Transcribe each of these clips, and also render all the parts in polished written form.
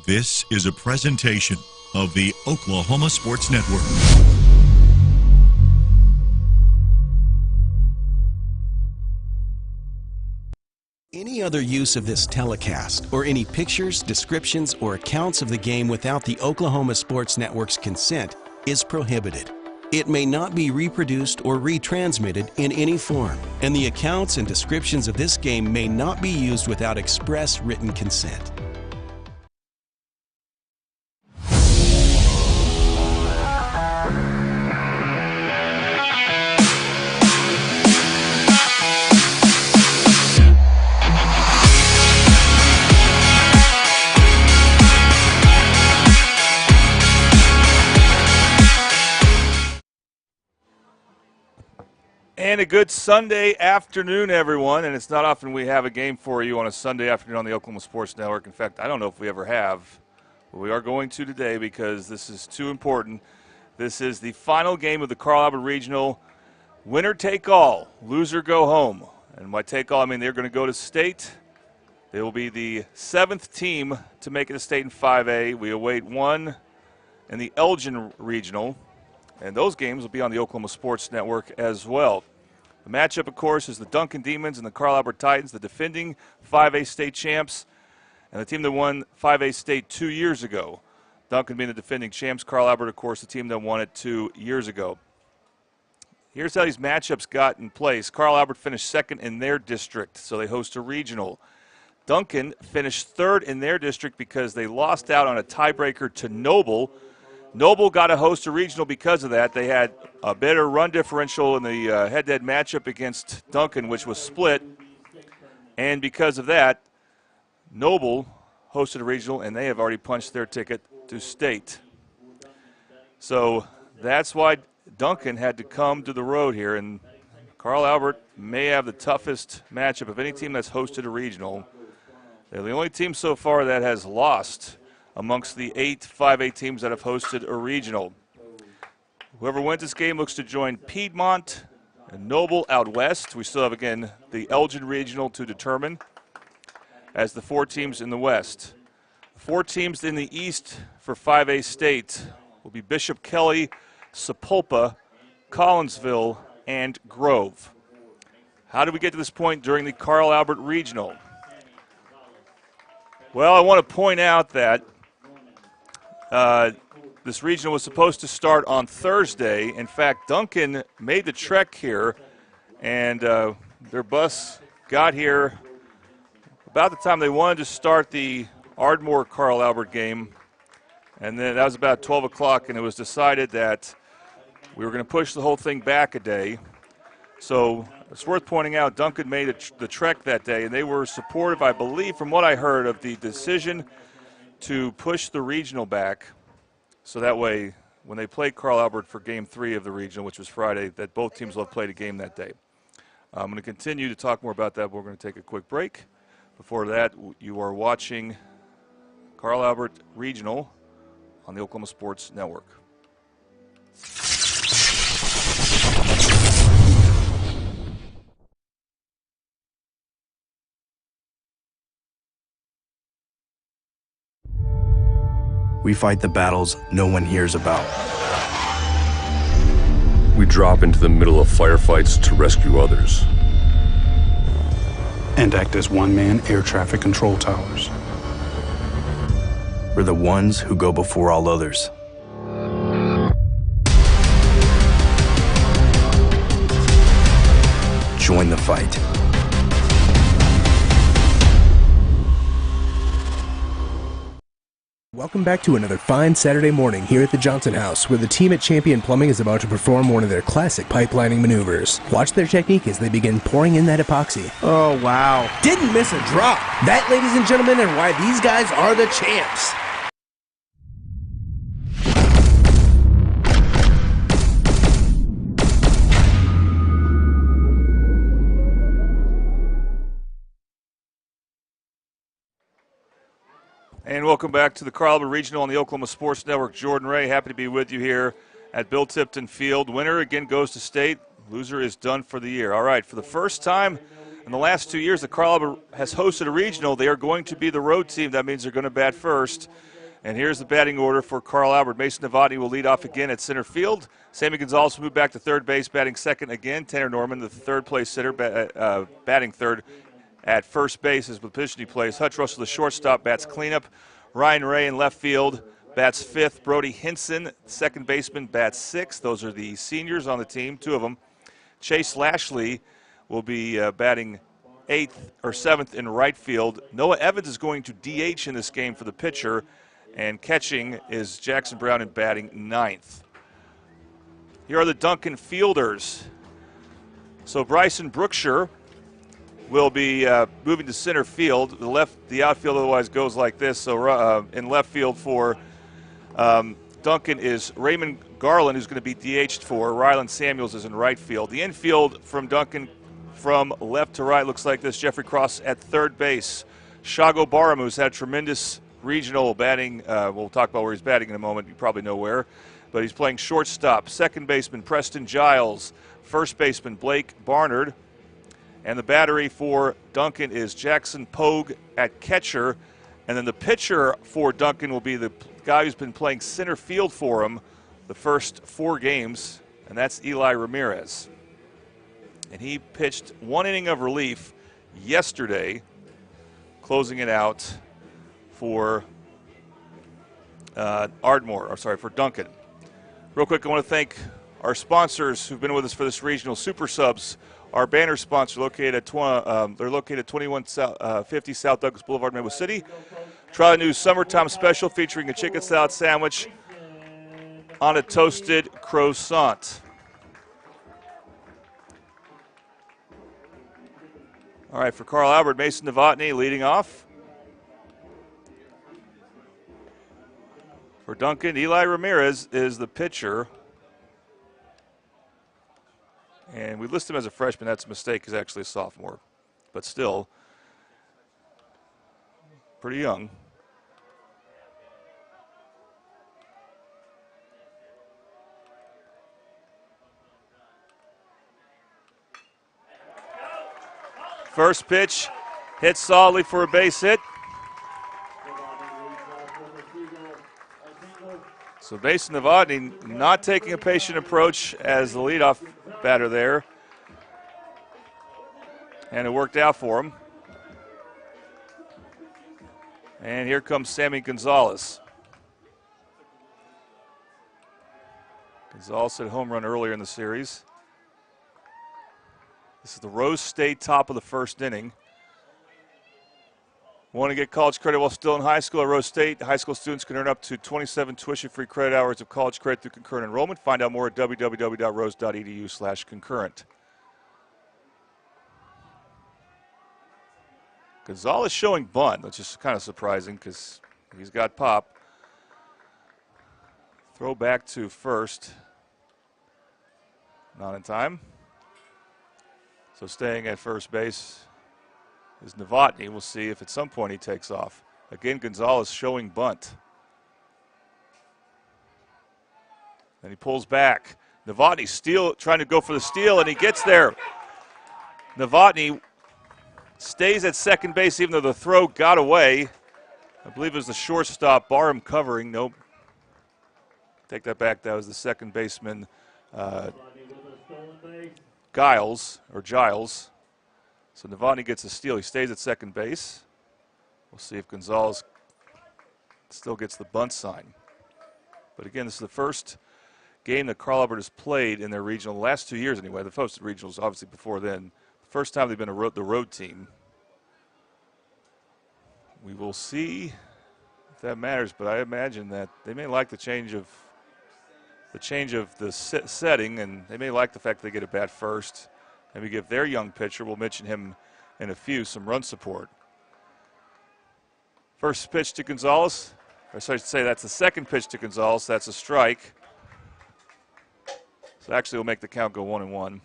This is a presentation of the Oklahoma Sports Network. Any other use of this telecast, or any pictures, descriptions, or accounts of the game without the Oklahoma Sports Network's consent is prohibited. It may not be reproduced or retransmitted in any form, and the accounts and descriptions of this game may not be used without express written consent. And a good Sunday afternoon, everyone. And it's not often we have a game for you on a Sunday afternoon on the Oklahoma Sports Network. In fact, I don't know if we ever have, but we are going to today because this is too important. This is the final game of the Carl Albert Regional. Winner take all, loser go home. And by take all, I mean they're going to go to state. They will be the 7th team to make it to state in 5A. We await one in the Elgin Regional. And those games will be on the Oklahoma Sports Network as well. The matchup, of course, is the Duncan Demons and the Carl Albert Titans, the defending 5A state champs, and the team that won 5A state 2 years ago. Duncan being the defending champs, Carl Albert, of course, the team that won it 2 years ago. Here's how these matchups got in place. Carl Albert finished 2nd in their district, so they host a regional. Duncan finished 3rd in their district because they lost out on a tiebreaker to Noble. Noble got to host a regional because of that. They had a better run differential in the head-to-head matchup against Duncan, which was split. And because of that, Noble hosted a regional, and they have already punched their ticket to state. So that's why Duncan had to come to the road here. And Carl Albert may have the toughest matchup of any team that's hosted a regional. They're the only team so far that has lost amongst the 8 5A teams that have hosted a regional. Whoever wins this game looks to join Piedmont and Noble out west. We still have, again, the Elgin Regional to determine as the 4 teams in the west. 4 teams in the east for 5A state will be Bishop Kelly, Sapulpa, Collinsville, and Grove. How did we get to this point during the Carl Albert Regional? Well, I want to point out that this regional was supposed to start on Thursday. In fact, Duncan made the trek here, and their bus got here about the time they wanted to start the Ardmore Carl Albert game. And then that was about 12 o'clock, and it was decided that we were going to push the whole thing back a day. So it's worth pointing out Duncan made the trek that day, and they were supportive, I believe, from what I heard, of the decision to push the regional back, so that way when they play Carl Albert for Game 3 of the regional, which was Friday, that both teams will have played a game that day. I'm going to continue to talk more about that, but we're going to take a quick break. Before that, you are watching Carl Albert Regional on the Oklahoma Sports Network. We fight the battles no one hears about. We drop into the middle of firefights to rescue others. And act as one-man air traffic control towers. We're the ones who go before all others. Join the fight. Welcome back to another fine Saturday morning here at the Johnson House, where the team at Champion Plumbing is about to perform one of their classic pipelining maneuvers. Watch their technique as they begin pouring in that epoxy. Oh, wow. Didn't miss a drop. That, ladies and gentlemen, is why these guys are the champs. And welcome back to the Carl Albert Regional on the Oklahoma Sports Network. Jordan Ray, happy to be with you here at Bill Tipton Field. Winner again goes to state. Loser is done for the year. All right, for the first time in the last 2 years that Carl Albert has hosted a regional, they are going to be the road team. That means they're going to bat first. And here's the batting order for Carl Albert. Mason Novotny will lead off again at center field. Sammy Gonzalez will move back to third base, batting second again. Tanner Norman, the third-place hitter, batting third at first base is the position he plays. Hutch Russell, the shortstop, bats cleanup. Ryan Ray in left field bats fifth. Brody Hinson, second baseman, bats sixth. Those are the seniors on the team, two of them. Chase Lashley will be batting eighth or seventh in right field. Noah Evans is going to DH in this game for the pitcher. And catching is Jackson Brown and batting ninth. Here are the Duncan fielders. So Bryson Brookshire will be moving to center field. The outfield otherwise goes like this. So in left field for Duncan is Raymond Garland, who's going to be DH'd for. Ryland Samuels is in right field. The infield from Duncan from left to right looks like this. Jeffrey Cross at third base. Shago Barham, who's had tremendous regional batting. We'll talk about where he's batting in a moment. You probably know where. But he's playing shortstop. Second baseman Preston Giles. First baseman Blake Barnard. And the battery for Duncan is Jackson Pogue at catcher. And then the pitcher for Duncan will be the guy who's been playing center field for him the first 4 games, and that's Eli Ramirez. And he pitched 1 inning of relief yesterday, closing it out for for Duncan. Real quick, I want to thank our sponsors who've been with us for this regional, Super Subs. Our banner sponsor located at 2150 South Douglas Boulevard, Maywood City. Try the new summertime special featuring a chicken salad sandwich on a toasted croissant. All right, for Carl Albert, Mason Novotny leading off. For Duncan, Eli Ramirez is the pitcher. And we list him as a freshman. That's a mistake. He's actually a sophomore. But still, pretty young. First pitch, hit solidly for a base hit. So Mason Novotny not taking a patient approach as the leadoff batter there. And it worked out for him. And here comes Sammy Gonzalez. Gonzalez hit a home run earlier in the series. This is the Rose State top of the first inning. Want to get college credit while still in high school at Rose State? High school students can earn up to 27 tuition-free credit hours of college credit through concurrent enrollment. Find out more at www.rose.edu/concurrent. Gonzalez showing bunt, which is kind of surprising because he's got pop. Throw back to first. Not in time. So staying at first base is Novotny. We'll see if at some point he takes off. Again, Gonzalez showing bunt. And he pulls back. Novotny trying to go for the steal, and he gets there. Novotny stays at second base even though the throw got away. I believe it was the shortstop, Barham covering. Nope. Take that back. That was the second baseman, Giles. So Novotny gets a steal. He stays at second base. We'll see if Gonzalez still gets the bunt sign. But again, this is the first game that Carl Albert has played in their regional, the last 2 years anyway. The first regionals obviously before then. The first time they've been the road team. We will see if that matters, but I imagine that they may like the change of the setting, and they may like the fact that they get a bat first. Maybe give their young pitcher, we'll mention him in a few, some run support. First pitch to Gonzalez. Or so I should say that's the second pitch to Gonzalez. That's a strike. So actually we'll make the count go 1-1.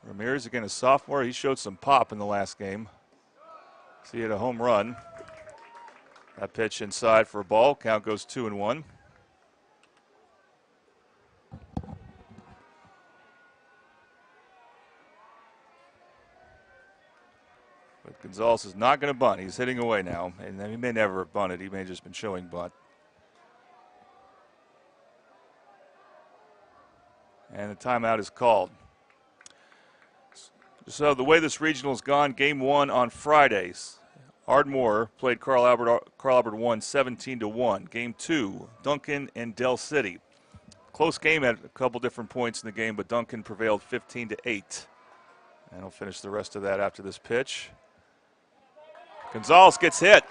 Ramirez, again, a sophomore. He showed some pop in the last game. So he had a home run. That pitch inside for a ball. Count goes 2-1. Gonzalez is not going to bunt. He's hitting away now, and he may never have bunted. He may have just been showing bunt. And the timeout is called. So the way this regional has gone, game 1 on Fridays, Ardmore played Carl Albert. Carl Albert won 17-1. Game 2, Duncan and Del City. Close game at a couple different points in the game, but Duncan prevailed 15-8. And he'll finish the rest of that after this pitch. Gonzalez gets hit.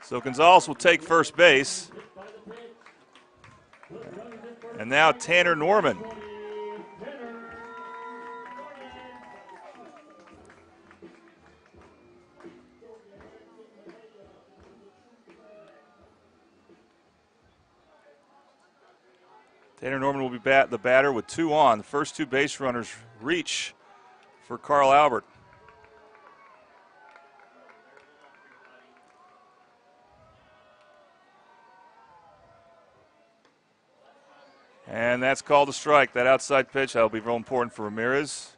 So Gonzalez will take first base. And now Tanner Norman. Tanner Norman will be the batter with 2 on. The first 2 base runners reach for Carl Albert. And that's called a strike. That outside pitch, that'll be real important for Ramirez,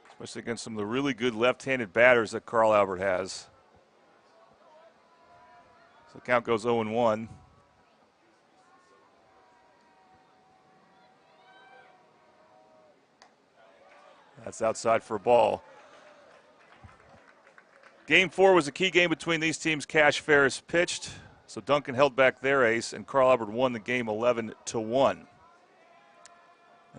especially against some of the really good left-handed batters that Carl Albert has. So the count goes 0-1. That's outside for a ball. Game 4 was a key game between these teams. Cash Ferris pitched, so Duncan held back their ace, and Carl Albert won the game 11-1. And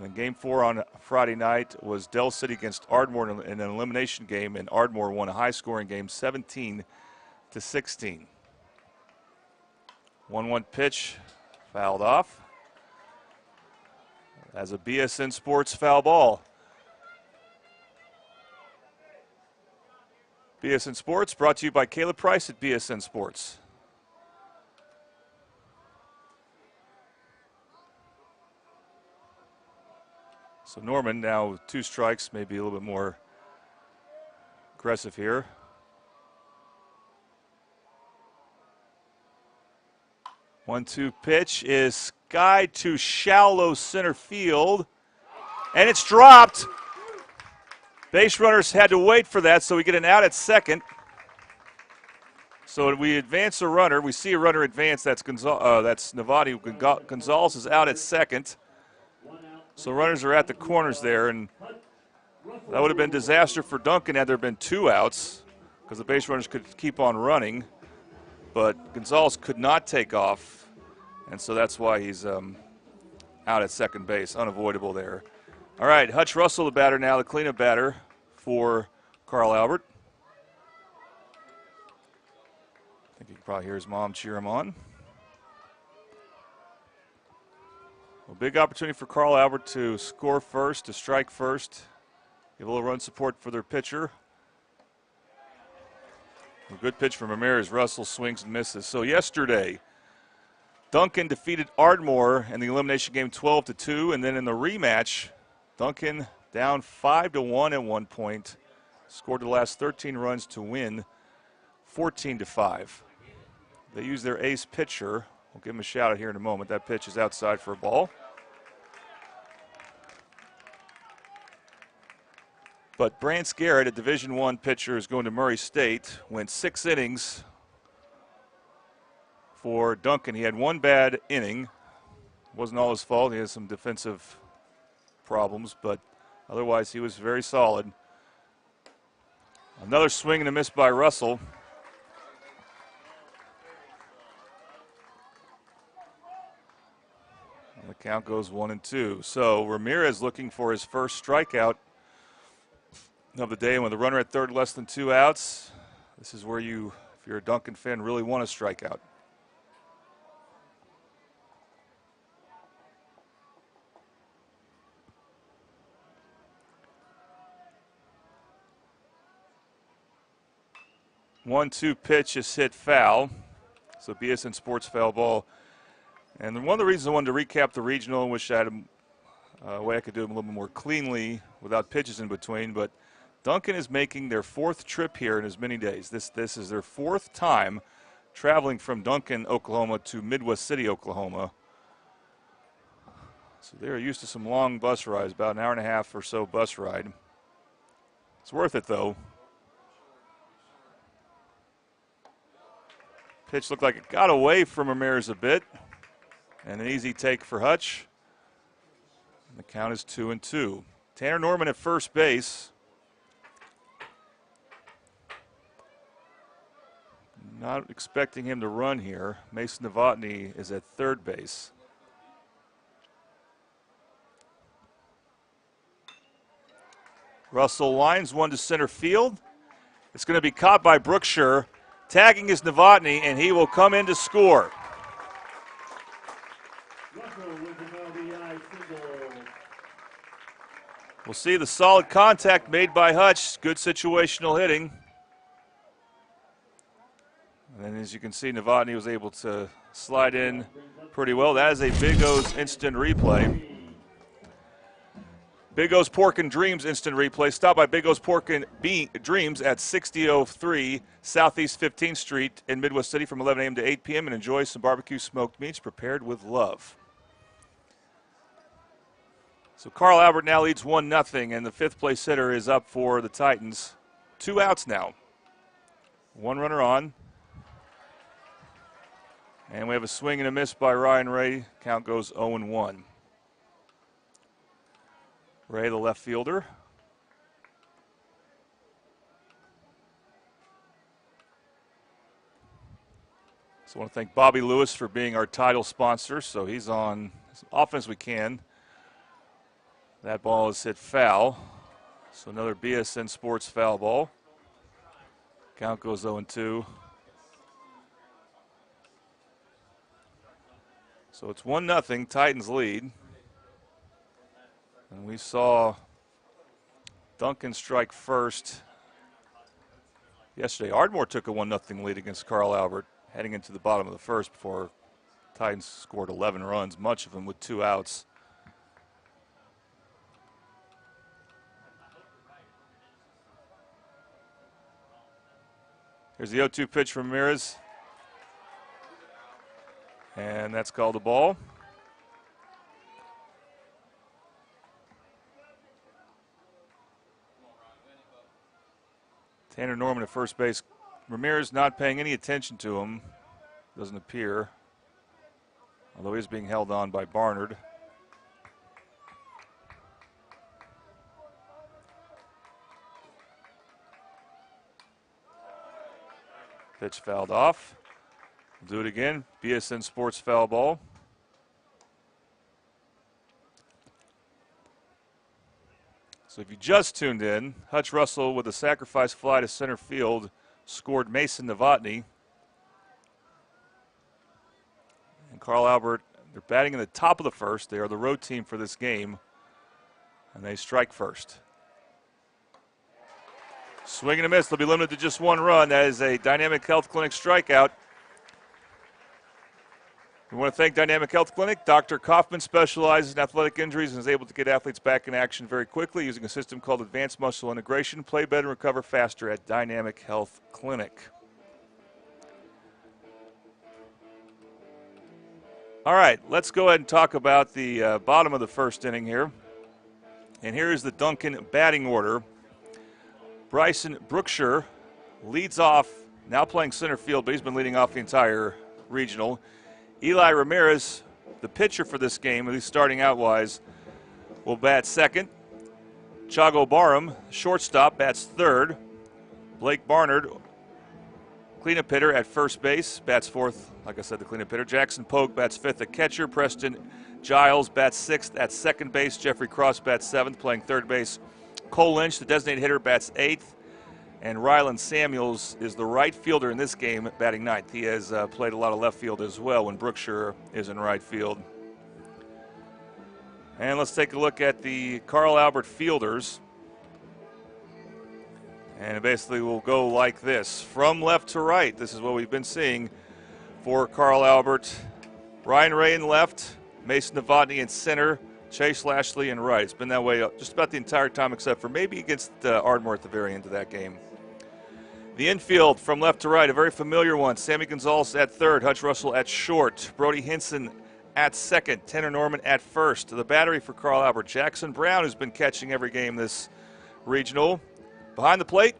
then game 4 on Friday night was Del City against Ardmore in an elimination game, and Ardmore won a high-scoring game 17-16. 1-1 pitch, fouled off. As a BSN Sports foul ball. BSN Sports brought to you by Caleb Price at BSN Sports. So Norman now with 2 strikes, maybe a little bit more aggressive here. One-two pitch is skied to shallow center field, and it's dropped. Base runners had to wait for that, so we get an out at second. So we advance a runner. We see a runner advance. That's Navati. Gonzalez is out at second. So runners are at the corners there, and that would have been disaster for Duncan had there been 2 outs, because the base runners could keep on running. But Gonzalez could not take off, and so that's why he's out at second base. Unavoidable there. All right, Hutch Russell, the batter now, the cleanup batter for Carl Albert. I think you can probably hear his mom cheer him on. A big opportunity for Carl Albert to score first, to strike first, give a little run support for their pitcher. A good pitch from Ramirez. Russell swings and misses. So yesterday, Duncan defeated Ardmore in the elimination game 12-2, and then in the rematch, Duncan down 5-1 at one point, scored the last 13 runs to win 14-5. They used their ace pitcher. We'll give him a shout out here in a moment. That pitch is outside for a ball. But Brance Garrett, a Division I pitcher, is going to Murray State. Went 6 innings for Duncan. He had 1 bad inning. Wasn't all his fault. He had some defensive problems, but otherwise he was very solid. Another swing and a miss by Russell. And the count goes 1-2. So Ramirez looking for his first strikeout of the day. And with a runner at third, less than 2 outs, this is where you, if you're a Duncan fan, really want to strike out. One-two pitch is hit foul. So BSN Sports foul ball. And one of the reasons I wanted to recap the regional, which I had a way I could do them a little bit more cleanly without pitches in between, but Duncan is making their 4th trip here in as many days. This is their 4th time traveling from Duncan, Oklahoma to Midwest City, Oklahoma. So they're used to some long bus rides, about an hour and a half or so bus ride. It's worth it, though. Pitch looked like it got away from Ramirez a bit. And an easy take for Hutch. And the count is 2-2. Tanner Norman at first base. Not expecting him to run here. Mason Novotny is at third base. Russell lines one to center field. It's going to be caught by Brookshire. Tagging is Novotny, and he will come in to score. We'll see the solid contact made by Hutch. Good situational hitting. And as you can see, Novotny was able to slide in pretty well. That is a Big O's instant replay. Big O's Pork and Dreams instant replay. Stop by Big O's Pork and Dreams at 6003 Southeast 15th Street in Midwest City from 11 a.m. to 8 p.m. and enjoy some barbecue smoked meats prepared with love. So Carl Albert now leads 1-0, and the fifth place hitter is up for the Titans. 2 outs now. 1 runner on. And we have a swing and a miss by Ryan Ray. Count goes 0-1. Ray, the left fielder. So I want to thank Bobby Lewis for being our title sponsor. So he's on as often as we can. That ball is hit foul. So another BSN Sports foul ball. Count goes 0-2. So it's 1-0, Titans lead. And we saw Duncan strike first yesterday. Ardmore took a 1-0 lead against Carl Albert heading into the bottom of the first before Titans scored 11 runs, much of them with 2 outs. Here's the 0-2 pitch from Ramirez. And that's called a ball. Tanner Norman at first base. Ramirez not paying any attention to him. Doesn't appear. Although he's being held on by Barnard. Pitch fouled off. We'll do it again. BSN Sports foul ball. So if you just tuned in, Hutch Russell with a sacrifice fly to center field scored Mason Novotny. And Carl Albert, they're batting in the top of the first. They are the road team for this game. And they strike first. Swing and a miss. They'll be limited to just 1 run. That is a Dynamic Health Clinic strikeout. We want to thank Dynamic Health Clinic. Dr. Kaufman specializes in athletic injuries and is able to get athletes back in action very quickly using a system called Advanced Muscle Integration. Play better and recover faster at Dynamic Health Clinic. All right, let's go ahead and talk about the bottom of the first inning here. And here is the Duncan batting order. Bryson Brookshire leads off, now playing center field, but he's been leading off the entire regional. Eli Ramirez, the pitcher for this game, at least starting out-wise, will bat second. Chago Barham, shortstop, bats third. Blake Barnard, cleanup hitter at first base, bats fourth, like I said, the cleanup hitter. Jackson Pogue bats fifth at catcher. Preston Giles bats sixth at second base. Jeffrey Cross bats seventh, playing third base. Cole Lynch, the designated hitter, bats eighth. And Rylan Samuels is the right fielder in this game, batting ninth. He has played a lot of left field as well when Brookshire is in right field. And let's take a look at the Carl Albert fielders. And it basically will go like this. From left to right, this is what we've been seeing for Carl Albert. Ryan Ray in left, Mason Novotny in center, Chase Lashley in right. It's been that way just about the entire time except for maybe against Ardmore at the very end of that game. The infield from left to right, a very familiar one. Sammy Gonzalez at third, Hutch Russell at short, Brody Hinson at second, Tanner Norman at first. The battery for Carl Albert, Jackson Brown, who's been catching every game this regional, Behind the plate,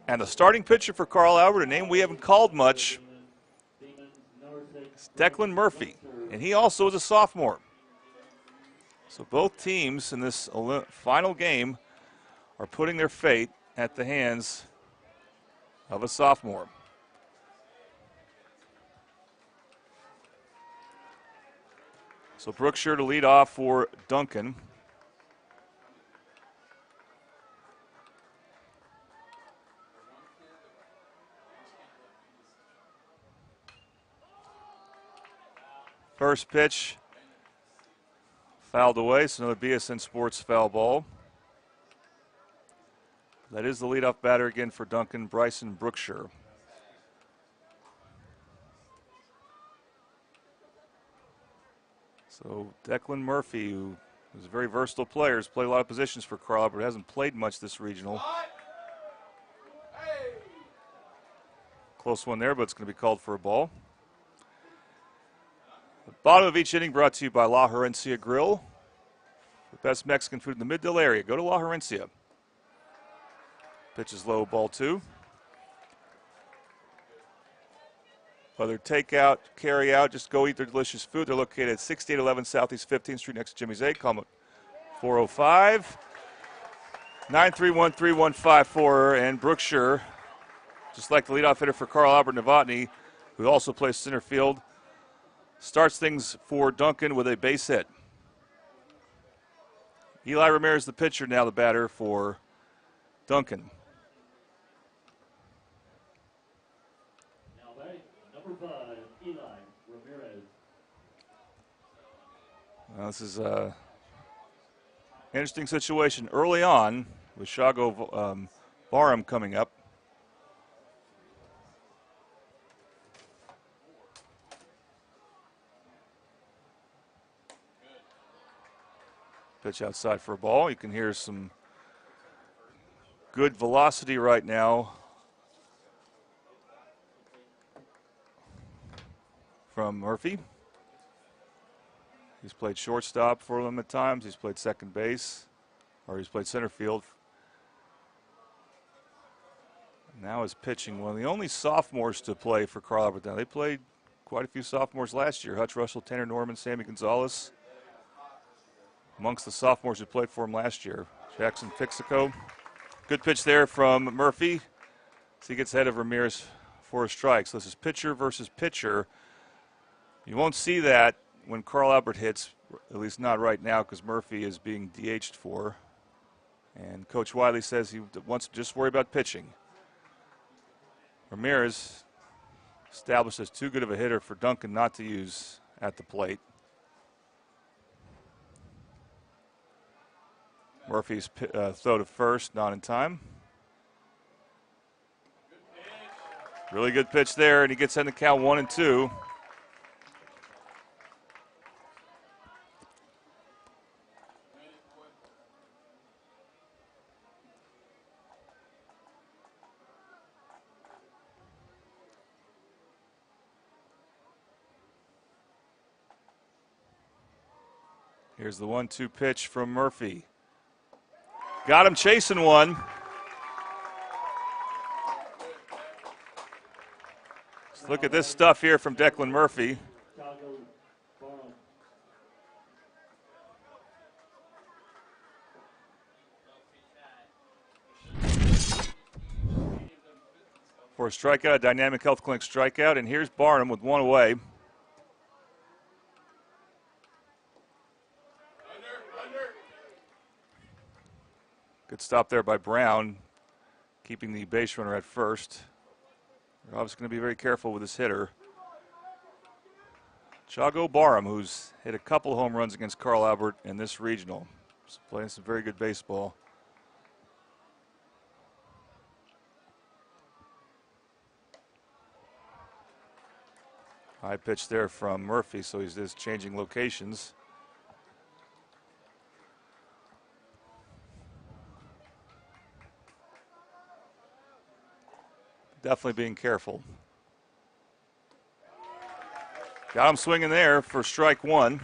and the starting pitcher for Carl Albert, a name we haven't called much, is Declan Murphy, and he also is a sophomore. So both teams in this final game are putting their fate at the hands of a sophomore. So Brookshire to lead off for Duncan. First pitch fouled away, so another BSN Sports foul ball. That is the leadoff batter again for Duncan, Bryson Brookshire. So Declan Murphy, who is a very versatile player, has played a lot of positions for Carl Albert, hasn't played much this regional. Close one there, but it's going to be called for a ball. The bottom of each inning brought to you by La Herencia Grill. The best Mexican food in the Mid-Dill area. Go to La Herencia. Pitch is low, ball 2. Whether takeout, carry out, just go eat their delicious food. They're located at 6811 Southeast 15th Street next to Jimmy's 8. Call them at 405-931-3154. And Brookshire, just like the leadoff hitter for Carl Albert Novotny, who also plays center field, starts things for Duncan with a base hit. Eli Ramirez, the pitcher, now the batter for Duncan. Now batting, number 5, Eli Ramirez. Well, this is an interesting situation early on with Shago Barham coming up. Pitch outside for a ball. You can hear some good velocity right now from Murphy. He's played shortstop for them at times. He's played second base, or he's played center field. Now is pitching. One of the only sophomores to play for Carl Albert. Now, they played quite a few sophomores last year. Hutch Russell, Tanner Norman, Sammy Gonzalez. Amongst the sophomores who played for him last year. Jackson Pixico. Good pitch there from Murphy. So he gets ahead of Ramirez for a strike. So this is pitcher versus pitcher. You won't see that when Carl Albert hits, at least not right now, because Murphy is being DH'd for. And Coach Wiley says he wants to just worry about pitching. Ramirez established as too good of a hitter for Duncan not to use at the plate. Murphy's throw to first, not in time. Really good pitch there, and he gets in the count 1-2. Here's the 1-2 pitch from Murphy. Got him chasing one. Just look at this stuff here from Declan Murphy. For a strikeout, a Dynamic Health Clinic strikeout, and here's Barnum with one away. Good stop there by Brown, keeping the base runner at first. They're obviously going to be very careful with this hitter. Chago Barham, who's hit a couple home runs against Carl Albert in this regional. He's playing some very good baseball. High pitch there from Murphy, so he's just changing locations. Definitely being careful. Got him swinging there for strike 1.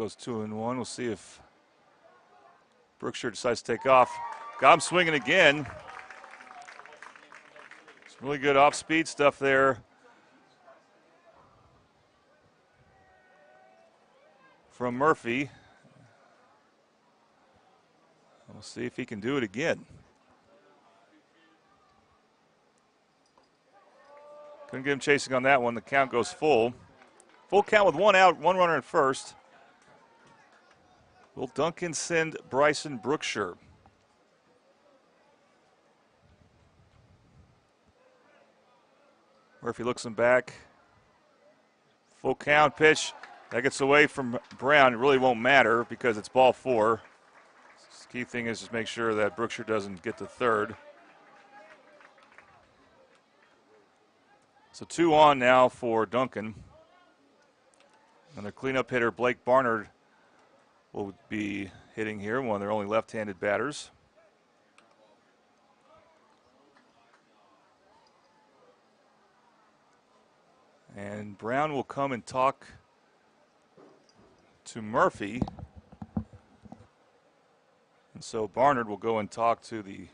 goes 2-1. We'll see if Brookshire decides to take off. Got him swinging again. It's really good off-speed stuff there from Murphy. We'll see if he can do it again. Couldn't get him chasing on that one. The count goes full. Full count with 1 out, 1 runner at first. Will Duncan send Bryson Brookshire? Murphy looks him back. Full count pitch. That gets away from Brown. It really won't matter because it's ball 4. The key thing is just make sure that Brookshire doesn't get to third. So 2 on now for Duncan. And their cleanup hitter, Blake Barnard, will be hitting here, one of their only left-handed batters. And Brown will come and talk to Murphy. And so Barnard will go and talk to the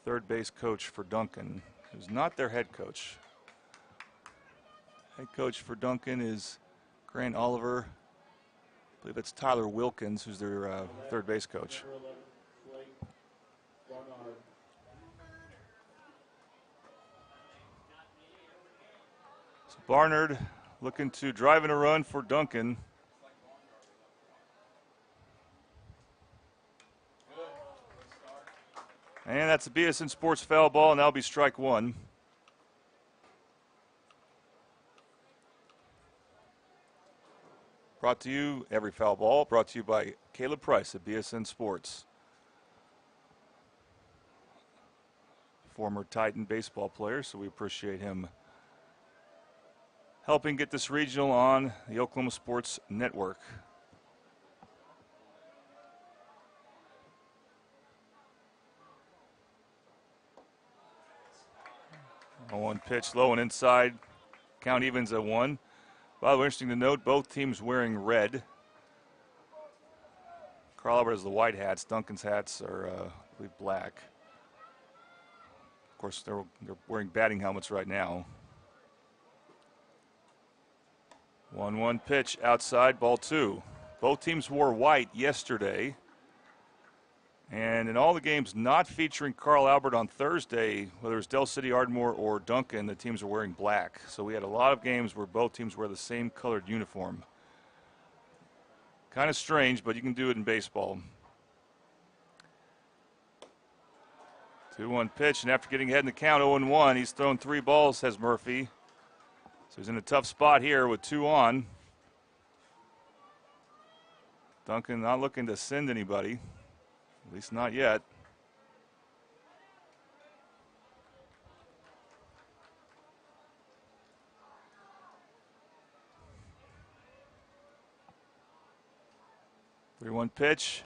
third base coach for Duncan, who's not their head coach. Head coach for Duncan is Grant Oliver. I believe it's Tyler Wilkins, who's their third base coach. So Barnard looking to drive in a run for Duncan. And that's a BSN Sports foul ball, and that'll be strike 1. Brought to you, every foul ball, brought to you by Caleb Price at BSN Sports. Former Titan baseball player, so we appreciate him helping get this regional on the Oklahoma Sports Network. One pitch, low and inside. Count evens at 1. By the way, interesting to note, both teams wearing red. Carl Albert has the white hats. Duncan's hats are, I believe, black. Of course, they're wearing batting helmets right now. 1-1 pitch outside, ball 2. Both teams wore white yesterday. And in all the games not featuring Carl Albert on Thursday, whether it's Del City, Ardmore, or Duncan, the teams are wearing black. So we had a lot of games where both teams wear the same colored uniform. Kind of strange, but you can do it in baseball. 2-1 pitch, and after getting ahead in the count 0-1, he's thrown 3 balls, says Murphy. So he's in a tough spot here with 2 on. Duncan not looking to send anybody. At least not yet. Three-one pitch.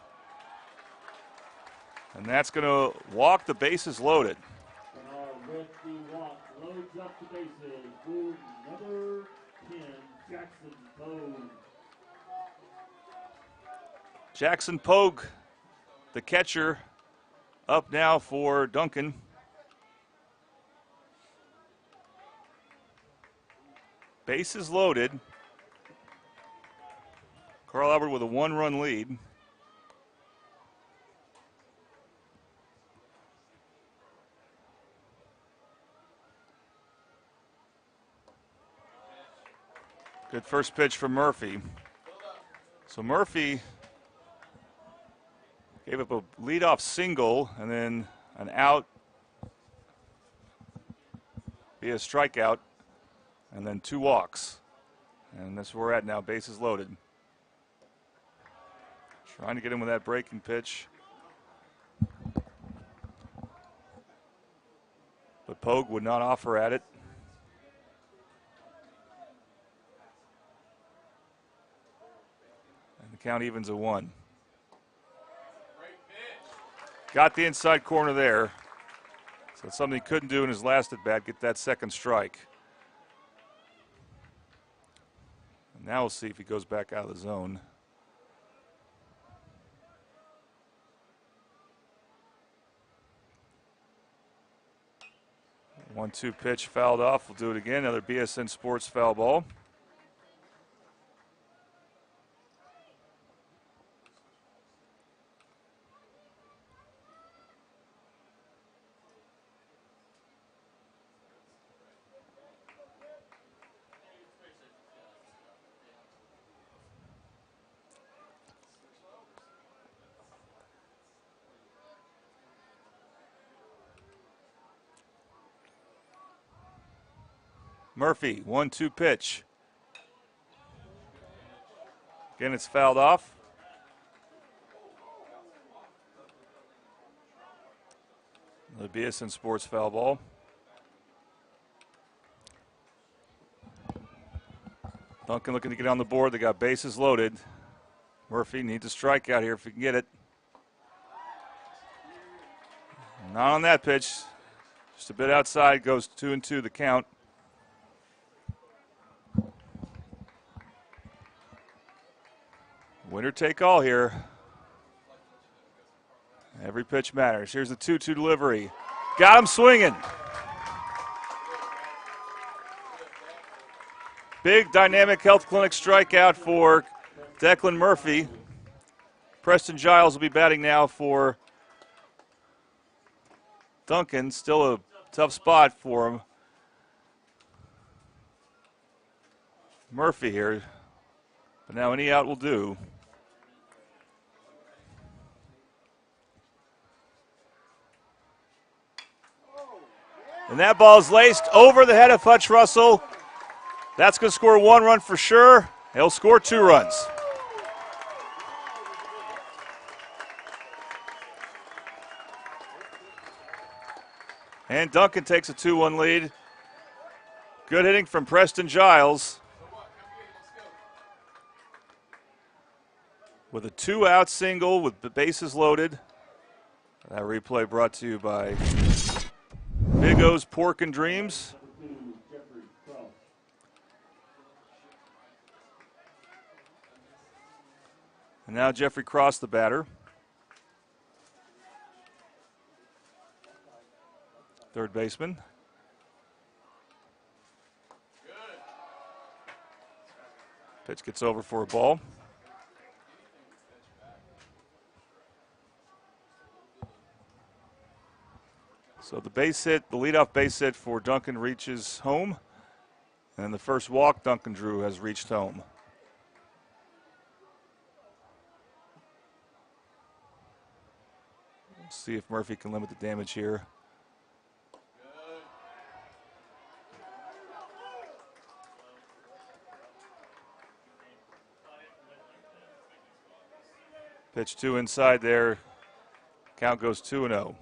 And that's going to walk, the bases loaded. With the walk, loads up the bases. Move number 10, Jackson Pogue. Jackson Pogue, the catcher, up now for Duncan. Bases loaded. Carl Albert with a 1-run lead. Good first pitch from Murphy. So Murphy gave up a leadoff single and then an out via strikeout and then 2 walks. And that's where we're at now, bases loaded. Trying to get him with that breaking pitch. But Pogue would not offer at it. And the count evens at 1. Got the inside corner there. So that's something he couldn't do in his last at bat, get that second strike. And now we'll see if he goes back out of the zone. 1-2 pitch fouled off. We'll do it again. Another BSN Sports foul ball. Murphy, 1-2 pitch. Again, it's fouled off. The BSN Sports foul ball. Duncan looking to get on the board. They got bases loaded. Murphy needs a strikeout here if he can get it. Not on that pitch. Just a bit outside, goes 2-2 the count. Winner take all here. Every pitch matters. Here's the 2-2 delivery. Got him swinging. Big dynamic health clinic strikeout for Declan Murphy. Preston Giles will be batting now for Duncan. Still a tough spot for him. Murphy here. But now any out will do. And that ball is laced over the head of Hutch Russell. That's going to score 1 run for sure. He'll score 2 runs. And Duncan takes a 2-1 lead. Good hitting from Preston Giles. With a 2-out single with the bases loaded. That replay brought to you by Big O's Pork and Dreams. And now Jeffrey Cross, the batter. Third baseman. Pitch gets over for a ball. So the base hit, the leadoff base hit for Duncan reaches home. And the first walk Duncan drew has reached home. Let's see if Murphy can limit the damage here. Pitch 2 inside there. Count goes 2-0.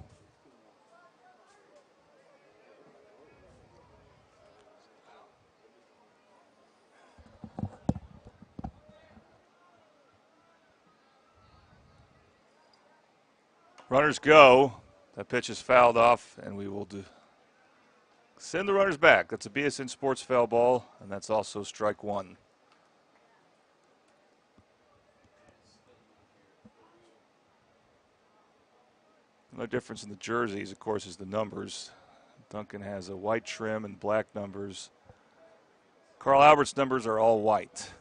Runners go. That pitch is fouled off, and we will send the runners back. That's a BSN Sports foul ball, and that's also strike 1. No difference in the jerseys, of course, is the numbers. Duncan has a white trim and black numbers. Carl Albert's numbers are all white.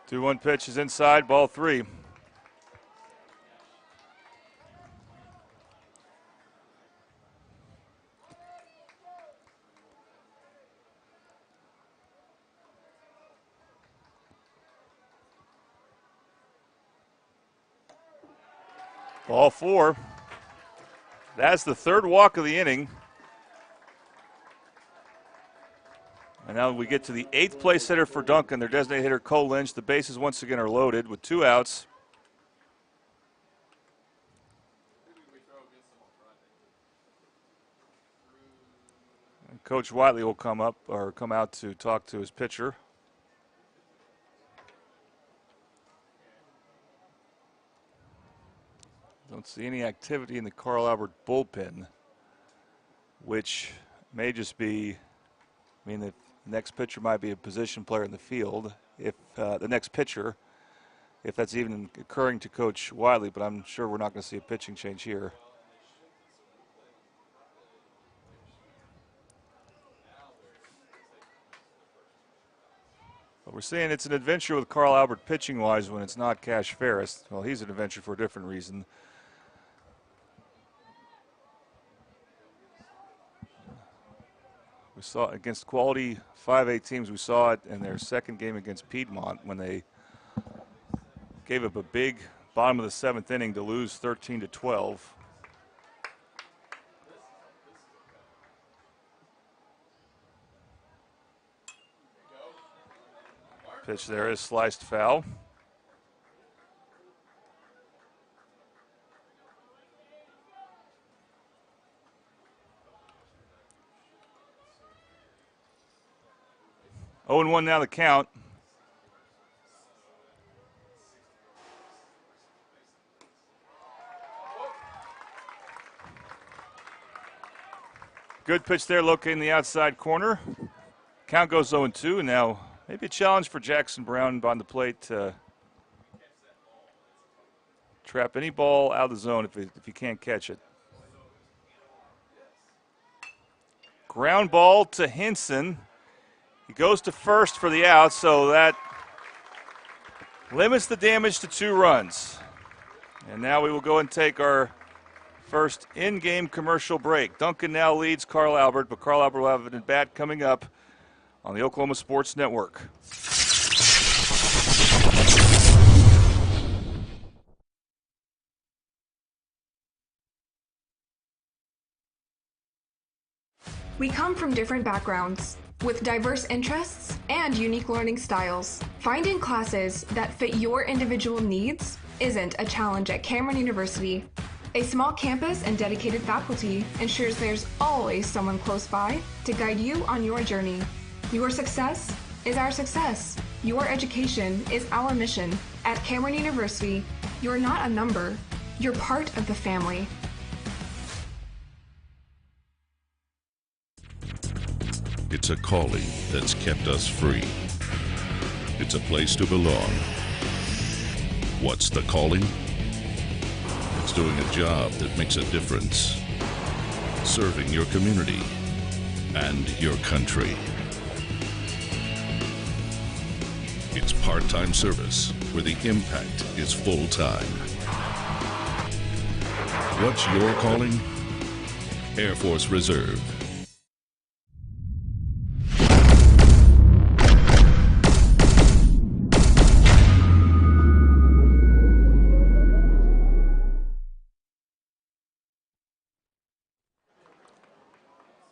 Two 2-1 pitch is inside, ball 3. Ball 4. That's the third walk of the inning. And now we get to the 8th place hitter for Duncan, their designated hitter Cole Lynch. The bases once again are loaded with 2 outs. And Coach Whiteley will come out to talk to his pitcher. Don't see any activity in the Carl Albert bullpen, which may just be, I mean, The next pitcher might be a position player in the field. If the next pitcher, if that's even occurring to Coach Wiley, but I'm sure we're not going to see a pitching change here. But we're seeing it's an adventure with Carl Albert pitching-wise when it's not Cash Ferris. Well, he's an adventure for a different reason. We saw it against quality 5A teams. We saw it in their second game against Piedmont when they gave up a big bottom of the 7th inning to lose 13-12. Pitch there is sliced foul. Oh, and 1 now the count. Good pitch there, located in the outside corner. Count goes 0-2, and now maybe a challenge for Jackson Brown on the plate to trap any ball out of the zone if you can't catch it. Ground ball to Hinson. He goes to first for the out, so that limits the damage to 2 runs. And now we will go and take our first in-game commercial break. Duncan now leads Carl Albert, but Carl Albert will have an at-bat coming up on the Oklahoma Sports Network. We come from different backgrounds, with diverse interests and unique learning styles. Finding classes that fit your individual needs isn't a challenge at Cameron University. A small campus and dedicated faculty ensures there's always someone close by to guide you on your journey. Your success is our success. Your education is our mission. At Cameron University, you're not a number, you're part of the family. It's a calling that's kept us free. It's a place to belong. What's the calling? It's doing a job that makes a difference. Serving your community and your country. It's part-time service where the impact is full-time. What's your calling? Air Force Reserve.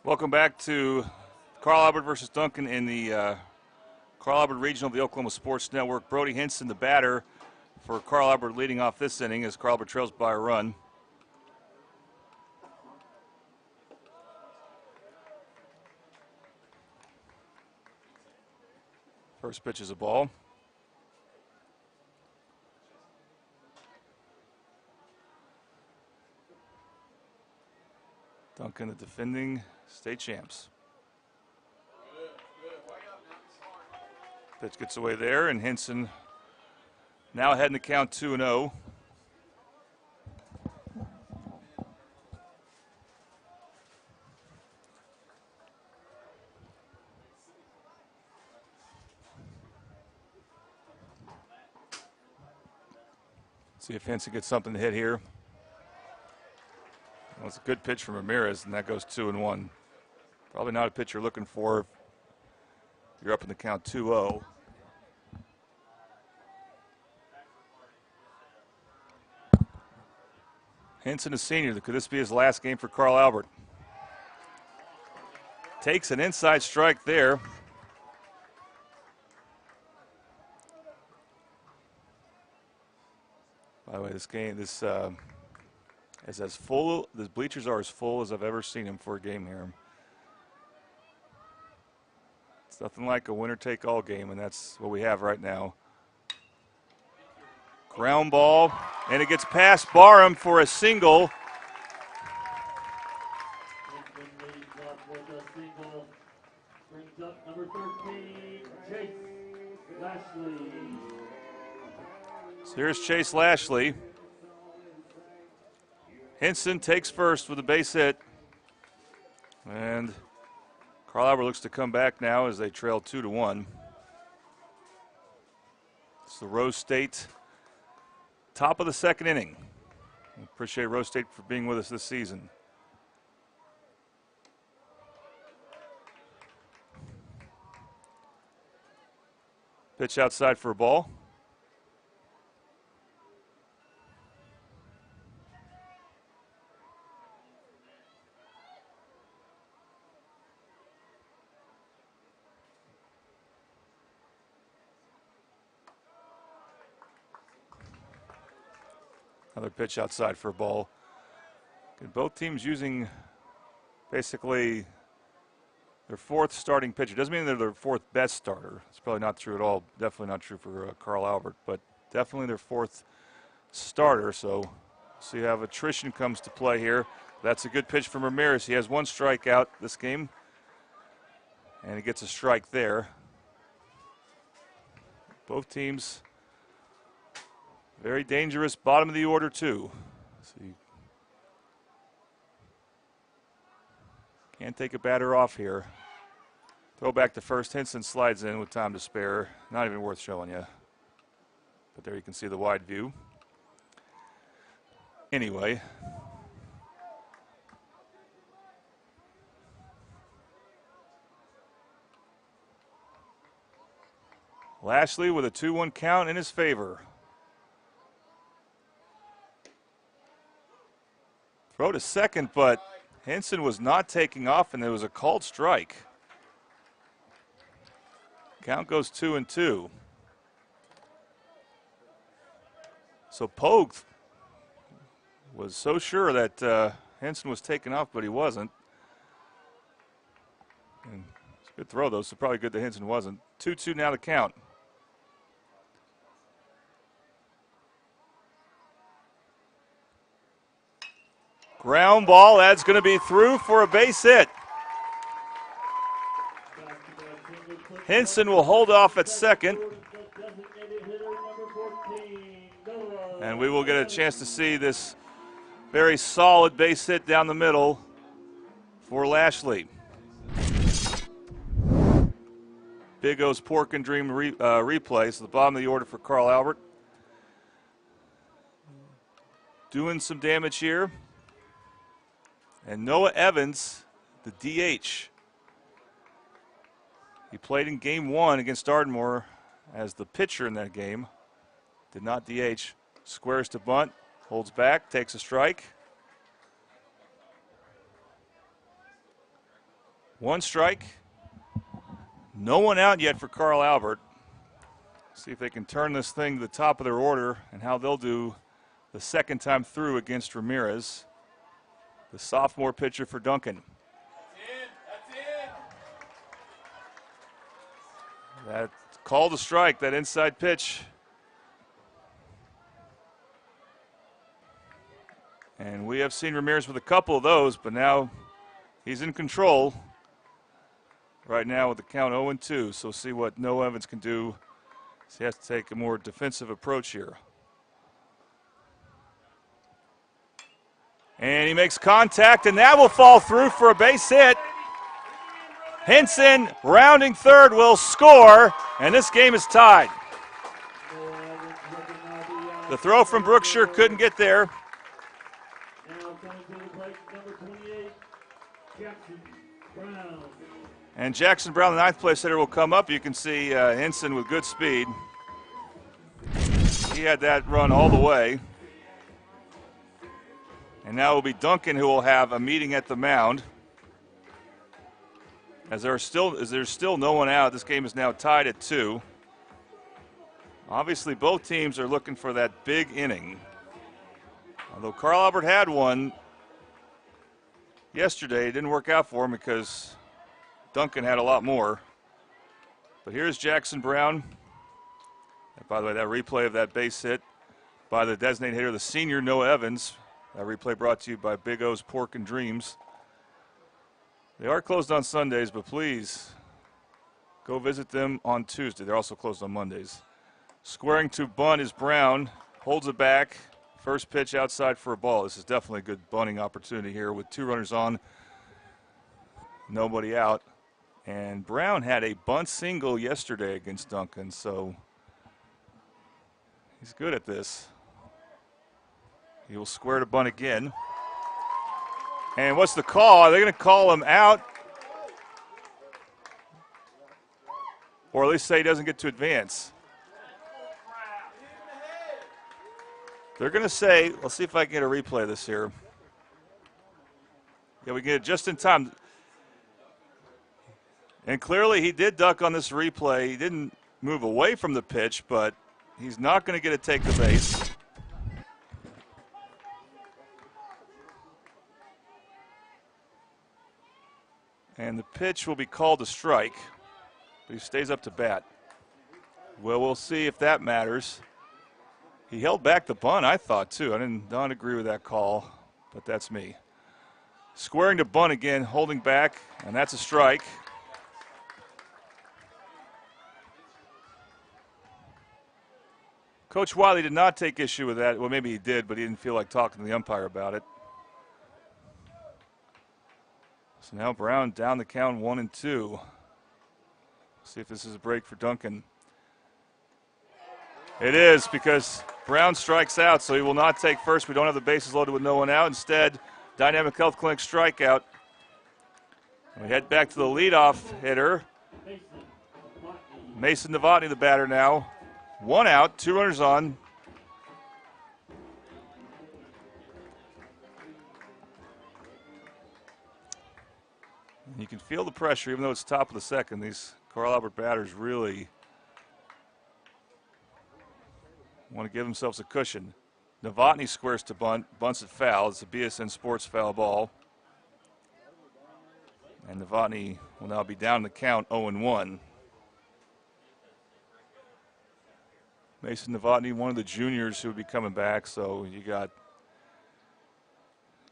Welcome back to Carl Albert versus Duncan in the Carl Albert Regional of the Oklahoma Sports Network. Brody Hinson, the batter for Carl Albert, leading off this inning as Carl Albert trails by a run. First pitch is a ball. Duncan, the defending state champs. Pitch gets away there, and Hinson now ahead in the count 2-0. See if Hinson gets something to hit here. Well, it's a good pitch from Ramirez, and that goes 2-1. Probably not a pitch you're looking for if you're up in the count 2-0. Hinson, a senior. Could this be his last game for Carl Albert? Takes an inside strike there. By the way, this game, is as full. The bleachers are as full as I've ever seen them for a game here. It's nothing like a winner-take-all game, and that's what we have right now. Ground ball, and it gets past Barham for a single. Brings up number 13, Chase Lashley. So here's Chase Lashley. Hinson takes first with a base hit. And Carl Albert looks to come back now as they trail 2-1. It's the Rose State top of the second inning. Appreciate Rose State for being with us this season. Pitch outside for a ball. Another pitch outside for a ball. Both teams using basically their fourth starting pitcher. Doesn't mean they're their fourth best starter. It's probably not true at all. Definitely not true for Carl Albert, but definitely their fourth starter. So see how attrition comes to play here. That's a good pitch from Ramirez. He has one strikeout this game, and he gets a strike there. Both teams very dangerous, bottom of the order too. So you can't take a batter off here. Throw back to first. Hinson slides in with time to spare. Not even worth showing you. But there you can see the wide view. Anyway. Lashley with a 2-1 count in his favor. Throw to second, but Hinson was not taking off, and there was a called strike. Count goes 2-2. So Pogue was so sure that Hinson was taking off, but he wasn't. And it's a good throw, though, so probably good that Hinson wasn't. 2-2 now to count. Ground ball, that's going to be through for a base hit. Hinson will hold off at second. And we will get a chance to see this very solid base hit down the middle for Lashley. Big O's Pork and Dream replay. So the bottom of the order for Carl Albert. Doing some damage here. And Noah Evans, the DH. He played in game 1 against Ardmore as the pitcher in that game. Did not DH. Squares to bunt, holds back, takes a strike. One strike. No one out yet for Carl Albert. See if they can turn this thing to the top of their order and how they'll do the second time through against Ramirez. The sophomore pitcher for Duncan. That's in. That called a strike, that inside pitch. And we have seen Ramirez with a couple of those, but now he's in control right now with the count 0-2. So see what Noah Evans can do. So he has to take a more defensive approach here. And he makes contact, and that will fall through for a base hit. Hinson, rounding third, will score, and this game is tied. The throw from Brookshire couldn't get there. And Jackson Brown, the ninth place hitter, will come up. You can see Hinson with good speed. He had that run all the way. And now it will be Duncan who will have a meeting at the mound. As there's still no one out, this game is now tied at 2. Obviously, both teams are looking for that big inning. Although Carl Albert had one yesterday, it didn't work out for him because Duncan had a lot more. But here's Jackson Brown. And by the way, that replay of that base hit by the designated hitter, the senior Noah Evans. That replay brought to you by Big O's Pork and Dreams. They are closed on Sundays, but please Go visit them on Tuesday. They're also closed on Mondays. Squaring to bunt is Brown. Holds it back. First pitch outside for a ball. This is definitely a good bunting opportunity here with 2 runners on, nobody out. And Brown had a bunt single yesterday against Duncan, so he's good at this. He will square to bunt again. And what's the call? Are they going to call him out? Or at least say he doesn't get to advance? They're going to say, let's see if I can get a replay of this here. Yeah, we get it just in time. And clearly he did duck on this replay. He didn't move away from the pitch, but he's not going to get a take the base. And the pitch will be called a strike, but he stays up to bat. Well, we'll see if that matters. He held back the bunt, I thought, too. I don't agree with that call, but that's me. Squaring to bunt again, holding back, and that's a strike. Coach Wiley did not take issue with that. Well, maybe he did, but he didn't feel like talking to the umpire about it. So now Brown down the count 1-2. See if this is a break for Duncan. It is, because Brown strikes out, so he will not take first. We don't have the bases loaded with no one out. Instead, Dynamic Health Clinic strikeout. We head back to the leadoff hitter. Mason Novotny, the batter now. 1 out, 2 runners on. You can feel the pressure, even though it's top of the second. These Carl Albert batters really want to give themselves a cushion. Novotny squares to bunt, bunts it foul. It's a BSN Sports foul ball. And Novotny will now be down the count 0-1. Mason Novotny, one of the juniors who would be coming back. So you got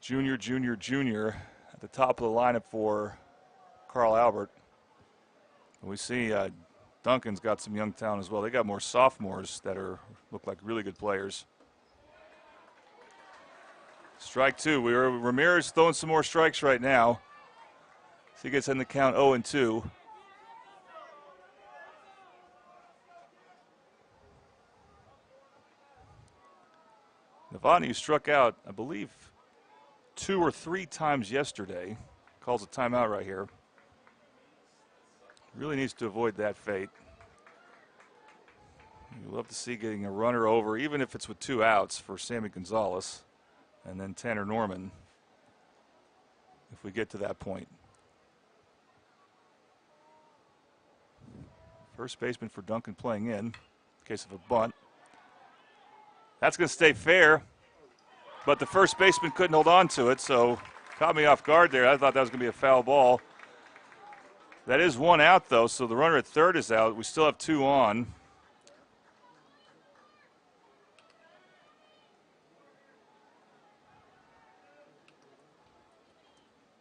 junior at the top of the lineup for Carl Albert. And we see Duncan's got some young talent as well. They got more sophomores that look like really good players. Strike 2. Ramirez throwing some more strikes right now. So he gets in the count 0-2. Novotny, who struck out, I believe, 2 or 3 times yesterday, calls a timeout right here. Really needs to avoid that fate. You'd love to see getting a runner over, even if it's with 2 outs, for Sammy Gonzalez and then Tanner Norman, if we get to that point. First baseman for Duncan playing in case of a bunt. That's going to stay fair, but the first baseman couldn't hold on to it, so caught me off guard there. I thought that was going to be a foul ball. That is 1 out, though, so the runner at third is out. We still have 2 on.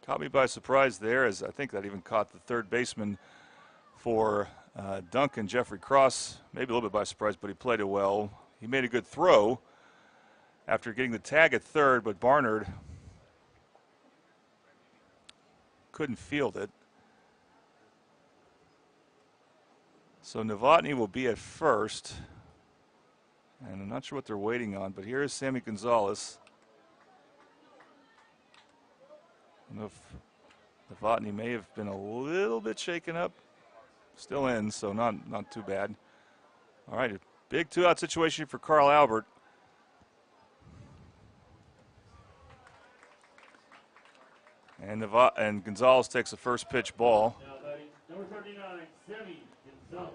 Caught me by surprise there, as I think that even caught the third baseman for Duncan, Jeffrey Cross, maybe a little bit by surprise, but he played it well. He made a good throw after getting the tag at third, but Barnard couldn't field it. So Novotny will be at first, and I'm not sure what they're waiting on, but here is Sammy Gonzalez. I don't know if Novotny may have been a little bit shaken up. Still in, so not too bad. All right, a big 2-out situation for Carl Albert. And Gonzalez takes the first pitch ball. Now batting number 39, Sammy Gonzalez.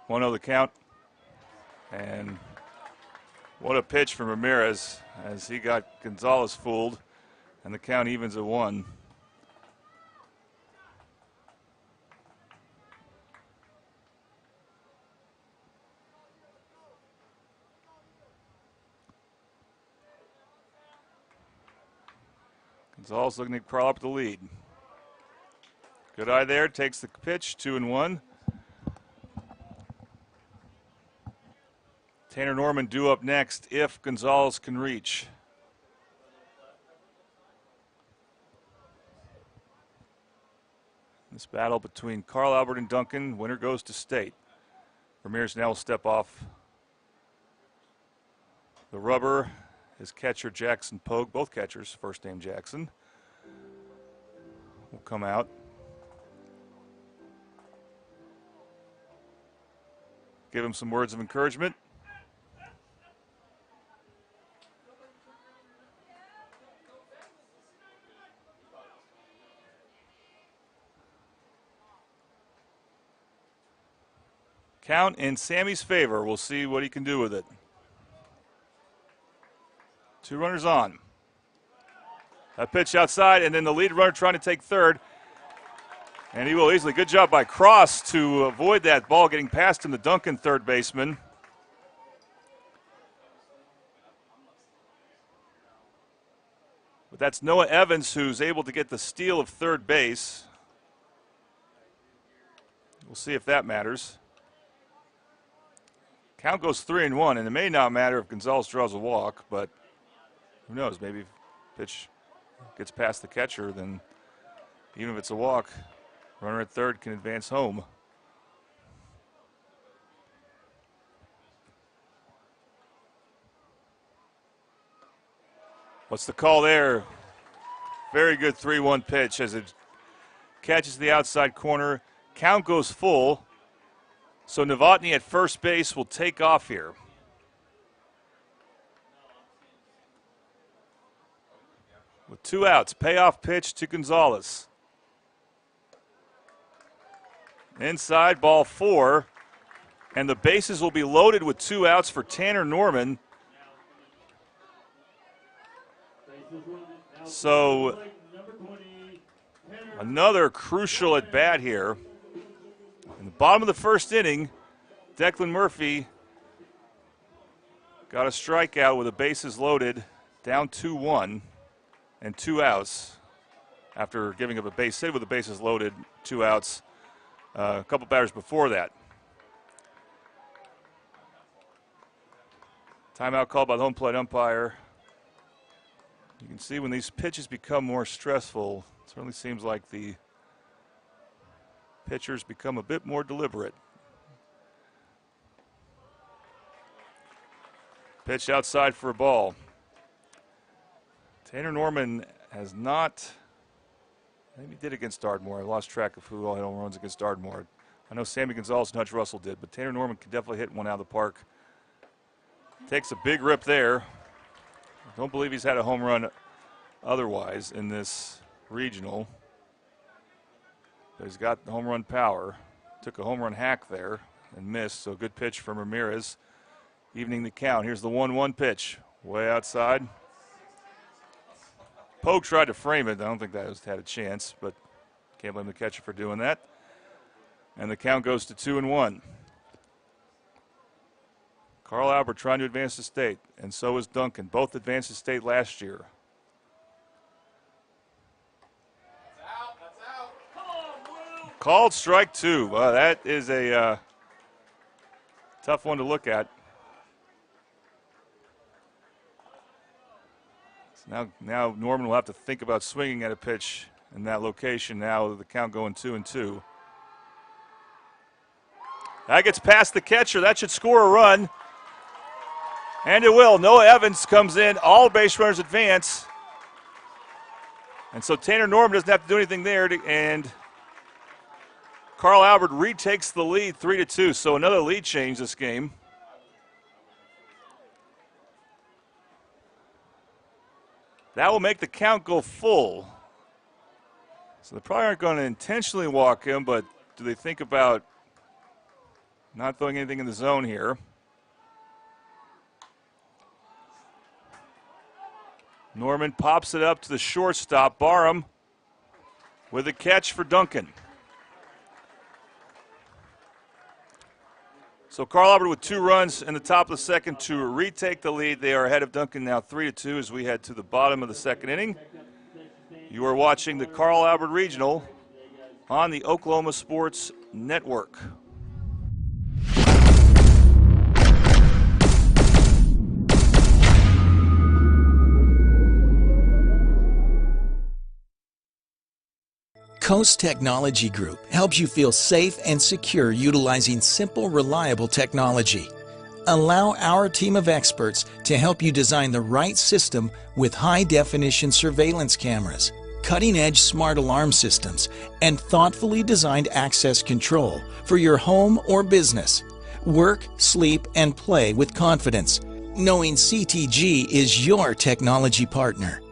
One over the count. And what a pitch from Ramirez as he got Gonzalez fooled, and the count evens at 1. Gonzalez looking to crawl up the lead. Good eye there, takes the pitch, 2-1. Tanner Norman due up next if Gonzalez can reach. This battle between Carl Albert and Duncan, winner goes to state. Ramirez now will step off the rubber. His catcher, Jackson Pogue, both catchers, first name Jackson, will come out. Give him some words of encouragement. Count in Sammy's favor. We'll see what he can do with it. 2 runners on. A pitch outside, and then the lead runner trying to take third. And he will easily. Good job by Cross to avoid that ball getting past him, the Duncan third baseman. But that's Noah Evans who's able to get the steal of third base. We'll see if that matters. Count goes 3-1, and it may not matter if Gonzalez draws a walk, but who knows? Maybe if pitch gets past the catcher, then even if it's a walk, runner at third can advance home. What's the call there? Very good 3-1 pitch as it catches the outside corner. Count goes full. So Novotny at first base will take off here. With 2 outs, payoff pitch to Gonzalez. Inside, ball 4. And the bases will be loaded with 2 outs for Tanner Norman. So another crucial at bat here. In the bottom of the first inning, Declan Murphy got a strikeout with the bases loaded, down 2-1 and 2 outs after giving up a base hit with the bases loaded, 2 outs a couple batters before that. Timeout called by the home plate umpire. You can see when these pitches become more stressful, it certainly seems like the pitchers become a bit more deliberate. Pitch outside for a ball. Tanner Norman has not, maybe he did against Ardmore. I lost track of who all hit home runs against Ardmore. I know Sammy Gonzalez and Hutch Russell did, but Tanner Norman can definitely hit one out of the park. Takes a big rip there. I don't believe he's had a home run otherwise in this regional. But he's got the home run power. Took a home run hack there and missed, so good pitch from Ramirez. Evening the count. Here's the 1-1 pitch. Way outside. Pogue tried to frame it. I don't think that had a chance, but can't blame the catcher for doing that. And the count goes to 2-1. Carl Albert trying to advance to state, and so is Duncan. Both advanced to state last year. Called strike 2. That is a tough one to look at. So now Norman will have to think about swinging at a pitch in that location now with the count going 2-2. That gets past the catcher. That should score a run. And it will. Noah Evans comes in. All base runners advance. And so Tanner Norman doesn't have to do anything there. And Carl Albert retakes the lead 3-2. So another lead change this game. That will make the count go full. So they probably aren't going to intentionally walk him, but do they think about not throwing anything in the zone here? Norman pops it up to the shortstop, Barham, with a catch for Duncan. So Carl Albert with 2 runs in the top of the second to retake the lead. They are ahead of Duncan now 3-2 as we head to the bottom of the second inning. You are watching the Carl Albert Regional on the Oklahoma Sports Network. Coast Technology Group helps you feel safe and secure utilizing simple, reliable technology. Allow our team of experts to help you design the right system with high-definition surveillance cameras, cutting-edge smart alarm systems, and thoughtfully designed access control for your home or business. Work, sleep, and play with confidence, knowing CTG is your technology partner.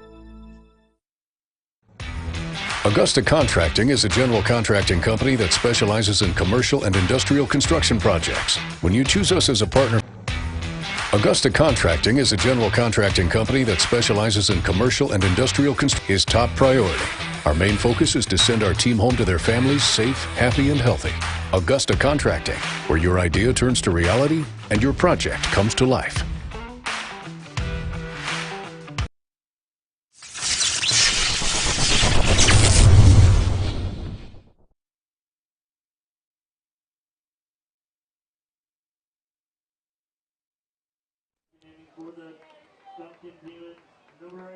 Augusta Contracting is a general contracting company that specializes in commercial and industrial construction projects. When you choose us as a partner, Augusta Contracting is a general contracting company that specializes in commercial and industrial construction is top priority. Our main focus is to send our team home to their families safe, happy, and healthy. Augusta Contracting, where your idea turns to reality and your project comes to life.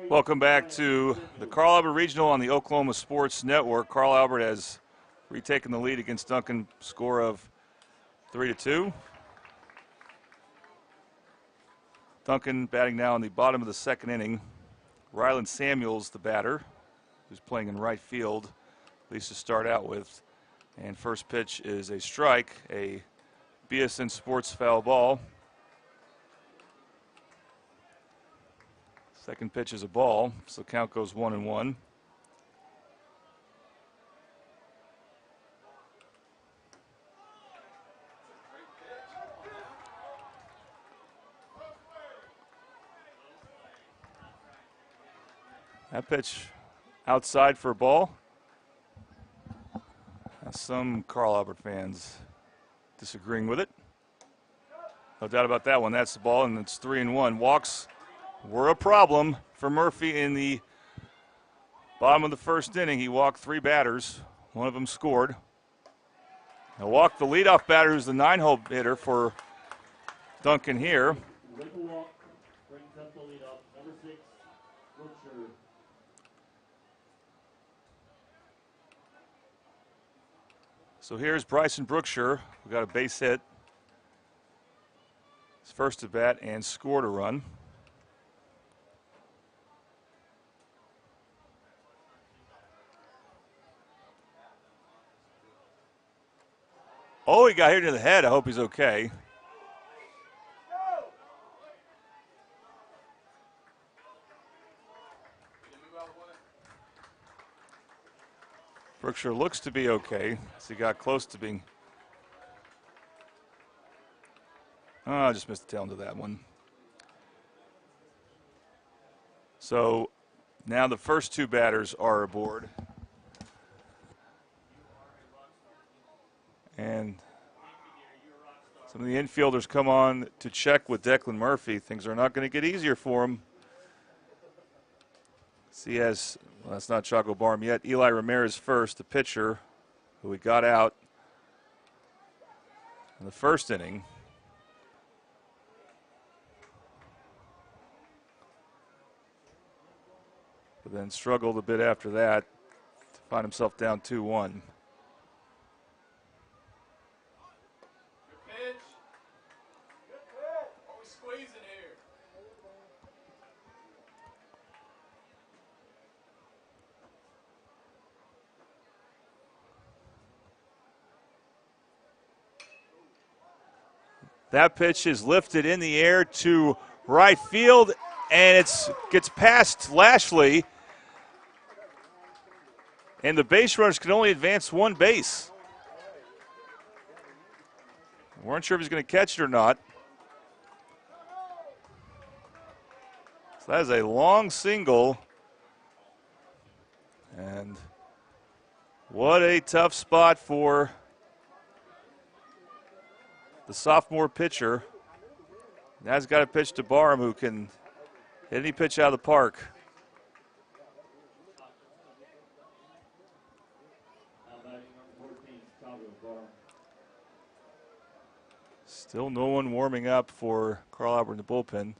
Welcome back to the Carl Albert Regional on the Oklahoma Sports Network. Carl Albert has retaken the lead against Duncan, score of 3-2. Duncan batting now in the bottom of the second inning. Ryland Samuels, the batter, who's playing in right field, at least to start out with. And first pitch is a strike, a BSN Sports foul ball. Second pitch is a ball, so count goes 1-1. That pitch outside for a ball. Some Carl Albert fans disagreeing with it. No doubt about that one. That's the ball, and it's 3-1. Walks were a problem for Murphy in the bottom of the first inning. He walked 3 batters. One of them scored. He'll walk the leadoff batter, who's the 9-hole hitter for Duncan here. So here's Bryson Brookshire, who got a base hit. His first at bat and scored a run. Oh, he got hit in the head. I hope he's okay. Brookshire looks to be okay as he got close to being. Oh, I just missed the tail end of that one. So now the first 2 batters are aboard. And some of the infielders come on to check with Declan Murphy. Things are not going to get easier for him. So he has, well, that's not Chaco Barham yet. Eli Ramirez first, the pitcher, who he got out in the first inning. But then struggled a bit after that to find himself down 2-1. That pitch is lifted in the air to right field, and it gets past Lashley. And the base runners can only advance 1 base. Weren't sure if he's going to catch it or not. So that is a long single. And what a tough spot for the sophomore pitcher. Now he's got a pitch to Barham, who can hit any pitch out of the park. Still no one warming up for Carl Albert in the bullpen.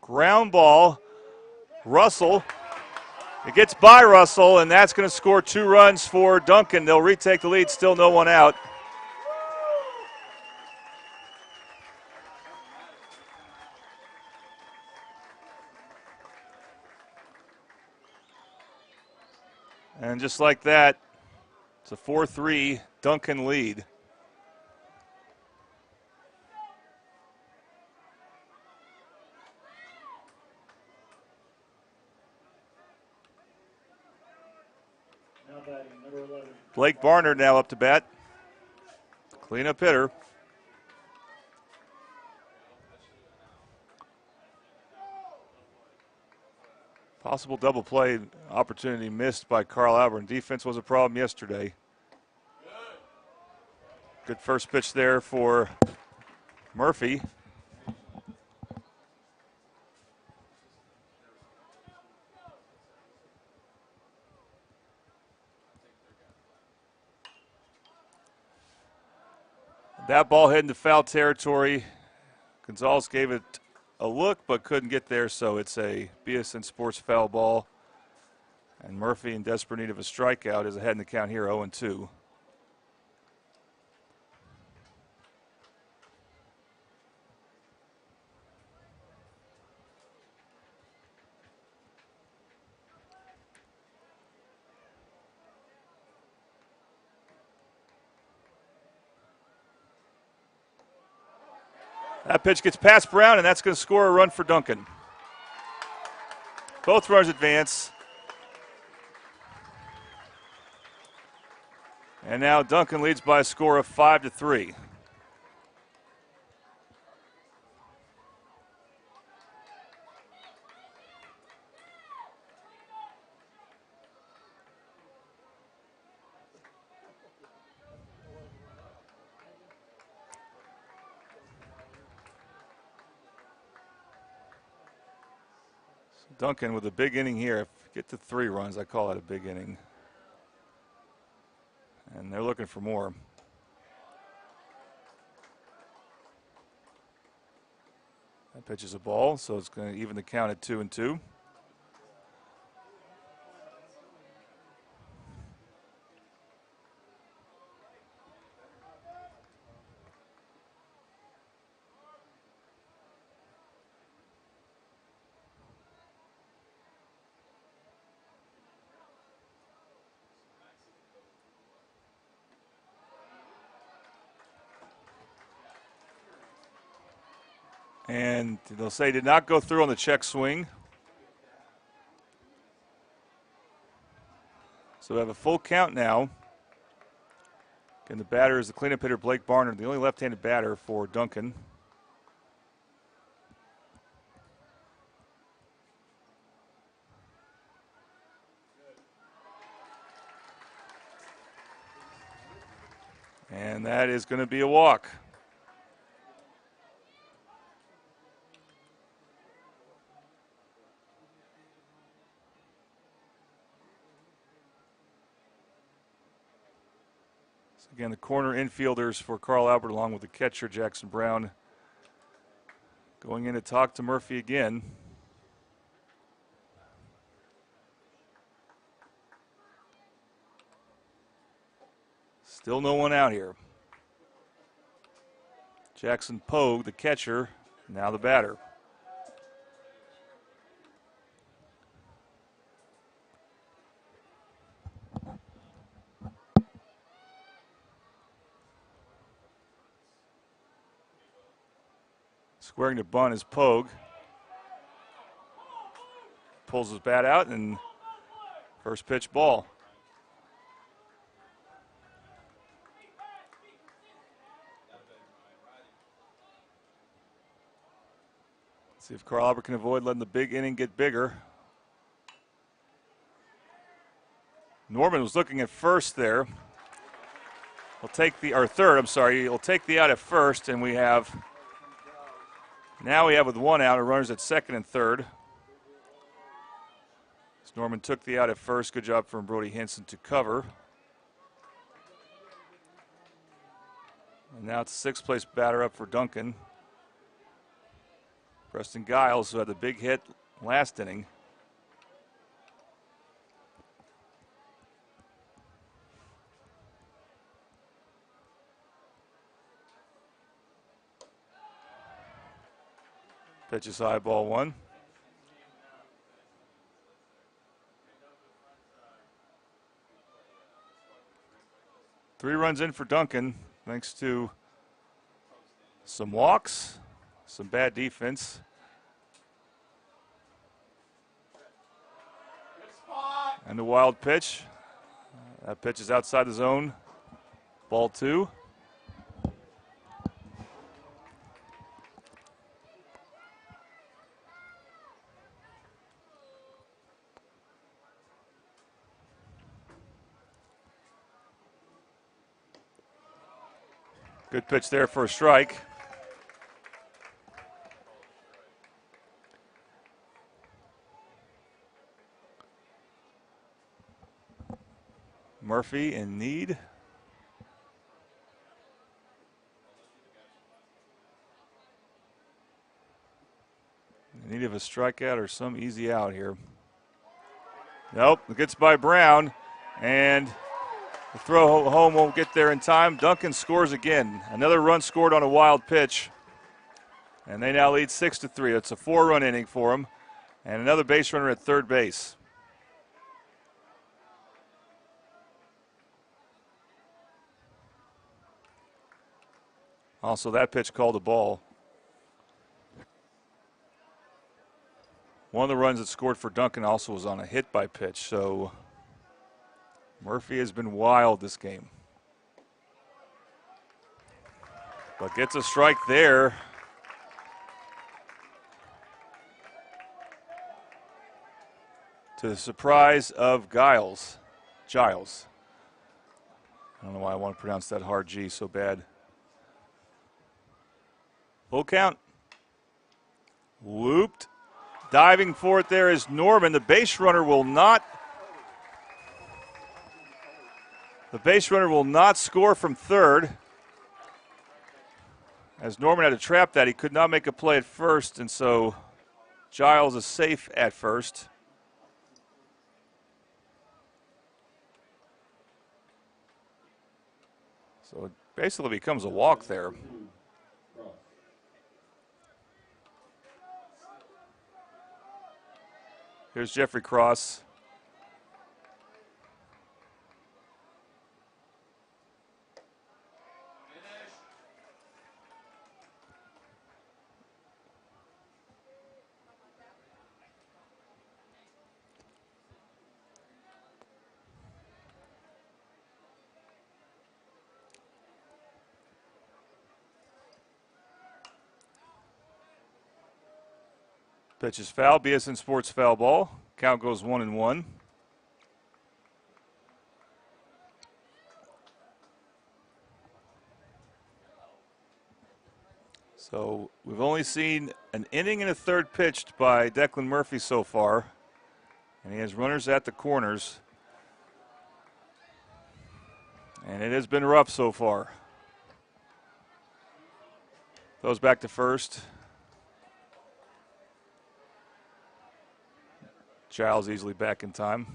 Ground ball. Russell. It gets by Russell, and that's going to score 2 runs for Duncan. They'll retake the lead, still no one out. And just like that, it's a 4-3 Duncan lead. Blake Barnard now up to bat. Cleanup hitter. Possible double play opportunity missed by Carl Albert. Defense was a problem yesterday. Good first pitch there for Murphy. That ball hit into foul territory. Gonzalez gave it a look but couldn't get there, so it's a BSN Sports foul ball. And Murphy, in desperate need of a strikeout, is ahead in the count here, 0-2. That pitch gets past Brown, and that's going to score a run for Duncan. Both runners advance. And now Duncan leads by a score of 5-3. Duncan with a big inning here. If you get to 3 runs, I call that a big inning. And they're looking for more. That pitch is a ball, so it's going to even the count at 2-2. And they'll say did not go through on the check swing. So we have a full count now. And the batter is the cleanup hitter, Blake Barnard, the only left-handed batter for Duncan. And that is going to be a walk. Again, the corner infielders for Carl Albert along with the catcher, Jackson Brown, going in to talk to Murphy again. Still no one out here. Jackson Pogue, the catcher, now the batter. Squaring to bunt is Pogue. Pulls his bat out and first pitch ball. See if Carl Albert can avoid letting the big inning get bigger. Norman was looking at first there. will take the, or third, I'm sorry, he'll take the out at first, and we have, now we have with one out, runners at second and third. As Norman took the out at first, good job from Brody Hinson to cover. And now it's sixth place batter up for Duncan. Preston Giles, who had the big hit last inning. Pitch is high, ball one. Three runs in for Duncan, thanks to some walks, some bad defense. And the wild pitch. That pitch is outside the zone. Ball two. Good pitch there for a strike. Murphy in need. In need of a strikeout or some easy out here. Nope, it gets by Brown, and the throw home won't get there in time. Duncan scores again. Another run scored on a wild pitch, and they now lead 6-3. That's a 4-run inning for them, and another base runner at third base. Also, that pitch called a ball. One of the runs that scored for Duncan also was on a hit by pitch, so Murphy has been wild this game. But gets a strike there. To the surprise of Giles. I don't know why I want to pronounce that hard G so bad. Full count. Looped. Diving for it there is Norman. The base runner will not score from third. As Norman had to trap that, he could not make a play at first, and so Giles is safe at first. So it basically becomes a walk there. Here's Jeffrey Cross. Pitch is foul. BSN Sports foul ball. Count goes 1-1. So we've only seen an inning and a third pitched by Declan Murphy so far, and he has runners at the corners. And it has been rough so far. Goes back to first. Giles easily back in time.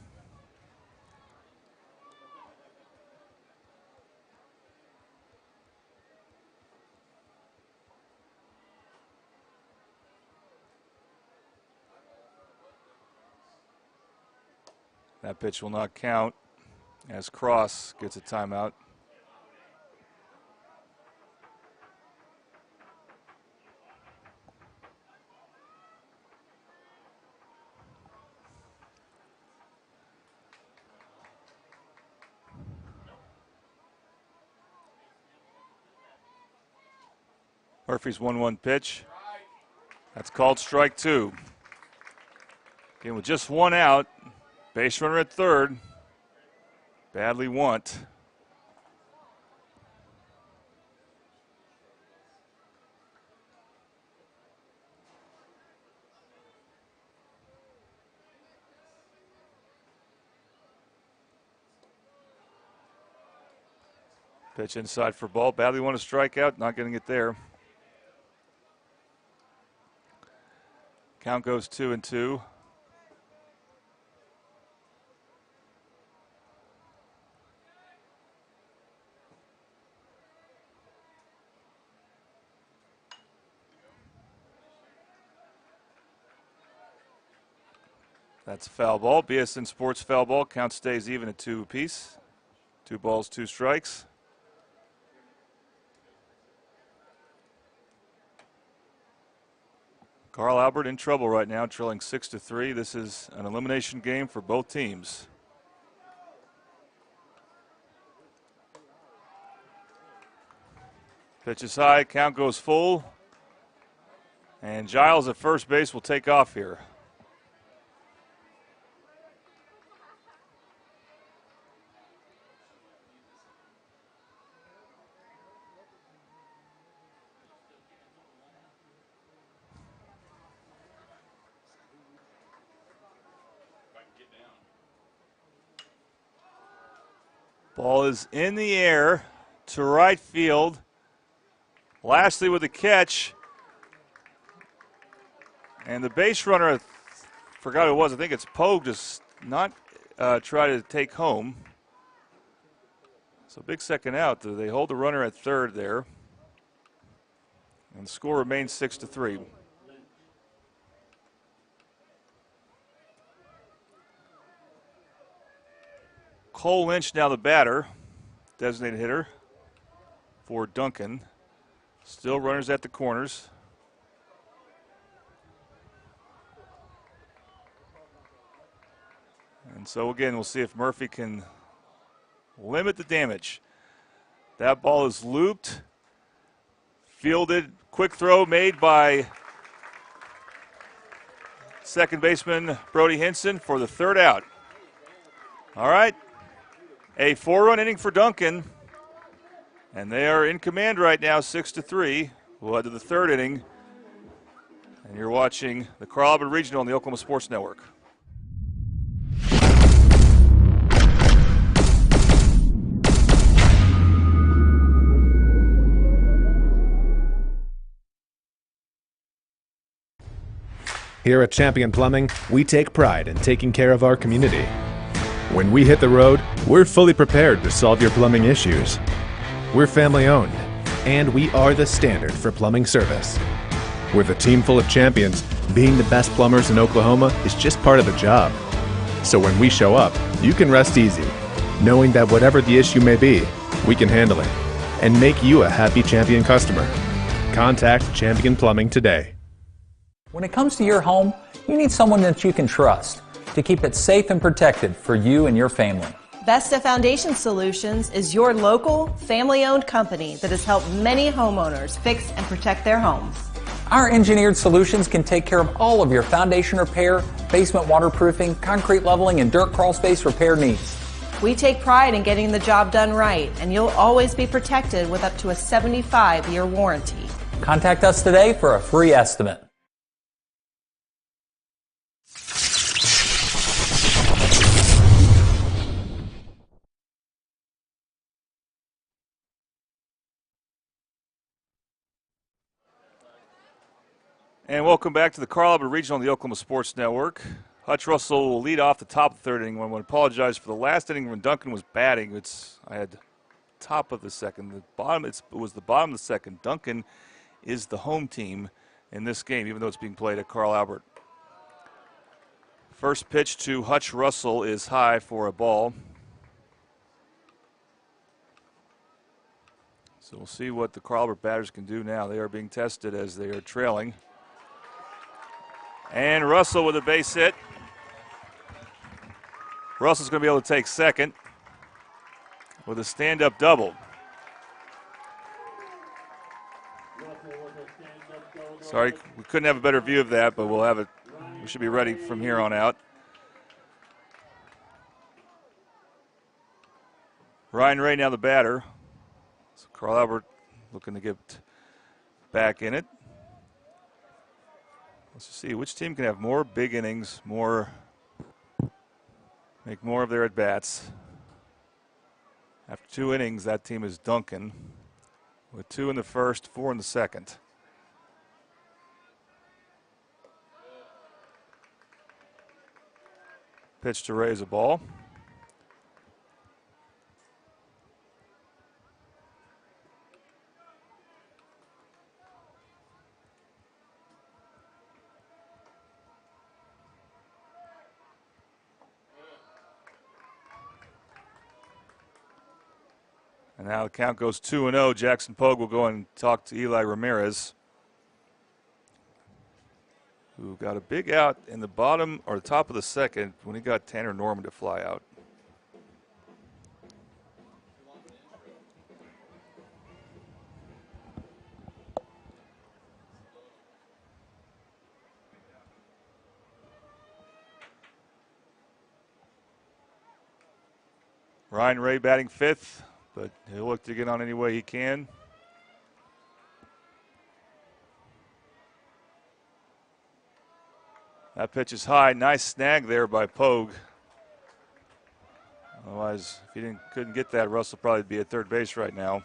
That pitch will not count as Cross gets a timeout. Murphy's 1-1 pitch. That's called strike two. Again, with just one out, base runner at third. Badly want. Pitch inside for ball. Badly want to strike out, not getting it there. Count goes 2-2. That's a foul ball. BSN Sports foul ball. Count stays even at 2 apiece. 2 balls, 2 strikes. Carl Albert in trouble right now, trailing 6-3. This is an elimination game for both teams. Pitch is high, count goes full. And Giles at first base will take off here. Ball is in the air to right field. Lashley with the catch. And the base runner, I forgot who it was. I think it's Pogue, does not try to take home. So big second out. They hold the runner at third there. And the score remains 6-3. Cole Lynch now the batter, designated hitter for Duncan. Still runners at the corners. And so again, we'll see if Murphy can limit the damage. That ball is looped, fielded, quick throw made by second baseman Brody Hinson for the third out. All right. A 4-run inning for Duncan, and they are in command right now, 6-3. We'll head to the third inning, and you're watching the Carl Albert Regional on the Oklahoma Sports Network. Here at Champion Plumbing, we take pride in taking care of our community. When we hit the road, we're fully prepared to solve your plumbing issues. We're family owned, and we are the standard for plumbing service. With a team full of champions, being the best plumbers in Oklahoma is just part of the job. So when we show up, you can rest easy, knowing that whatever the issue may be, we can handle it and make you a happy Champion customer. Contact Champion Plumbing today. When it comes to your home, you need someone that you can trust to keep it safe and protected for you and your family. Vesta Foundation Solutions is your local, family-owned company that has helped many homeowners fix and protect their homes. Our engineered solutions can take care of all of your foundation repair, basement waterproofing, concrete leveling, and dirt crawl space repair needs. We take pride in getting the job done right, and you'll always be protected with up to a 75-year warranty. Contact us today for a free estimate. And welcome back to the Carl Albert Regional on the Oklahoma Sports Network. Hutch Russell will lead off the top of the third inning. I want to apologize for the last inning when Duncan was batting. I had top of the second. It was the bottom of the second. Duncan is the home team in this game, even though it's being played at Carl Albert. First pitch to Hutch Russell is high for a ball. So we'll see what the Carl Albert batters can do now. They are being tested as they are trailing. And Russell with a base hit. Russell's going to be able to take second with a stand-up double. Sorry, we couldn't have a better view of that, but we'll have it. We should be ready from here on out. Ryan Ray now the batter. So Carl Albert looking to get back in it. Let's see which team can have more big innings, make more of their at-bats. After 2 innings, that team is Duncan with 2 in the first, 4 in the second. Pitch to raise a ball. And now the count goes 2-0. Jackson Pogue will go and talk to Eli Ramirez, who got a big out in the bottom or the top of the second when he got Tanner Norman to fly out. Ryan Ray batting 5th, but he'll look to get on any way he can. That pitch is high. Nice snag there by Pogue. Otherwise, if he couldn't get that, Russell probably be at third base right now.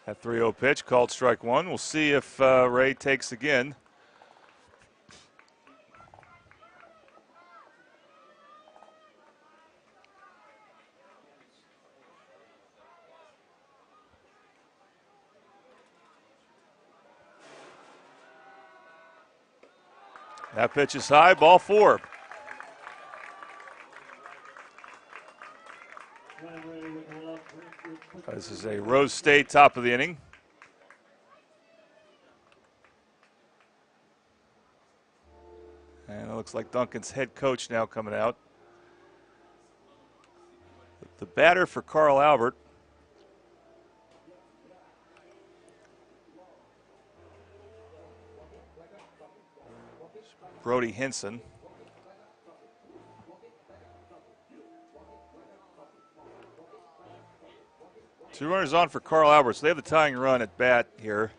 That 3-0 pitch called strike 1. We'll see if Ray takes again. That pitch is high, ball 4. This is a Rose State top of the inning. And it looks like Duncan's head coach now coming out. The batter for Carl Albert. Brody Hinson. Two runners on for Carl Albert, so they have the tying run at bat here.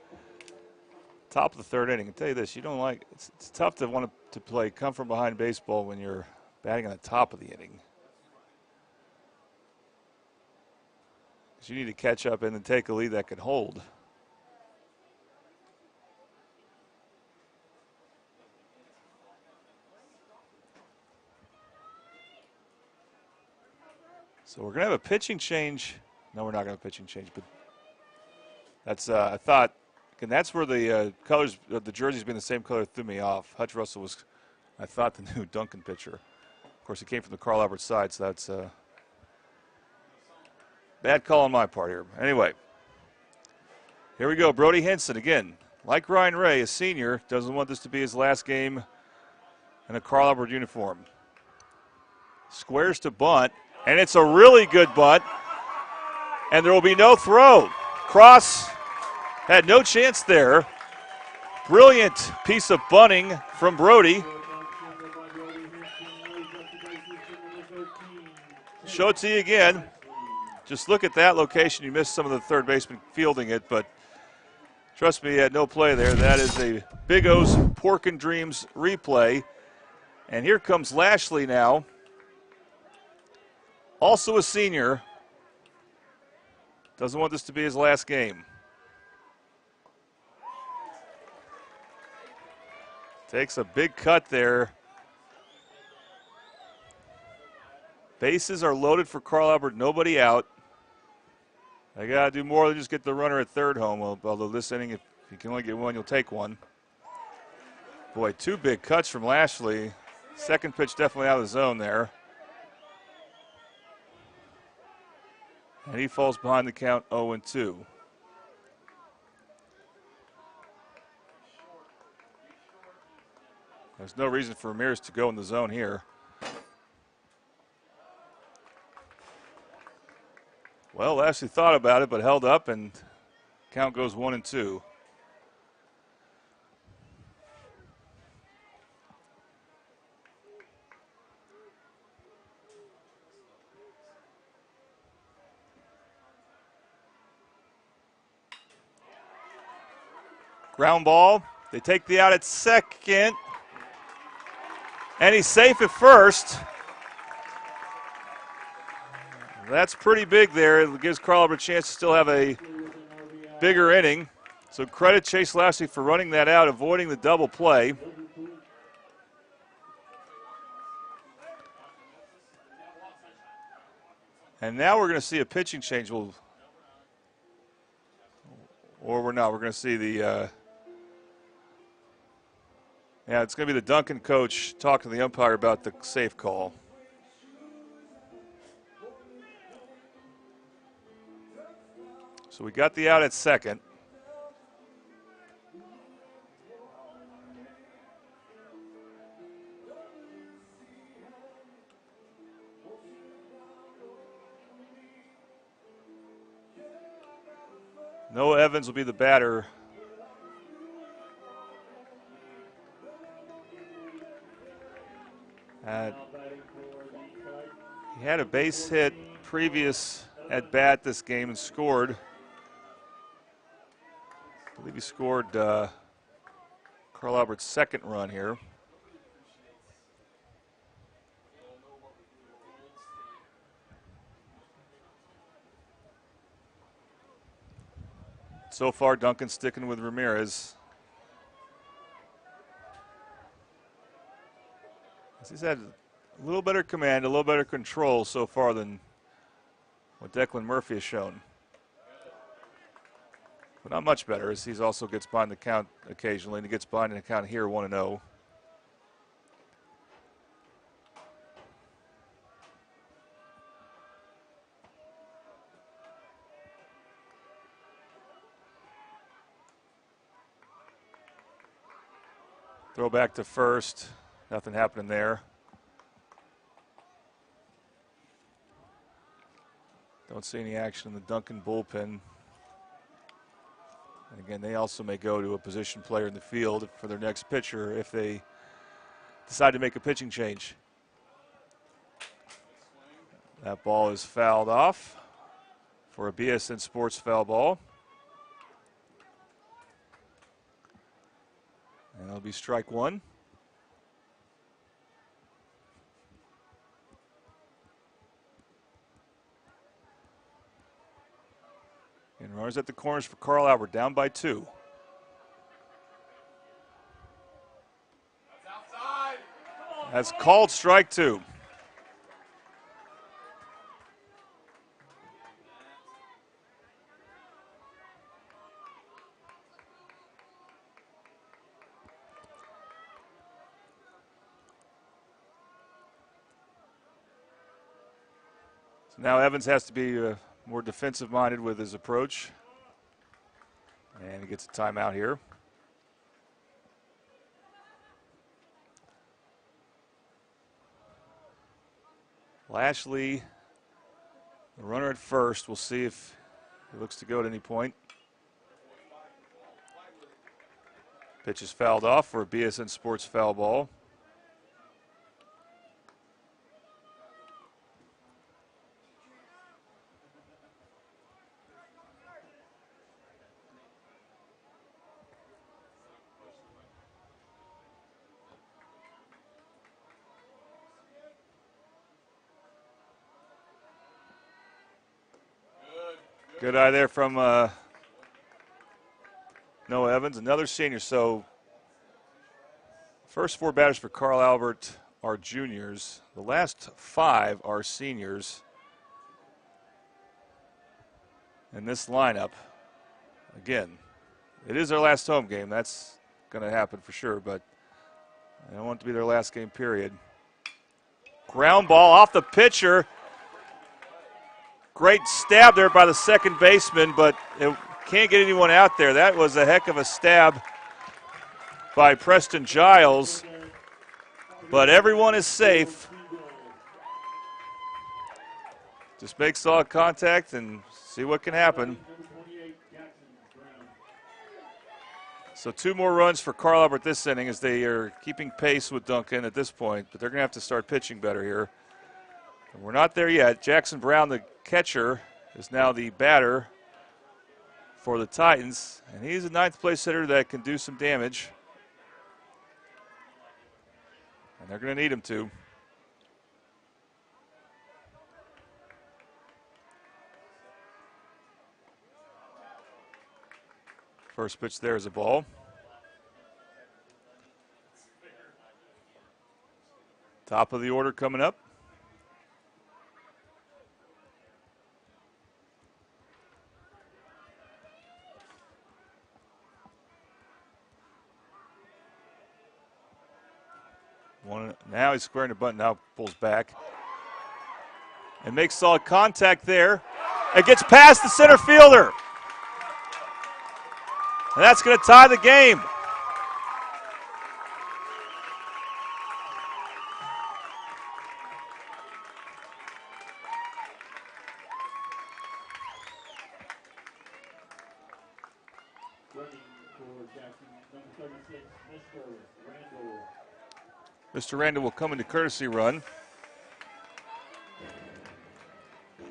Top of the third inning. I tell you this, you don't like it's tough to want to play come from behind baseball when you're batting on the top of the inning. Because you need to catch up and then take a lead that can hold. So we're going to have a pitching change. No, we're not going to have a pitching change, but that's, I thought, and that's where the colors of the jerseys being the same color threw me off. Hutch Russell was, I thought, the new Duncan pitcher. Of course, he came from the Carl Albert side, so that's a bad call on my part here. Anyway, here we go. Brody Hinson again. Like Ryan Ray, a senior, doesn't want this to be his last game in a Carl Albert uniform. Squares to bunt, and it's a really good bunt, and there will be no throw. Cross had no chance there. Brilliant piece of bunting from Brody. Show it to you again. Just look at that location. You missed some of the third baseman fielding it, but trust me, he had no play there. That is a Big O's Pork and Dreams replay. And here comes Lashley now. Also a senior. Doesn't want this to be his last game. Takes a big cut there. Bases are loaded for Carl Albert, nobody out. They got to do more than just get the runner at third home, although this inning, if you can only get one, you'll take one. Boy, 2 big cuts from Lashley. Second pitch definitely out of the zone there. And he falls behind the count 0-2. There's no reason for Ramirez to go in the zone here. Well, Lashley thought about it, but held up, and count goes 1-2. Ground ball. They take the out at second. And he's safe at first. That's pretty big there. It gives Carl Albert a chance to still have a bigger inning. So credit Chase Lashley for running that out, avoiding the double play. And now we're going to see a pitching change. Or we're not. We're going to see the yeah, it's going to be the Duncan coach talking to the umpire about the safe call. So we got the out at second. Noah Evans will be the batter. He had a base hit previous at bat this game and scored. I believe he scored Carl Albert's second run here. So far, Duncan sticking with Ramirez. He's had a little better command, a little better control so far than what Declan Murphy has shown. But not much better, as he also gets behind the count occasionally, and he gets behind the count here 1-0. Throw back to first. Nothing happening there. Don't see any action in the Duncan bullpen. And again, they also may go to a position player in the field for their next pitcher if they decide to make a pitching change. That ball is fouled off for a BSN Sports foul ball. And it'll be strike one. And runners at the corners for Carl Albert, down by 2. That's called strike 2. So now Evans has to be more defensive-minded with his approach. And he gets a timeout here. Lashley, the runner at first. We'll see if he looks to go at any point. Pitch is fouled off for a BSN Sports foul ball. Good eye there from Noah Evans, another senior. So first 4 batters for Carl Albert are juniors. The last 5 are seniors. In this lineup, again, it is their last home game. That's going to happen for sure, but I don't want it to be their last game, period. Ground ball off the pitcher. Great stab there by the second baseman, but it can't get anyone out there. That was a heck of a stab by Preston Giles, but everyone is safe. Just make solid contact and see what can happen. So 2 more runs for Carl Albert this inning as they are keeping pace with Duncan at this point, but they're going to have to start pitching better here. And we're not there yet. Jackson Brown, the catcher, is now the batter for the Titans, and he's a ninth-place hitter that can do some damage. And they're going to need him to. First pitch there is a ball. Top of the order coming up. Now he's squaring the bunt, now pulls back. And makes solid contact there. It gets past the center fielder. And that's going to tie the game. Mr. Randall will come into courtesy run.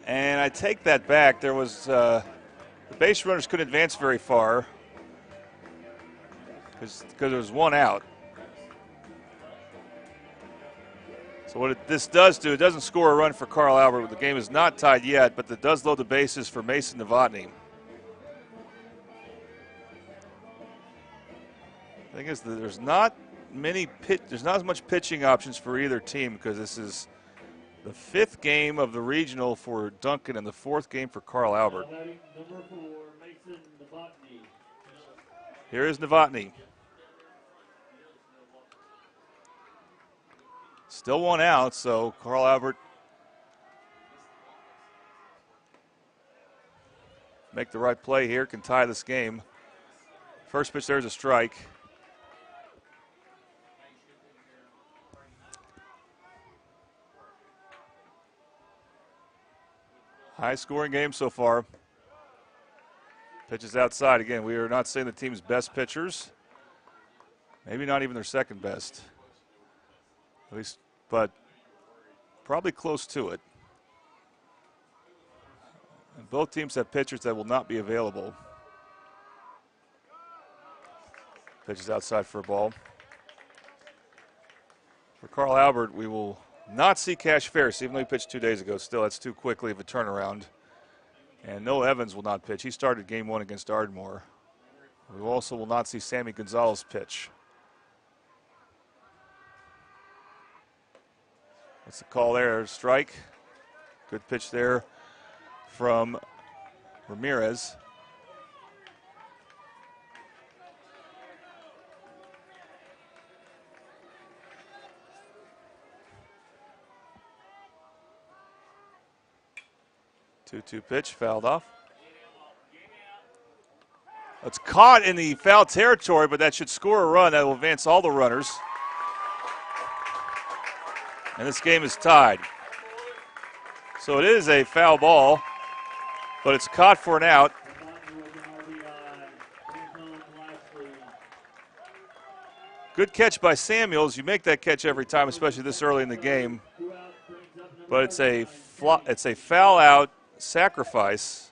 And I take that back. There was the base runners couldn't advance very far because there was one out. So what this does do, it doesn't score a run for Carl Albert. The game is not tied yet, but it does load the bases for Mason Novotny. The thing is that there's not as much pitching options for either team because this is the 5th game of the regional for Duncan and the 4th game for Carl Albert. Here is Novotny. Still one out, so Carl Albert make the right play here, can tie this game. First pitch, there's a strike. High-scoring game so far. Pitches outside. Again, we are not seeing the team's best pitchers. Maybe not even their second best. At least, but probably close to it. And both teams have pitchers that will not be available. Pitches outside for a ball. For Carl Albert, we will not see Cash Ferris, even though he pitched 2 days ago. Still, that's too quickly of a turnaround. And Noah Evans will not pitch. He started game 1 against Ardmore. We also will not see Sammy Gonzalez pitch. That's the call there. Strike. Good pitch there from Ramirez. Two-two pitch, fouled off. It's caught in the foul territory, but that should score a run. That will advance all the runners. And this game is tied. So it is a foul ball, but it's caught for an out. Good catch by Samuels. You make that catch every time, especially this early in the game. But it's a foul out. Sacrifice.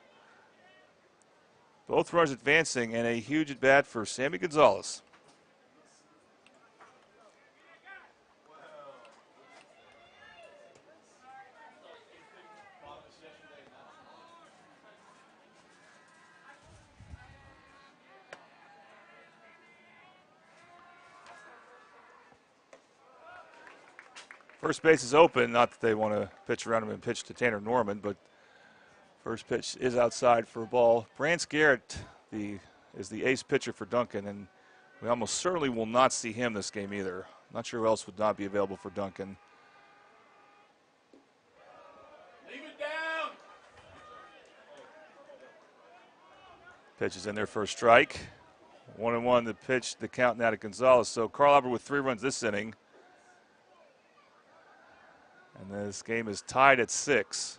Both runners advancing, and a huge at bat for Sammy Gonzalez. First base is open. Not that they want to pitch around him and pitch to Tanner Norman, but first pitch is outside for a ball. Brance Garrett is the ace pitcher for Duncan, and we almost certainly will not see him this game either. Not sure who else would not be available for Duncan. Leave it down. Pitch is in there for a strike. 1-1 the pitch, the count now to Gonzalez. So Carl Albert with 3 runs this inning. And this game is tied at 6.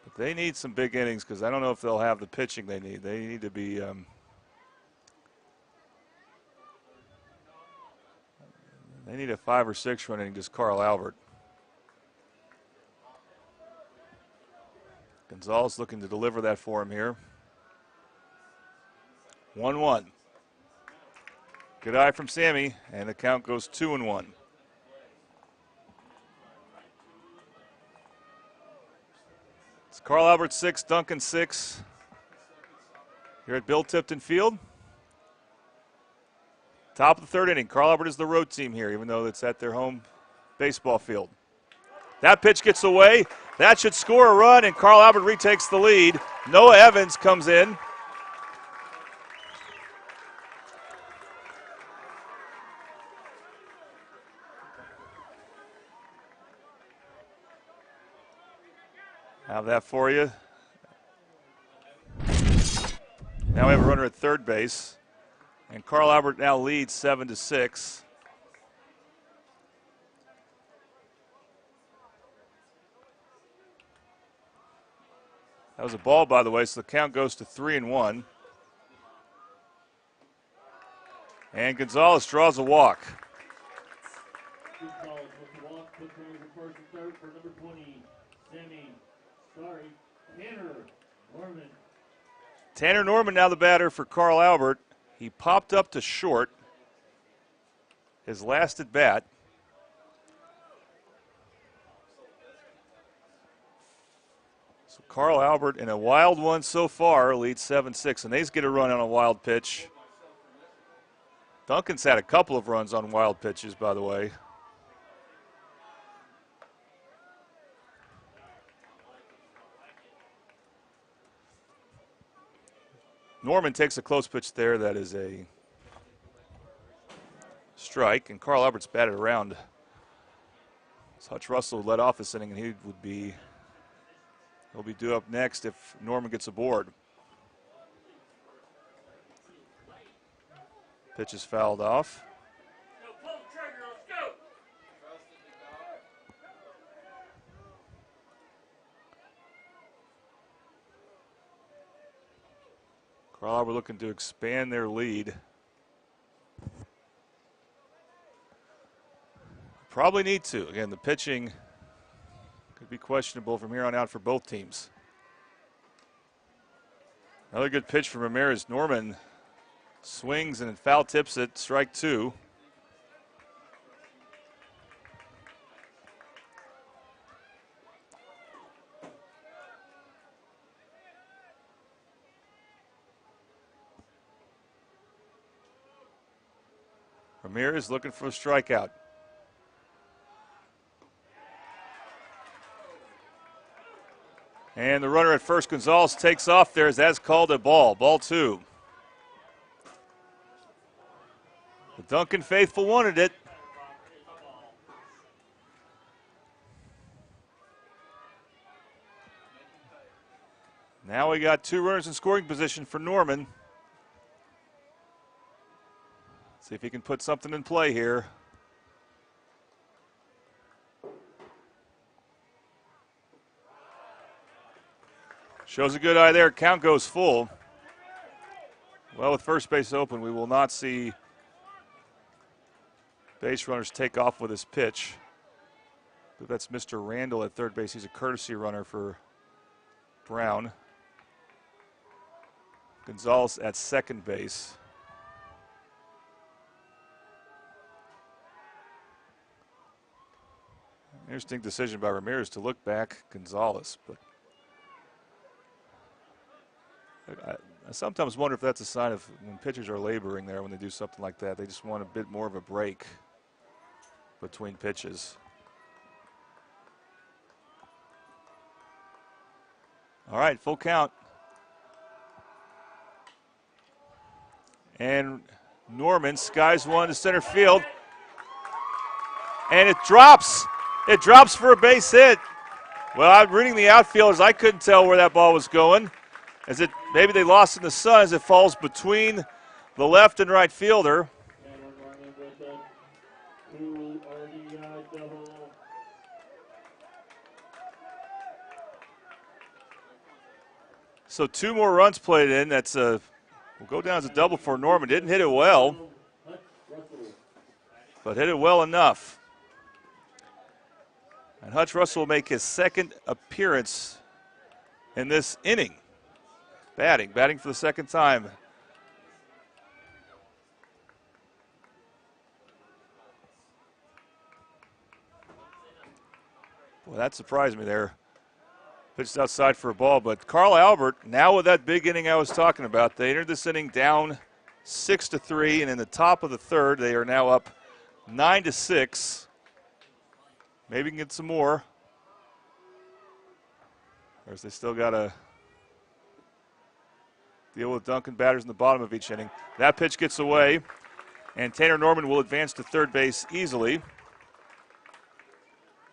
But they need some big innings because I don't know if they'll have the pitching they need. They need to be they need a 5 or 6 run inning, just Carl Albert. Gonzalez looking to deliver that for him here. 1-1. Good eye from Sammy, and the count goes 2-1. It's Carl Albert 6, Duncan 6 here at Bill Tipton Field. Top of the third inning. Carl Albert is the road team here, even though it's at their home baseball field. That pitch gets away. That should score a run, and Carl Albert retakes the lead. Noah Evans comes in. Have that for you. Now we have a runner at third base, and Carl Albert now leads 7-6. That was a ball, by the way, so the count goes to 3-1. And Gonzalez draws a walk. Gonzalez with the walk, puts runners at first and third for number 20, Tanner Norman. Tanner Norman now the batter for Carl Albert. He popped up to short his last at bat. So Carl Albert in a wild one so far leads 7-6, and they get a run on a wild pitch. Duncan's had a couple of runs on wild pitches, by the way. Norman takes a close pitch there. That is a strike, and Carl Albert's batted around. So Hutch Russell led off this inning, and he'll be due up next if Norman gets aboard. Pitch is fouled off. Carl Albert looking to expand their lead. Probably need to. Again, the pitching could be questionable from here on out for both teams. Another good pitch from Ramirez. Norman swings and foul tips it, strike two. Ramirez looking for a strikeout. And the runner at first, Gonzalez, takes off there as that's called a ball. Ball two. The Duncan faithful wanted it. Now we got two runners in scoring position for Norman. See if he can put something in play here. Shows a good eye there. Count goes full. Well, with first base open, we will not see base runners take off with this pitch. But that's Mr. Randall at third base. He's a courtesy runner for Brown. Gonzalez at second base. Interesting decision by Ramirez to look back Gonzalez, but I sometimes wonder if that's a sign of when pitchers are laboring there when they do something like that. They just want a bit more of a break between pitches. All right, full count. And Norman skies one to center field. And it drops. It drops for a base hit. Well, I'm reading the outfielders. I couldn't tell where that ball was going. Maybe they lost in the sun as it falls between the left and right fielder. So two more runs played in. Will go down as a double for Norman. Didn't hit it well, but hit it well enough. And Hutch Russell will make his second appearance in this inning. Batting for the second time. Well, that surprised me there. Pitched outside for a ball, but Carl Albert, now with that big inning I was talking about, they entered this inning down 6-3, and in the top of the third, they are now up 9-6. Maybe we can get some more. Or is they still got to deal with Duncan batters in the bottom of each inning. That pitch gets away, and Tanner Norman will advance to third base easily.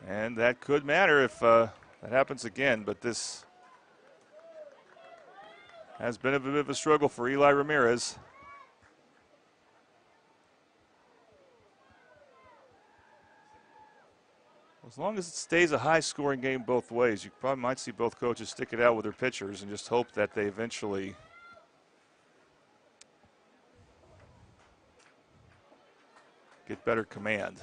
And that could matter if that happens again, but this has been a bit of a struggle for Eli Ramirez. As long as it stays a high-scoring game both ways, you probably might see both coaches stick it out with their pitchers and just hope that they eventually get better command.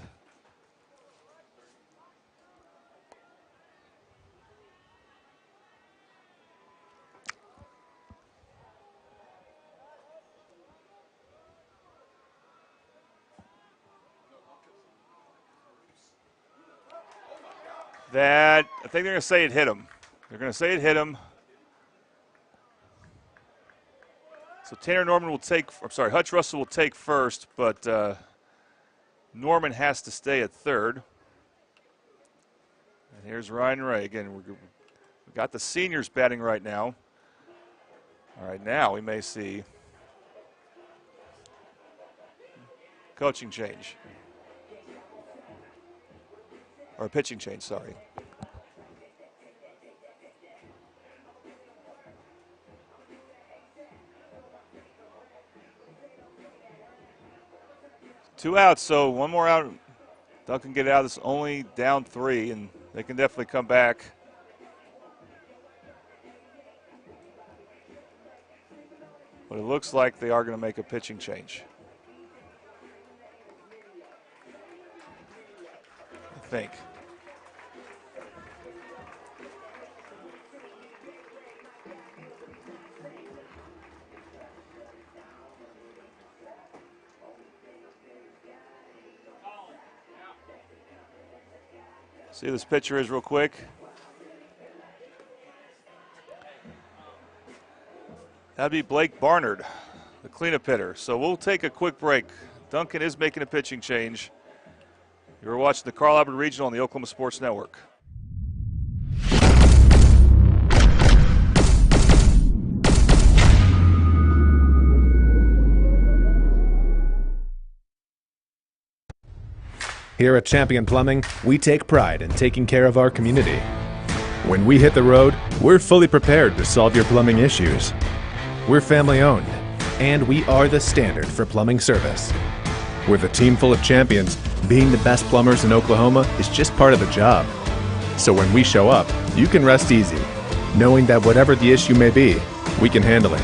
That, I think they're going to say it hit him. They're going to say it hit him. So Tanner Norman will take, Hutch Russell will take first, but Norman has to stay at third. And here's Ryan Ray. Again, we've got the seniors batting right now. All right, now we may see coaching change. Or a pitching change, sorry. Two outs, so one more out. Duncan get out of this only down 3, and they can definitely come back. But it looks like they are going to make a pitching change. I think. See who this pitcher is real quick. That'd be Blake Barnard, the cleanup hitter. So we'll take a quick break. Duncan is making a pitching change. You're watching the Carl Albert Regional on the Oklahoma Sports Network. Here at Champion Plumbing, we take pride in taking care of our community. When we hit the road, we're fully prepared to solve your plumbing issues. We're family owned, and we are the standard for plumbing service. With a team full of champions, being the best plumbers in Oklahoma is just part of the job. So when we show up, you can rest easy, knowing that whatever the issue may be, we can handle it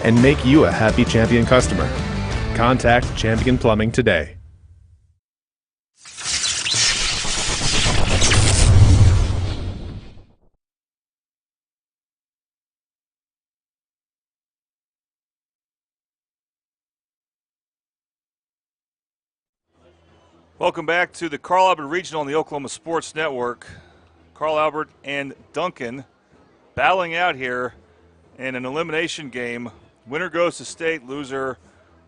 and make you a happy Champion customer. Contact Champion Plumbing today. Welcome back to the Carl Albert Regional on the Oklahoma Sports Network. Carl Albert and Duncan battling out here in an elimination game. Winner goes to state, loser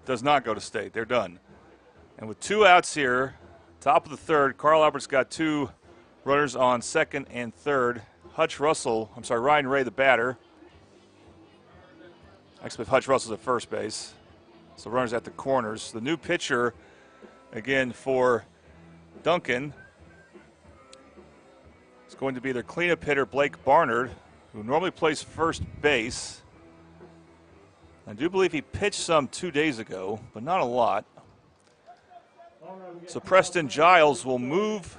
does not go to state. They're done. And with two outs here, top of the third, Carl Albert's got two runners on second and third. Ryan Ray, the batter. Actually, Hutch Russell's at first base. So runners at the corners. The new pitcher, again, for Duncan, it's going to be their cleanup hitter, Blake Barnard, who normally plays first base. I do believe he pitched some 2 days ago, but not a lot. So Preston Giles will move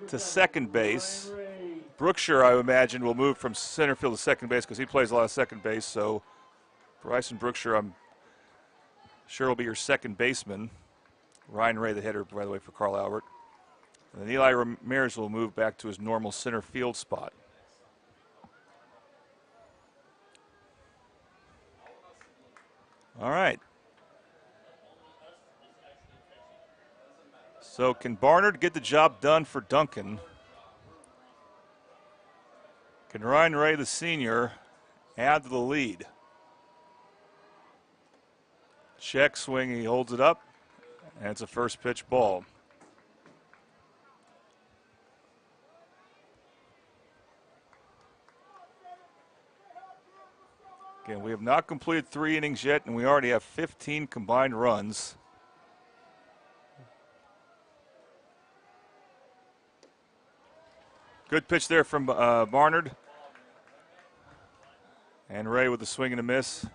to second base. Brookshire, I imagine, will move from center field to second base because he plays a lot of second base. So Bryson Brookshire, I'm sure, will be your second baseman. Ryan Ray, the hitter, by the way, for Carl Albert. And then Eli Ramirez will move back to his normal center field spot. All right. So can Barnard get the job done for Duncan? Can Ryan Ray, the senior, add to the lead? Check swing, he holds it up, and it's a first pitch ball. Again, we have not completed 3 innings yet, and we already have 15 combined runs. Good pitch there from Barnard. And Ray with the swing and a miss.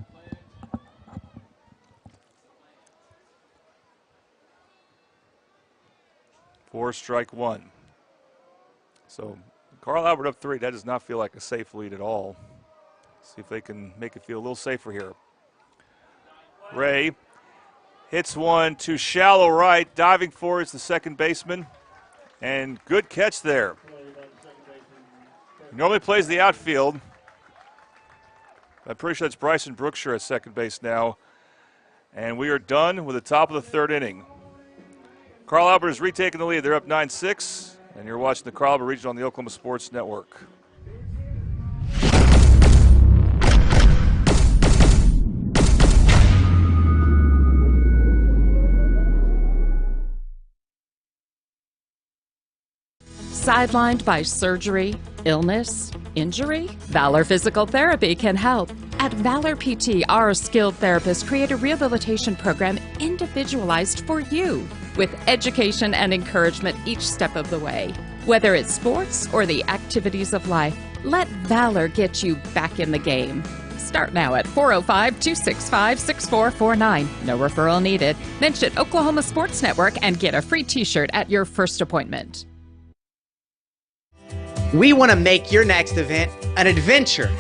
For strike 1. So Carl Albert up 3. That does not feel like a safe lead at all. See if they can make it feel a little safer here. Ray hits one to shallow right. Diving for is the second baseman. And good catch there. He normally plays the outfield. I'm pretty sure it's Bryson Brookshire at second base now. And we are done with the top of the 3rd inning. Carl Albert is retaking the lead. They're up 9-6. And you're watching the Carl Albert Regional on the Oklahoma Sports Network. Sidelined by surgery, illness, injury? Valor Physical Therapy can help. At Valor PT, our skilled therapists create a rehabilitation program individualized for you, with education and encouragement each step of the way. Whether it's sports or the activities of life, let Valor get you back in the game. Start now at 405-265-6449. No referral needed. Mention Oklahoma Sports Network and get a free t-shirt at your first appointment. We want to make your next event an adventure.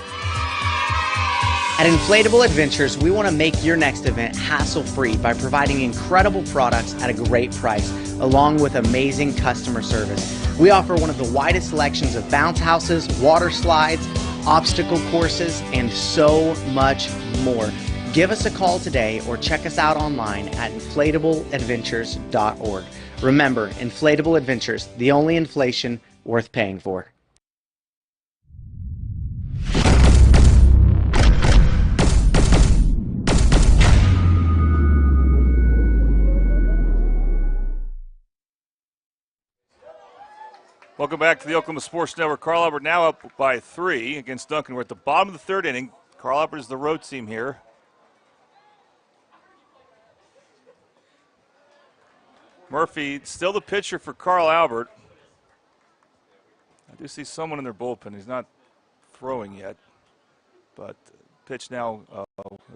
At Inflatable Adventures, we want to make your next event hassle-free by providing incredible products at a great price, along with amazing customer service. We offer one of the widest selections of bounce houses, water slides, obstacle courses, and so much more. Give us a call today or check us out online at inflatableadventures.org. Remember, Inflatable Adventures, the only inflation worth paying for. Welcome back to the Oklahoma Sports Network. Carl Albert now up by 3 against Duncan. We're at the bottom of the 3rd inning. Carl Albert is the road team here. Murphy still the pitcher for Carl Albert. I do see someone in their bullpen. He's not throwing yet, but pitch now,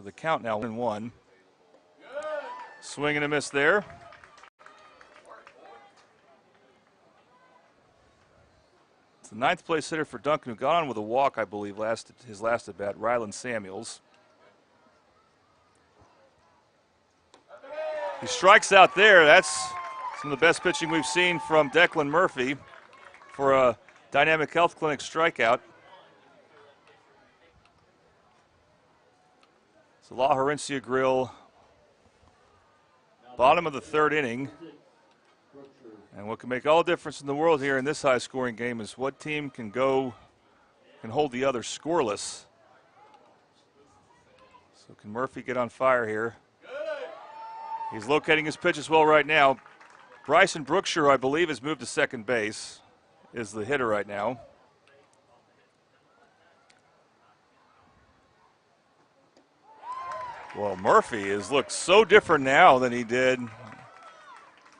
the count now 1-1. Swing and a miss there. The 9th place hitter for Duncan, who got on with a walk, I believe, his last at bat, Rylan Samuels. He strikes out there. That's some of the best pitching we've seen from Declan Murphy for a Dynamic Health Clinic strikeout. So La Herencia Grill, bottom of the 3rd inning. And what can make all the difference in the world here in this high-scoring game is what team can hold the other scoreless. So can Murphy get on fire here? He's locating his pitch as well right now. Bryson Brookshire, I believe, has moved to second base, is the hitter right now. Well, Murphy has looked so different now than he did.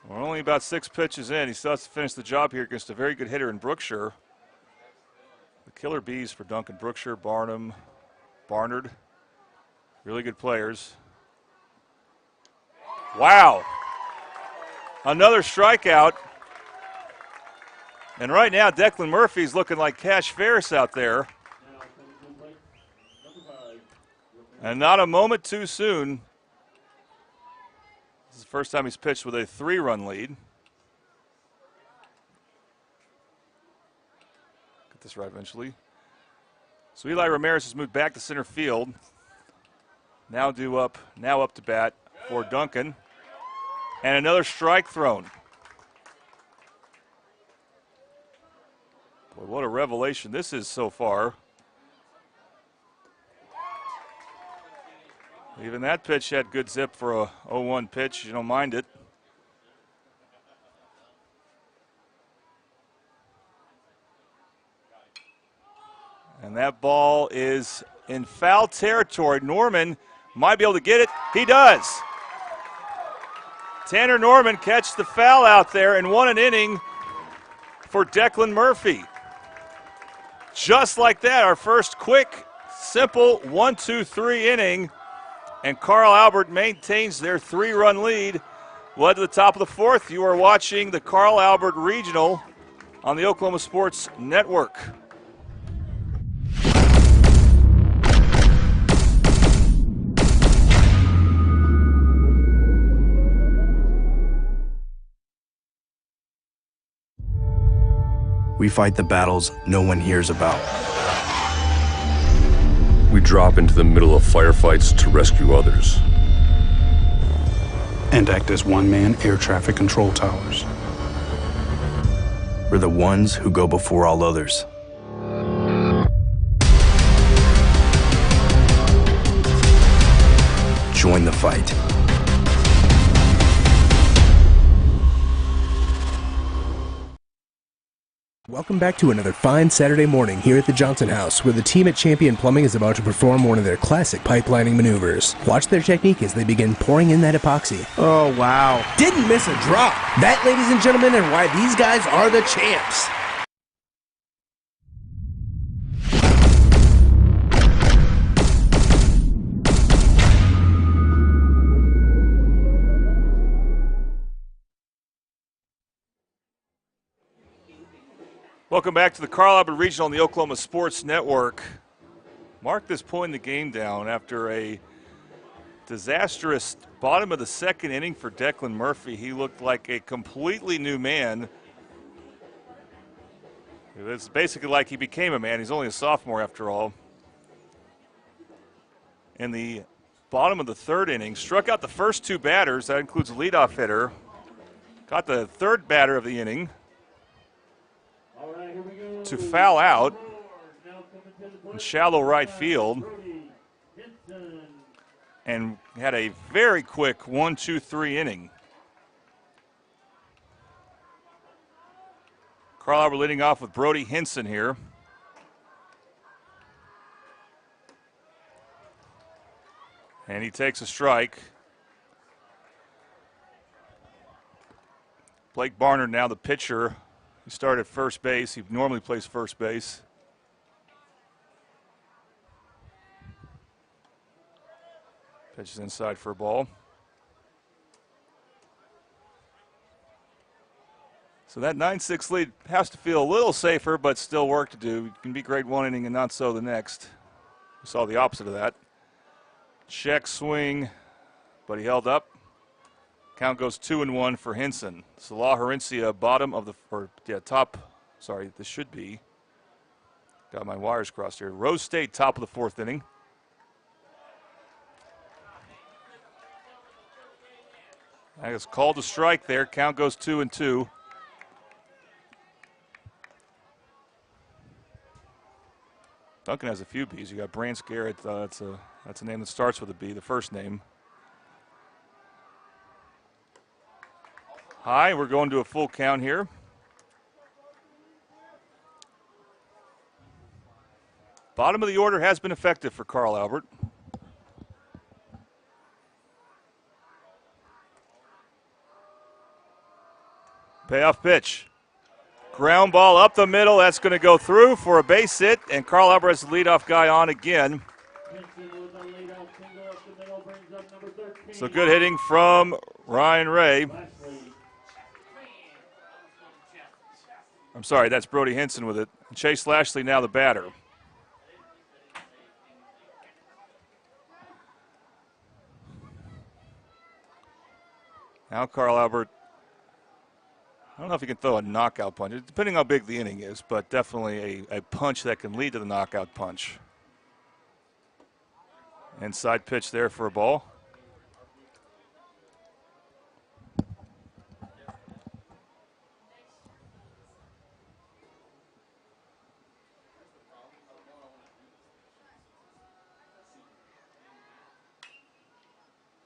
We're only about 6 pitches in. He still has to finish the job here against a very good hitter in Brookshire. The killer bees for Duncan. Brookshire, Barnum, Barnard. Really good players. Wow. Another strikeout. And right now, Declan Murphy's looking like Cash Ferris out there. And not a moment too soon. This is the first time he's pitched with a 3-run lead. Get this right eventually. So Eli Ramirez has moved back to center field. Now up to bat for Duncan. And another strike thrown. Boy, what a revelation this is so far. Even that pitch had good zip for a 0-1 pitch. You don't mind it. And that ball is in foul territory. Norman might be able to get it. He does. Tanner Norman catches the foul out there and won an inning for Declan Murphy. Just like that, our first quick, simple 1-2-3 inning. And Carl Albert maintains their 3-run lead. Led to the top of the fourth. You are watching the Carl Albert Regional on the Oklahoma Sports Network. We fight the battles no one hears about. We drop into the middle of firefights to rescue others. And act as one-man air traffic control towers. We're the ones who go before all others. Join the fight. Welcome back to another fine Saturday morning here at the Johnson House, where the team at Champion Plumbing is about to perform one of their classic pipelining maneuvers. Watch their technique as they begin pouring in that epoxy. Oh, wow. Didn't miss a drop. That, ladies and gentlemen, is why these guys are the champs. Welcome back to the Carl Albert Regional on the Oklahoma Sports Network. Mark this point in the game down after a disastrous bottom of the second inning for Declan Murphy. He looked like a completely new man. It's basically like he became a man. He's only a sophomore after all. In the bottom of the third inning, struck out the first two batters. That includes a leadoff hitter. Got the third batter of the inning to foul out in shallow right field, and had a very quick 1-2-3 inning. Carl Albert leading off with Brody Hinson here. And he takes a strike. Blake Barnard now the pitcher. He started at first base. He normally plays first base. Pitches inside for a ball. So that 9-6 lead has to feel a little safer, but still work to do. It can be great one inning and not so the next. We saw the opposite of that. Check swing, but he held up. Count goes 2-1 for Hinson. Salah Herencia, bottom of the, top, sorry, this should be, got my wires crossed here. Rose State, top of the fourth inning. I guess called a strike there. Count goes 2-2. Duncan has a few B's. You got Brance Garrett. That's a name that starts with a B, the first name. High, we're going to a full count here. Bottom of the order has been effective for Carl Albert. Payoff pitch. Ground ball up the middle. That's going to go through for a base hit, and Carl Albert has the leadoff guy on again. So good hitting from Ryan Ray. I'm sorry, that's Brody Hinson with it. Chase Lashley now the batter. Now Carl Albert, I don't know if he can throw a knockout punch, depending how big the inning is, but definitely a punch that can lead to the knockout punch. Inside pitch there for a ball.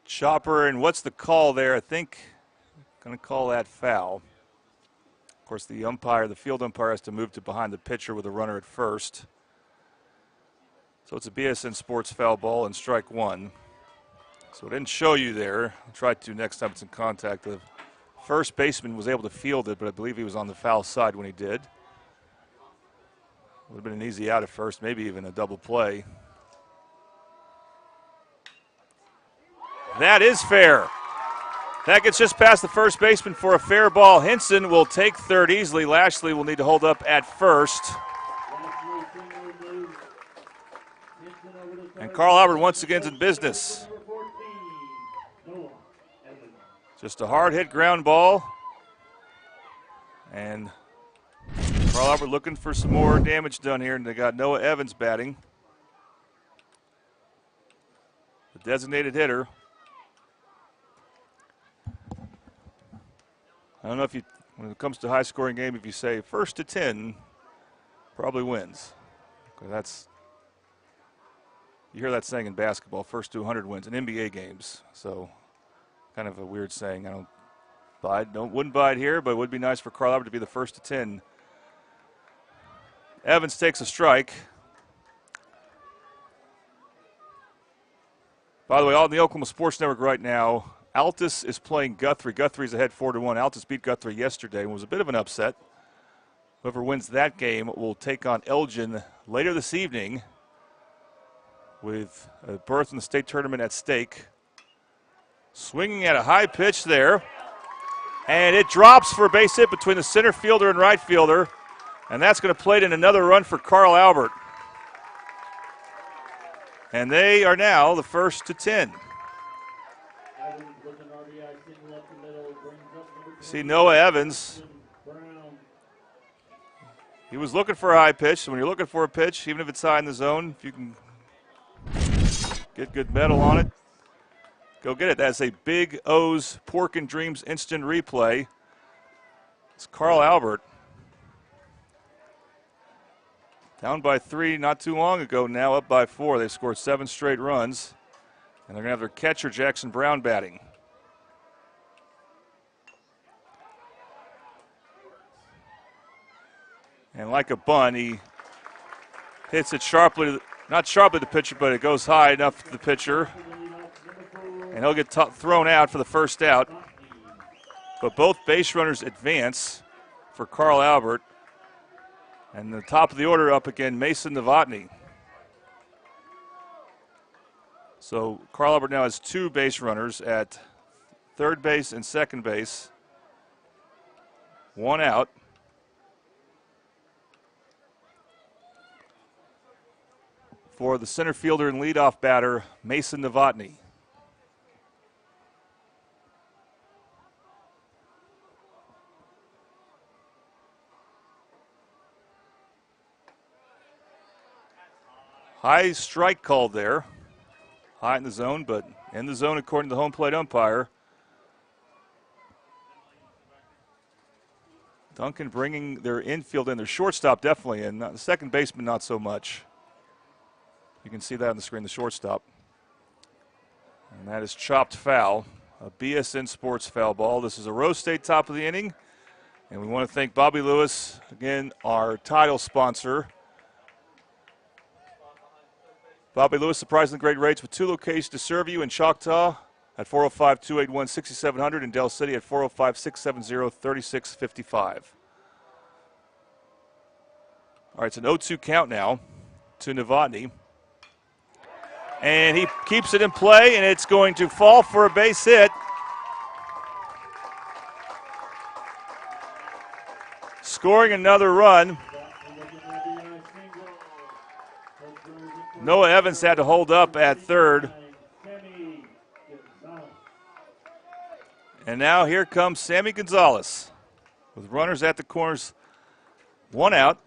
Chopper, and what's the call there? I think going to call that foul. Of course, the field umpire has to move to behind the pitcher with a runner at first. So it's a BSN Sports foul ball and strike one. So it didn't show you there. I'll try to next time it's in contact. The first baseman was able to field it, but I believe he was on the foul side when he did. Would have been an easy out at first, maybe even a double play. That is fair. That gets just past the first baseman for a fair ball. Hinson will take third easily. Lashley will need to hold up at first. And Carl Albert once again's in business. Just a hard hit ground ball. And Carl Albert looking for some more damage done here, and they got Noah Evans batting. The designated hitter. I don't know if you, when it comes to a high-scoring game, if you say first to 10, probably wins. Because that's, you hear that saying in basketball, first to 100 wins in NBA games. So, kind of a weird saying. I don't buy it, wouldn't buy it here, but it would be nice for Carl Albert to be the first to 10. Evans takes a strike. By the way, on the Oklahoma Sports Network right now, Altus is playing Guthrie. Guthrie's ahead 4-1. Altus beat Guthrie yesterday and was a bit of an upset. Whoever wins that game will take on Elgin later this evening with a berth in the state tournament at stake. Swinging at a high pitch there. And it drops for a base hit between the center fielder and right fielder. And that's going to plate in another run for Carl Albert. And they are now the first to 10. See Noah Evans. He was looking for a high pitch. So when you're looking for a pitch, even if it's high in the zone, if you can get good metal on it, go get it. That's a Big O's Pork and Dreams instant replay. It's Carl Albert. Down by 3 not too long ago, now up by 4. They've scored 7 straight runs. And they're going to have their catcher, Jackson Brown, batting. And like a bunt, he hits it sharply, not sharply to the pitcher, but it goes high enough to the pitcher. And he'll get thrown out for the first out. But both base runners advance for Carl Albert. And the top of the order up again, Mason Novotny. So Carl Albert now has 2 base runners at third base and second base. 1 out. For the center fielder and leadoff batter, Mason Novotny. High strike called there. High in the zone, but in the zone according to the home plate umpire. Duncan bringing their infield in. Their shortstop definitely in. The second baseman not so much. You can see that on the screen, the shortstop. And that is chopped foul. A BSN Sports foul ball. This is a Rose State top of the inning. And we want to thank Bobby Lewis, again, our title sponsor. Bobby Lewis, surprisingly great rates with 2 locations to serve you in Choctaw at 405-281-6700 and Del City at 405-670-3655. All right, it's an 0-2 count now to Novotny. And he keeps it in play, and it's going to fall for a base hit. Scoring another run. Noah Evans had to hold up at third. And now here comes Sammy Gonzalez with runners at the corners, 1 out,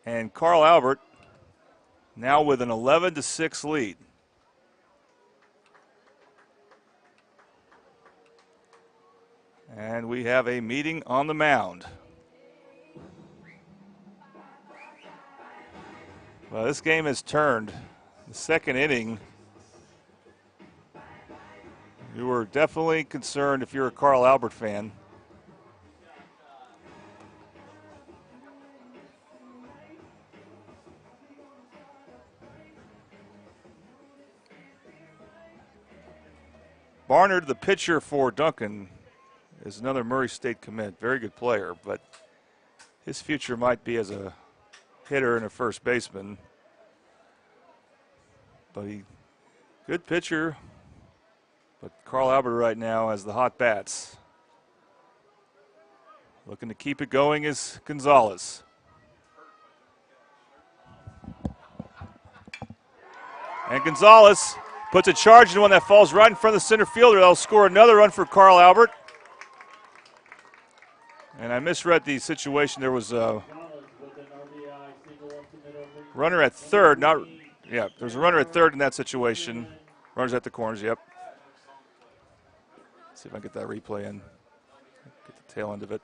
and Carl Albert now with an 11-6 lead. And we have a meeting on the mound. Well, this game has turned. The second inning, you were definitely concerned if you're a Carl Albert fan. Barnard, the pitcher for Duncan, is another Murray State commit. Very good player, but his future might be as a hitter and a first baseman. But good pitcher. But Carl Albert right now has the hot bats. Looking to keep it going is Gonzalez. And Gonzalez puts a charge into one that falls right in front of the center fielder. That'll score another run for Carl Albert. And I misread the situation. There was a runner at third. There's a runner at third in that situation. Runners at the corners, yep. See if I can get that replay in. Get the tail end of it.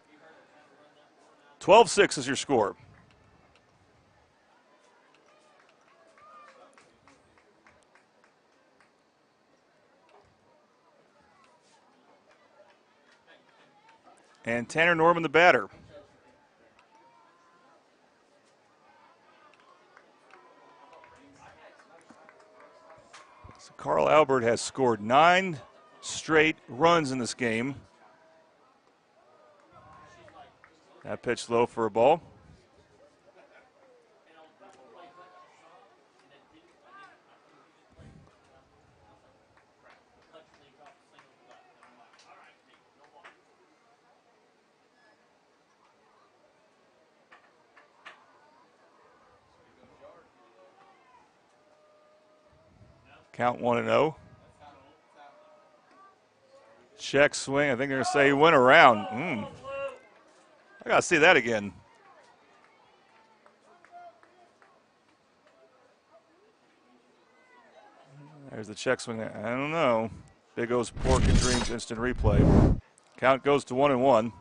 12-6 is your score. And Tanner Norman, the batter. So Carl Albert has scored 9 straight runs in this game. That pitch low for a ball. Count 1-0. Check swing. I think they're going to say he went around. I got to see that again. There's the check swing. I don't know. Big O's Pork and Dreams instant replay. Count goes to 1-1.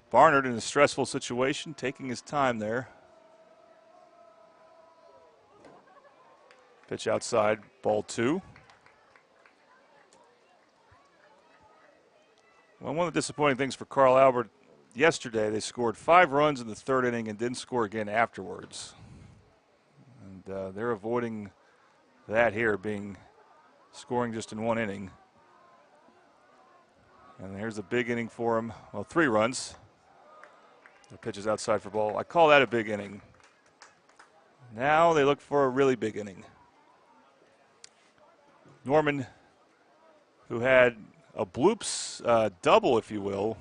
Barnard in a stressful situation, taking his time there. Pitch outside, ball 2. Well, one of the disappointing things for Carl Albert yesterday, they scored 5 runs in the third inning and didn't score again afterwards. And they're avoiding that here, scoring just in 1 inning. And here's a big inning for him. Well, 3 runs. The pitch is outside for ball. I call that a big inning. Now they look for a really big inning. Norman, who had a bloops double, if you will,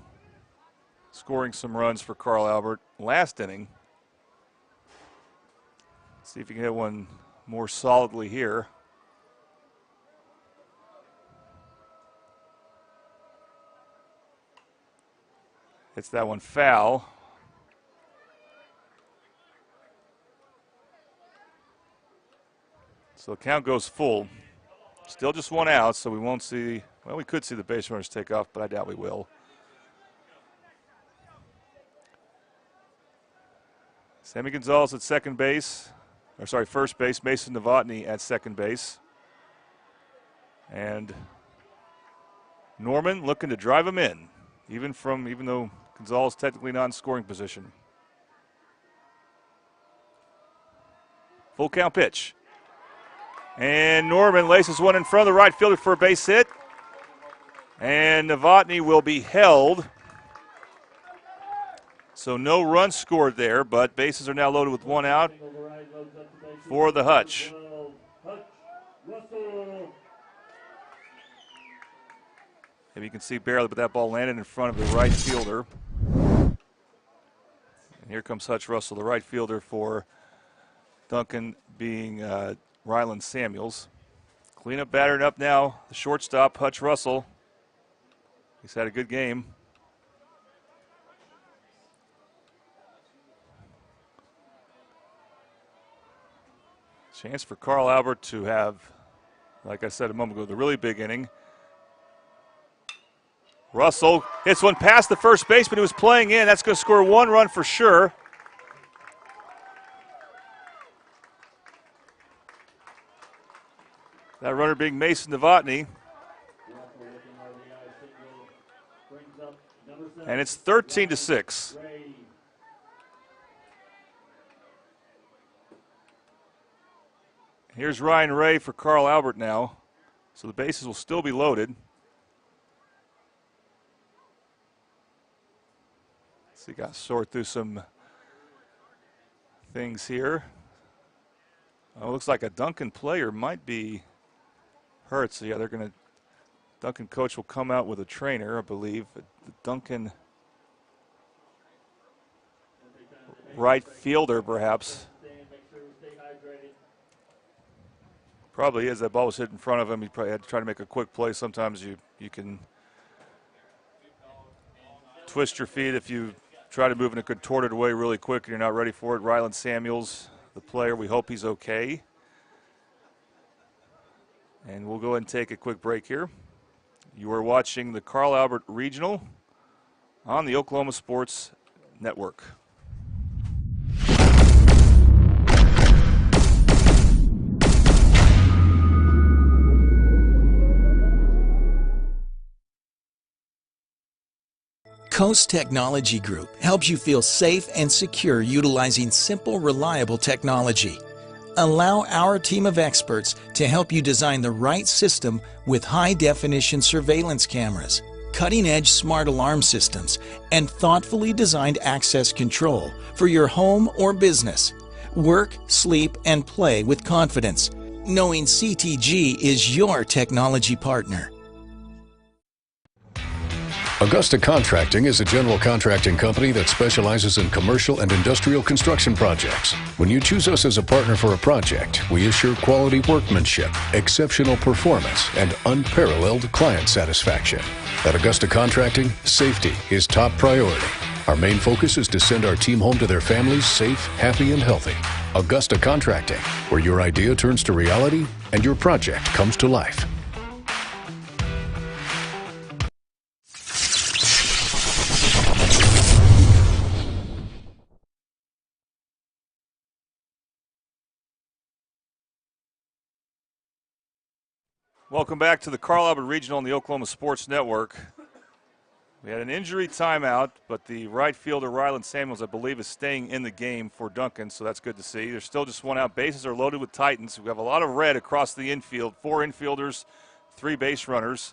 scoring some runs for Carl Albert last inning. See if you can hit one more solidly here. Hits that one foul. So the count goes full. Still just 1 out, so we won't see. Well, we could see the base runners take off, but I doubt we will. Sammy Gonzalez at second base. First base. Mason Novotny at second base. And Norman looking to drive him in, even though Gonzalez technically not in scoring position. Full count pitch. And Norman laces one in front of the right fielder for a base hit. And Novotny will be held. So no runs scored there, but bases are now loaded with 1 out for the Hutch. Maybe you can see barely, but that ball landed in front of the right fielder. And here comes Hutch Russell, the right fielder for Duncan, being Ryland Samuels. Cleanup battering up now, the shortstop, Hutch Russell. He's had a good game. Chance for Carl Albert to have, like I said a moment ago, the really big inning. Russell hits one past the first baseman who was playing in. That's going to score 1 run for sure. That runner being Mason Novotny. And it's 13-6. Here's Ryan Ray for Carl Albert now. So the bases will still be loaded. So you got to sort through some things here. Oh, looks like a Duncan player might be hurt. So yeah, they're going to, Duncan coach will come out with a trainer, I believe. The Duncan right fielder, perhaps. Probably is. That ball was hit in front of him. He probably had to try to make a quick play. Sometimes you can twist your feet if you try to move in a contorted way really quick and you're not ready for it. Ryland Samuels, the player, we hope he's okay. And we'll go ahead and take a quick break here. You are watching the Carl Albert Regional on the Oklahoma Sports Network. Coast Technology Group helps you feel safe and secure utilizing simple, reliable technology. Allow our team of experts to help you design the right system with high-definition surveillance cameras, cutting-edge smart alarm systems, and thoughtfully designed access control for your home or business. Work, sleep, and play with confidence, knowing CTG is your technology partner. Augusta Contracting is a general contracting company that specializes in commercial and industrial construction projects. When you choose us as a partner for a project, we assure quality workmanship, exceptional performance, and unparalleled client satisfaction. At Augusta Contracting, safety is top priority. Our main focus is to send our team home to their families safe, happy, and healthy. Augusta Contracting, where your idea turns to reality and your project comes to life. Welcome back to the Carl Albert Regional on the Oklahoma Sports Network. We had an injury timeout, but the right fielder, Ryland Samuels, I believe, is staying in the game for Duncan, so that's good to see. There's still just one out. Bases are loaded with Titans. We have a lot of red across the infield. 4 infielders, 3 base runners.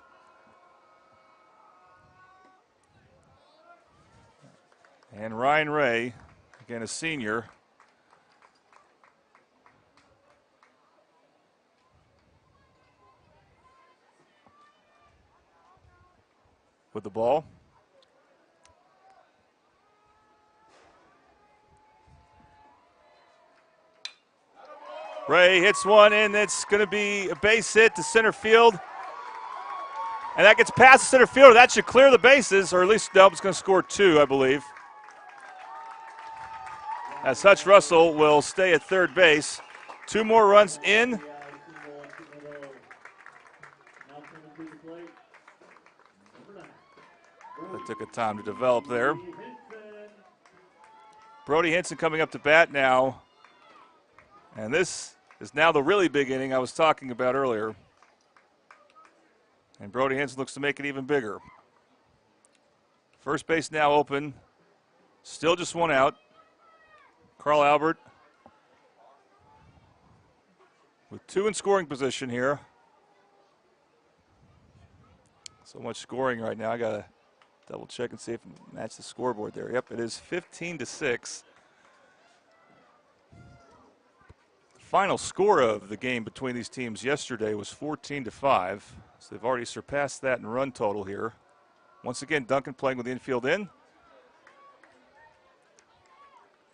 And Ryan Ray, again a senior, with the ball. Ray hits one, and it's going to be a base hit to center field. And that gets past the center fielder. That should clear the bases, or at least Delb's going to score 2, I believe. As such, Russell will stay at third base. 2 more runs in. That took a time to develop there. Brody Henson coming up to bat now. And this is now the really big inning I was talking about earlier. And Brody Henson looks to make it even bigger. First base now open. Still just 1 out. Carl Albert with 2 in scoring position here. So much scoring right now. I got to double check and see if it matches the scoreboard there. Yep, it is 15-6. The final score of the game between these teams yesterday was 14-5. So they've already surpassed that in run total here. Once again, Duncan playing with the infield in.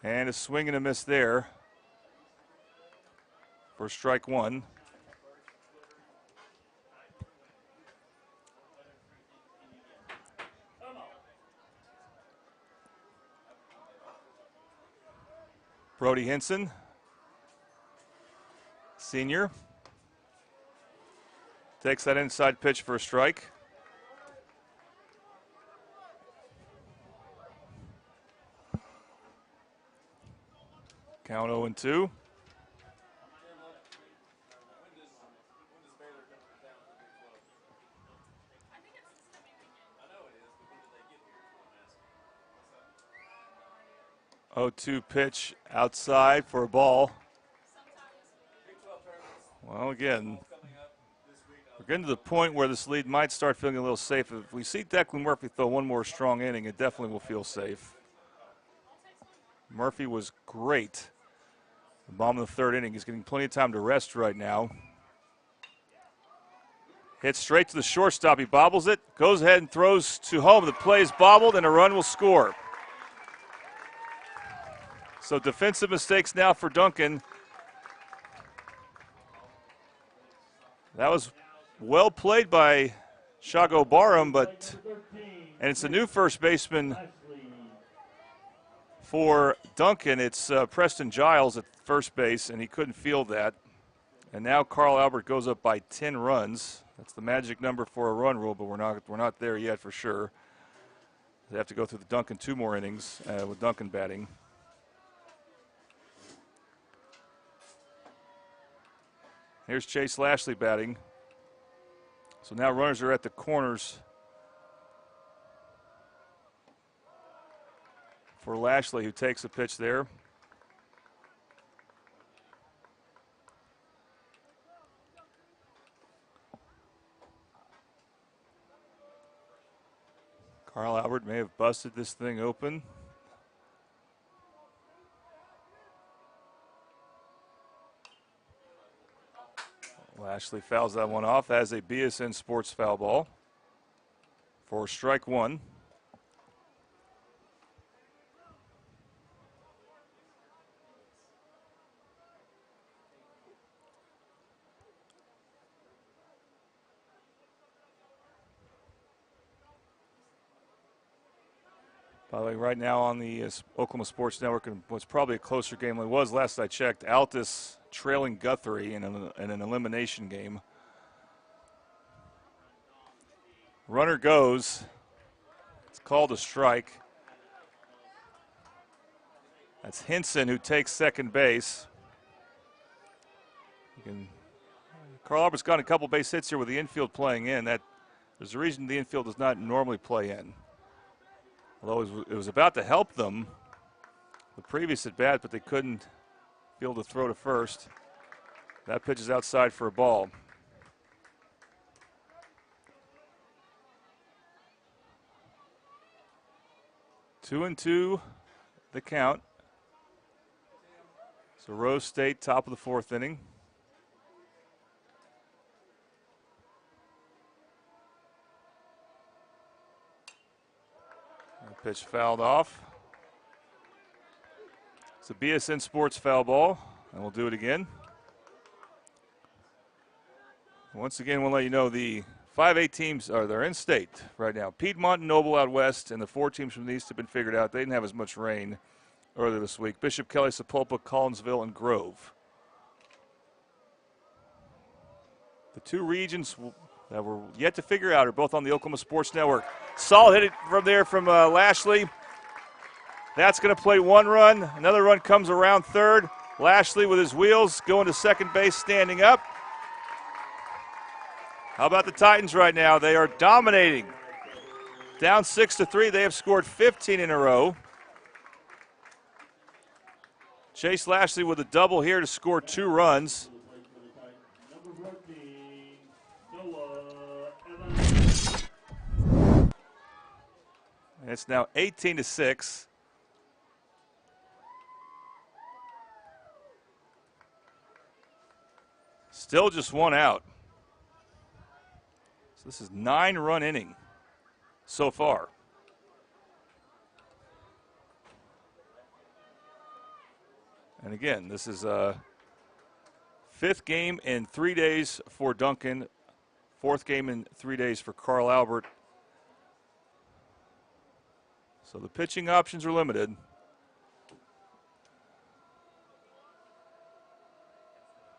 And a swing and a miss there for strike 1. Brody Henson, senior, takes that inside pitch for a strike. Count 0-2. Oh, 2 pitch outside for a ball. Well, again, we're getting to the point where this lead might start feeling a little safe. If we see Declan Murphy throw one more strong inning, it definitely will feel safe. Murphy was great. The bottom of the 3rd inning. He's getting plenty of time to rest right now. Hits straight to the shortstop. He bobbles it, goes ahead and throws to home. The play is bobbled, and a run will score. So defensive mistakes now for Duncan. That was well played by Shago Barham, and it's a new first baseman for Duncan. It's Preston Giles at first base, and he couldn't field that. And now Carl Albert goes up by 10 runs. That's the magic number for a run rule, but we're not there yet for sure. They have to go through the Duncan 2 more innings with Duncan batting. Here's Chase Lashley batting. So now runners are at the corners for Lashley, who takes a pitch there. Carl Albert may have busted this thing open. Lashley fouls that one off as a BSN Sports foul ball for strike 1. By the way, right now on the Oklahoma Sports Network, and what's probably a closer game than it was last I checked, Altus trailing Guthrie in an elimination game. Runner goes. It's called a strike. That's Hinson who takes second base. Carl Albert's gotten a couple base hits here with the infield playing in. There's a reason the infield does not normally play in. Although it was about to help them the previous at bat, but they couldn't field a throw to first. That pitch is outside for a ball. Two and two, the count. So Rose State, top of the 4th inning. Pitch fouled off. It's a BSN Sports foul ball, and we'll do it again. Once again, we'll let you know the 5A teams they're in state right now. Piedmont and Noble out west, and the 4 teams from the east have been figured out. They didn't have as much rain earlier this week. Bishop Kelly, Sapulpa, Collinsville, and Grove. The 2 regions that we're yet to figure out are both on the Oklahoma Sports Network. Solid hit from there from Lashley. That's going to play 1 run. Another run comes around 3rd. Lashley with his wheels going to second base, standing up. How about the Titans right now? They are dominating. Down 6-3. They have scored 15 in a row. Chase Lashley with a double here to score 2 runs. And it's now 18-6. Still just 1 out. So this is 9-run inning so far. And again, this is a 5th game in 3 days for Duncan, 4th game in 3 days for Carl Albert. So the pitching options are limited.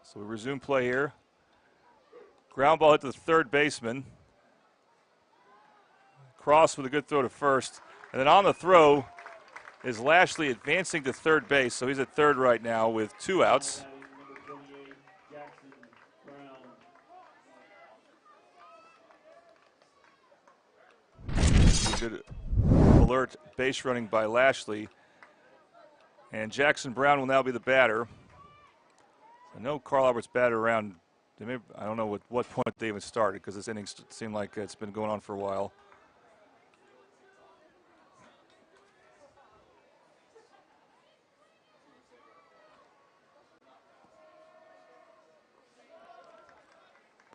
So we resume play here. Ground ball hit to the 3rd baseman. Cross with a good throw to first. And then on the throw, is Lashley advancing to third base, so he's at third right now with 2 outs. Good alert base running by Lashley. And Jackson Brown will now be the batter. I know Carl Albert's batted around, I don't know what point they even started because this inning seemed like it's been going on for a while.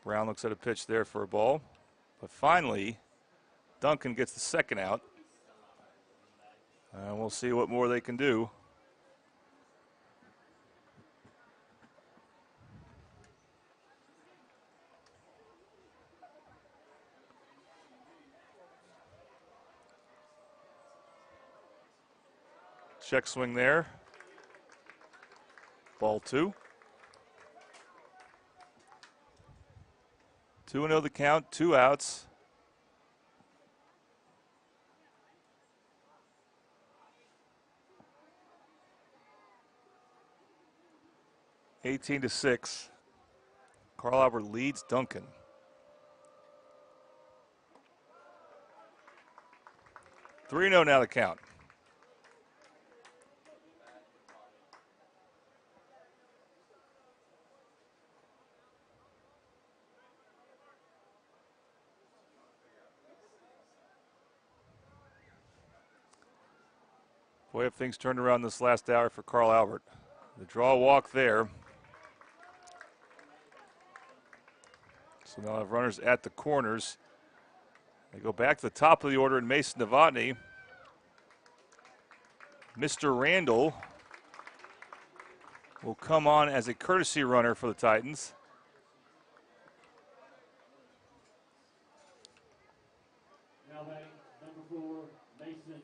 Brown looks at a pitch there for a ball. But finally, Duncan gets the second out. And we'll see what more they can do. Check swing there. Ball 2. 2-0 the count, 2 outs. (18-6). Carl Albert leads Duncan. (3-0) now the count. Boy, have things turned around this last hour for Carl Albert. The draw walk there. So now have runners at the corners. They go back to the top of the order in Mason Novotny. Mr. Randall will come on as a courtesy runner for the Titans. Now batting, number 4, Mason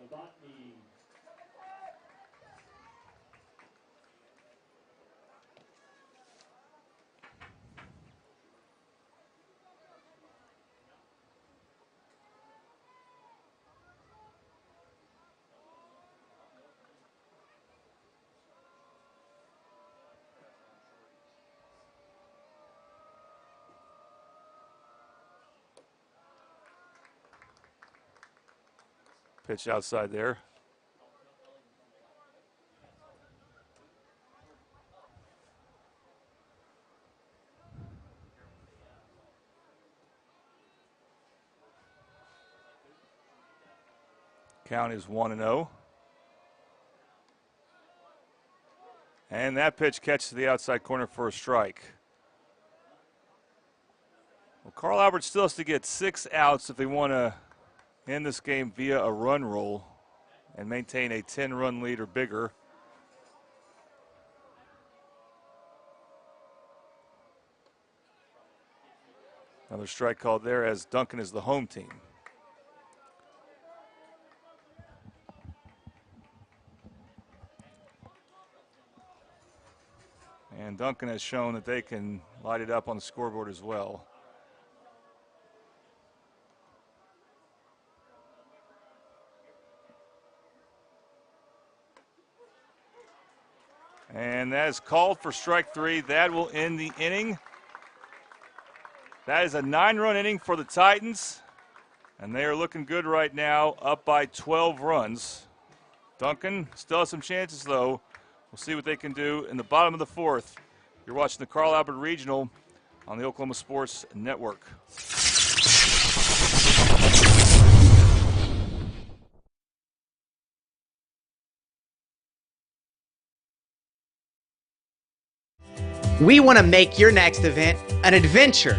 Novotny. Pitch outside there. Count is 1-0. And that pitch catches the outside corner for a strike. Well, Carl Albert still has to get 6 outs if they want to end this game via a run roll and maintain a 10-run lead or bigger. Another strike called there as Duncan is the home team. And Duncan has shown that they can light it up on the scoreboard as well. And that is called for strike 3. That will end the inning. That is a 9-run inning for the Titans. And they are looking good right now, up by 12 runs. Duncan still has some chances, though. We'll see what they can do in the bottom of the 4th. You're watching the Carl Albert Regional on the Oklahoma Sports Network. We want to make your next event an adventure.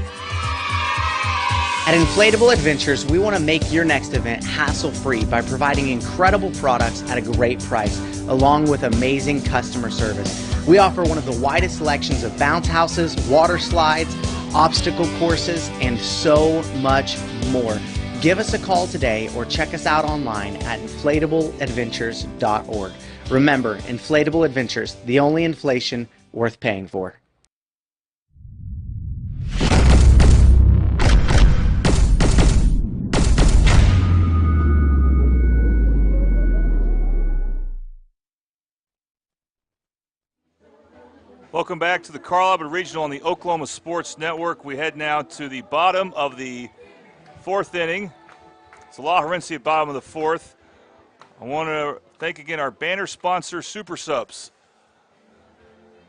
At Inflatable Adventures, we want to make your next event hassle-free by providing incredible products at a great price, along with amazing customer service. We offer one of the widest selections of bounce houses, water slides, obstacle courses, and so much more. Give us a call today or check us out online at inflatableadventures.org. Remember, Inflatable Adventures, the only inflation worth paying for. Welcome back to the Carl Albert Regional on the Oklahoma Sports Network. We head now to the bottom of the fourth inning. It's La Herencia, bottom of the fourth. I want to thank again our banner sponsor, Super Subs.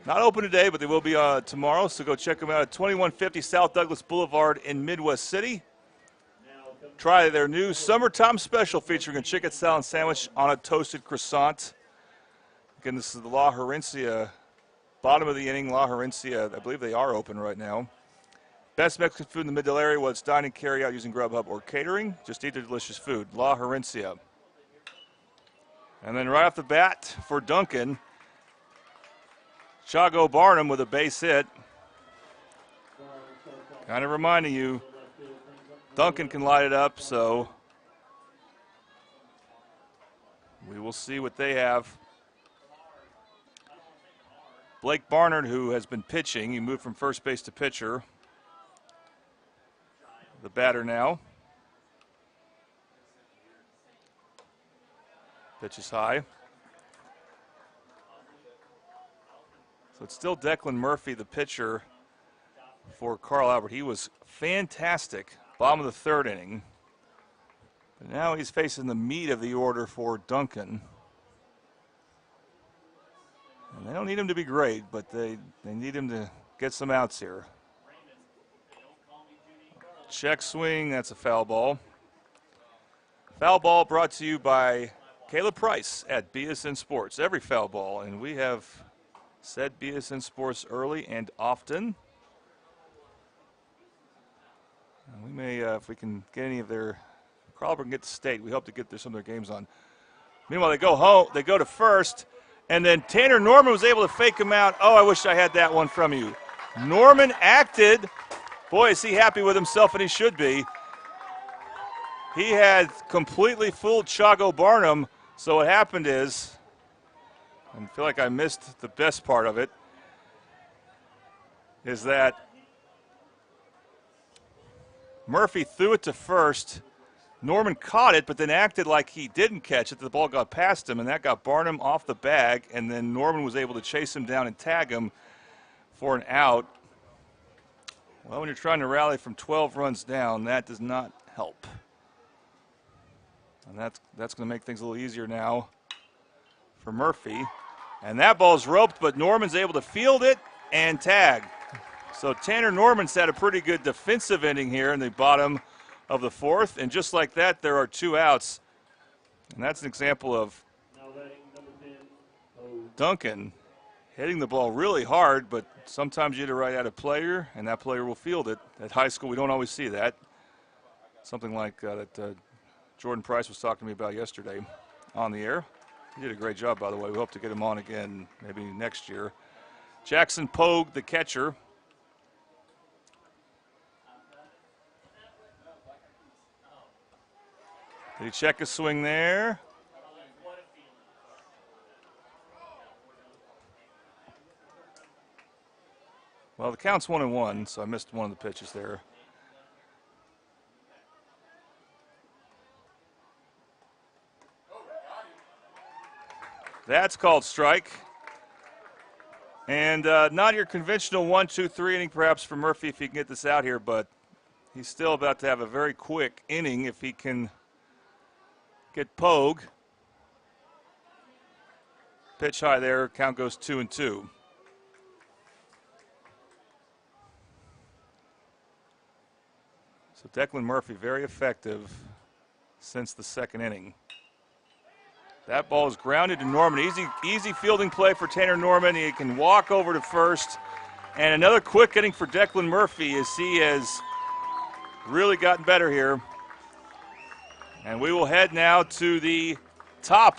Not open today, but they will be tomorrow, so go check them out at 2150 South Douglas Boulevard in Midwest City. Try their new summertime special featuring a chicken salad sandwich on a toasted croissant. Again, this is the La Herencia, bottom of the inning, La Herencia. I believe they are open right now. Best Mexican food in the Mid-Dale area, whether it's dining, carry out using Grubhub or catering. Just eat their delicious food. La Herencia. And then right off the bat for Duncan, Chago Barnum with a base hit. Kind of reminding you, Duncan can light it up, so we will see what they have. Blake Barnard, who has been pitching, he moved from first base to pitcher. The batter now. Pitch is high. So it's still Declan Murphy, the pitcher for Carl Albert. He was fantastic, bottom of the third inning. But now he's facing the meat of the order for Duncan. And they don't need him to be great, but they need him to get some outs here. Check swing, that's a foul ball. Foul ball brought to you by Caleb Price at BSN Sports. Every foul ball, and we have said BSN Sports early and often. And we may, if we can get any of their, Carl Albert can get to state. We hope to get some of their games on. Meanwhile, they go home. They go to first, and then Tanner Norman was able to fake him out. Oh, I wish I had that one from you. Norman acted. Boy, is he happy with himself, and he should be. He had completely fooled Chago Barnum. So what happened is, I feel like I missed the best part of it, is that Murphy threw it to first. Norman caught it, but then acted like he didn't catch it. The ball got past him, and that got Barnum off the bag, and then Norman was able to chase him down and tag him for an out. Well, when you're trying to rally from 12 runs down, that does not help. And that's going to make things a little easier now for Murphy. And that ball's roped, but Norman's able to field it and tag. So Tanner Norman's had a pretty good defensive inning here in the bottom of the fourth. And just like that, there are two outs. And that's an example of Duncan hitting the ball really hard, but sometimes you hit it right at a player, and that player will field it. At high school, we don't always see that. Something like that Jordan Price was talking to me about yesterday on the air. He did a great job, by the way. We hope to get him on again maybe next year. Jackson Pogue, the catcher. Did he check his swing there? Well, the count's 1-1, so I missed one of the pitches there. That's called strike. And not your conventional 1-2-3 inning perhaps for Murphy if he can get this out here, but he's still about to have a very quick inning if he can get Pogue. Pitch high there, count goes 2-2. So Declan Murphy very effective since the second inning. That ball is grounded to Norman. Easy fielding play for Tanner Norman. He can walk over to first. And another quick inning for Declan Murphy as he has really gotten better here. And we will head now to the top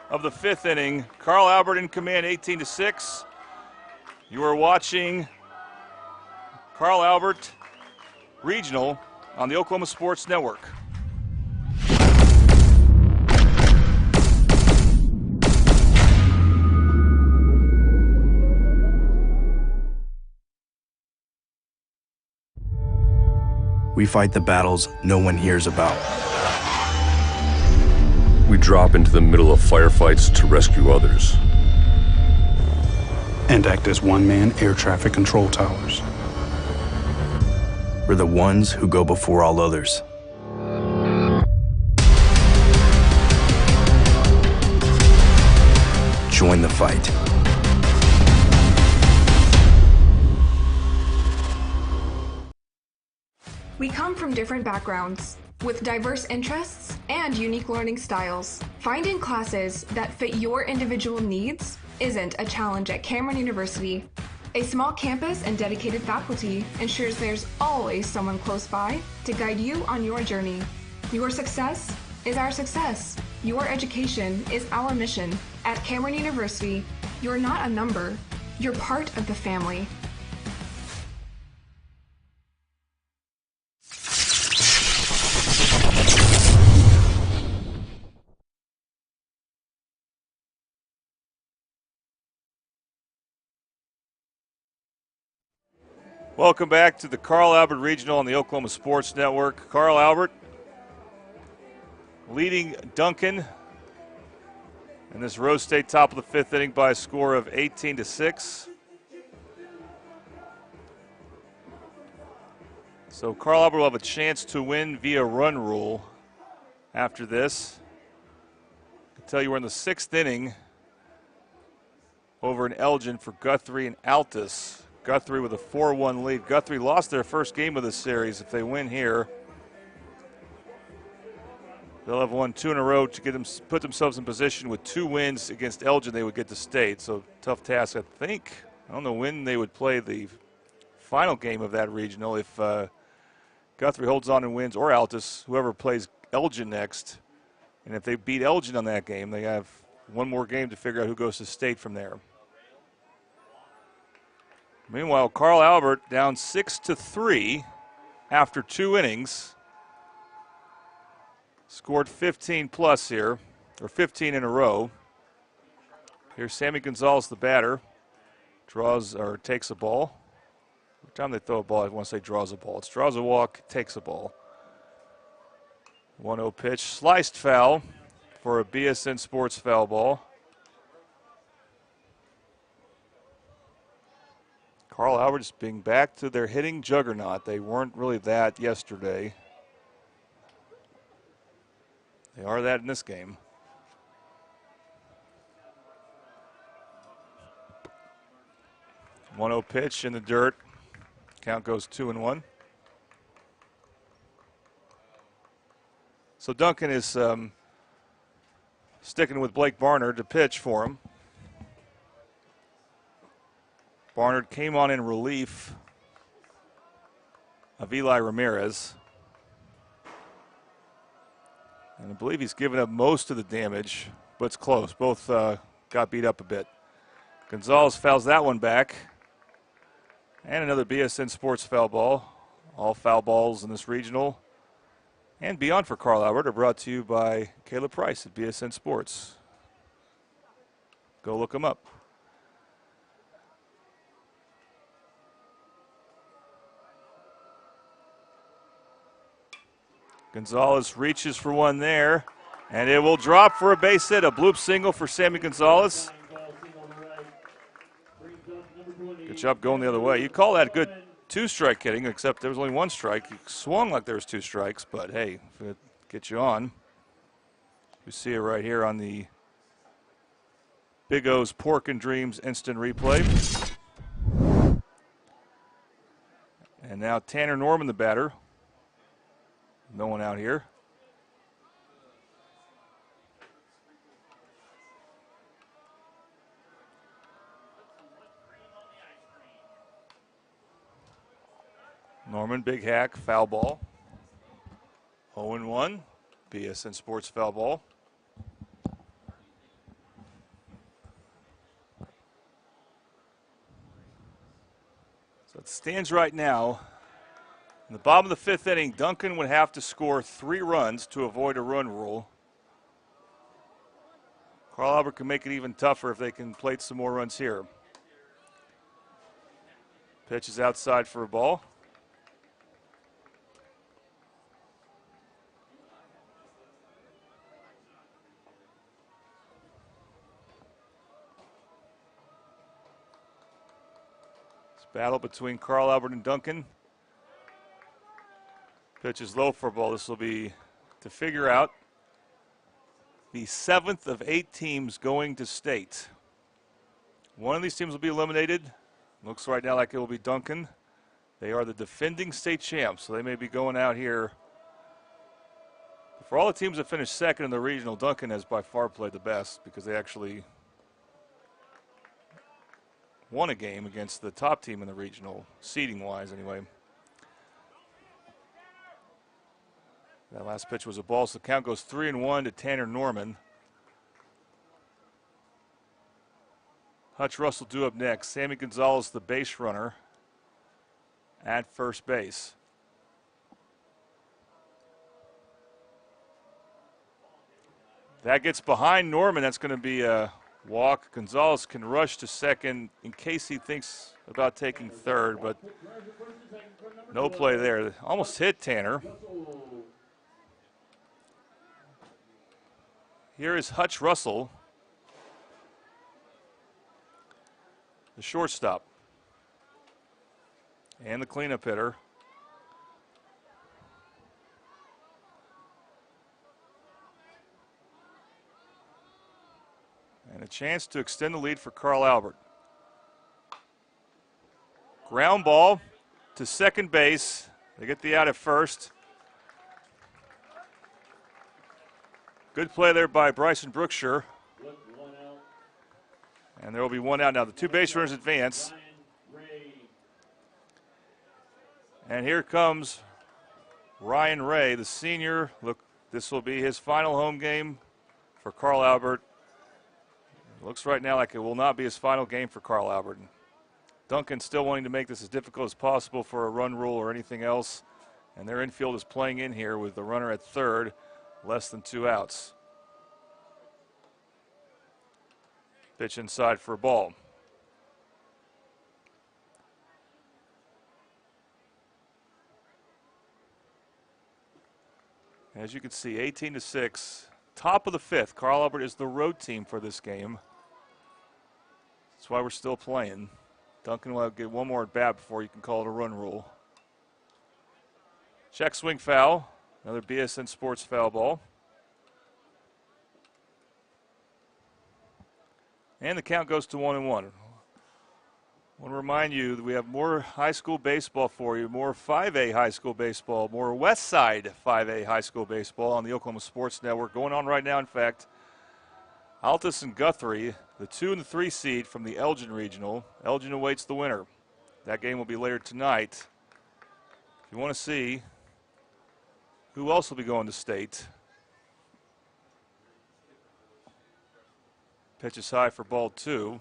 of the fifth inning. Carl Albert in command, 18-6. You are watching Carl Albert Regional on the Oklahoma Sports Network. We fight the battles no one hears about. We drop into the middle of firefights to rescue others. and act as one-man air traffic control towers. We're the ones who go before all others. Join the fight. We come from different backgrounds, with diverse interests and unique learning styles. Finding classes that fit your individual needs isn't a challenge at Cameron University. A small campus and dedicated faculty ensures there's always someone close by to guide you on your journey. Your success is our success. Your education is our mission. At Cameron University, you're not a number, you're part of the family. Welcome back to the Carl Albert Regional on the Oklahoma Sports Network. Carl Albert leading Duncan in this Rose State top of the fifth inning by a score of 18-6. So Carl Albert will have a chance to win via run rule after this. I can tell you we're in the sixth inning over in Elgin for Guthrie and Altus. Guthrie with a 4-1 lead. Guthrie lost their first game of the series. If they win here, they'll have won 2 in a row to put themselves in position with 2 wins against Elgin. They would get to state. So tough task, I think. I don't know when they would play the final game of that regional. If Guthrie holds on and wins, or Altus, whoever plays Elgin next. And if they beat Elgin on that game, they have one more game to figure out who goes to state from there. Meanwhile, Carl Albert down 6-3 after 2 innings. Scored 15 plus here, or 15 in a row. Here's Sammy Gonzalez, the batter. Draws or takes a ball. Every time they throw a ball, I want to say draws a ball. It's draws a walk, takes a ball. 1-0 pitch, sliced foul for a BSN Sports foul ball. Carl Albert's being back to their hitting juggernaut. They weren't really that yesterday. They are that in this game. One 0 pitch in the dirt. Count goes 2-1. So Duncan is sticking with Blake Barnard to pitch for him. Barnard came on in relief of Eli Ramirez. And I believe he's given up most of the damage, but it's close. Both got beat up a bit. Gonzalez fouls that one back. And another BSN Sports foul ball. All foul balls in this regional and beyond for Carl Albert are brought to you by Caleb Price at BSN Sports. Go look him up. Gonzalez reaches for one there, and it will drop for a base hit. A bloop single for Sammy Gonzalez. Good job going the other way. You call that good 2-strike hitting, except there was only 1 strike. You swung like there was 2 strikes, but hey, if it gets you on. You see it right here on the Big O's Pork and Dreams instant replay. And now Tanner Norman, the batter. No one out here. Norman, big hack, foul ball. 0-1, BSN Sports foul ball. So it stands right now. In the bottom of the 5th inning, Duncan would have to score 3 runs to avoid a run rule. Carl Albert can make it even tougher if they can plate some more runs here. Pitch is outside for a ball. Battle between Carl Albert and Duncan. Pitch is low for a ball. This will be to figure out the 7th of 8 teams going to state. One of these teams will be eliminated. Looks right now like it will be Duncan. They are the defending state champs, so they may be going out here. For all the teams that finished second in the regional, Duncan has by far played the best because they actually won a game against the top team in the regional, seeding-wise anyway. That last pitch was a ball, so the count goes 3-1 to Tanner Norman. Hutch Russell due up next. Sammy Gonzalez, the base runner, at first base. That gets behind Norman. That's going to be a walk. Gonzalez can rush to second in case he thinks about taking third, but no play there. Almost hit Tanner. Here is Hutch Russell, the shortstop, and the cleanup hitter. And a chance to extend the lead for Carl Albert. Ground ball to second base. They get the out at first. Good play there by Bryson Brookshire. And there will be one out now. The two base runners advance. And here comes Ryan Ray, the senior. Look, this will be his final home game for Carl Albert. Looks right now like it will not be his final game for Carl Albert. Duncan still wanting to make this as difficult as possible for a run rule or anything else. And their infield is playing in here with the runner at third, less than 2 outs. Pitch inside for a ball. As you can see, 18-6, top of the 5th. Carl Albert is the road team for this game. That's why we're still playing. Duncan will get one more at bat before you can call it a run rule. Check swing foul. Another BSN Sports foul ball. And the count goes to 1-1. I want to remind you that we have more high school baseball for you, more 5A high school baseball, more West Side 5A high school baseball on the Oklahoma Sports Network. Going on right now, in fact, Altus and Guthrie, the 2 and the 3 seed from the Elgin Regional. Elgin awaits the winner. That game will be later tonight. If you want to see who else will be going to state, pitch is high for ball 2.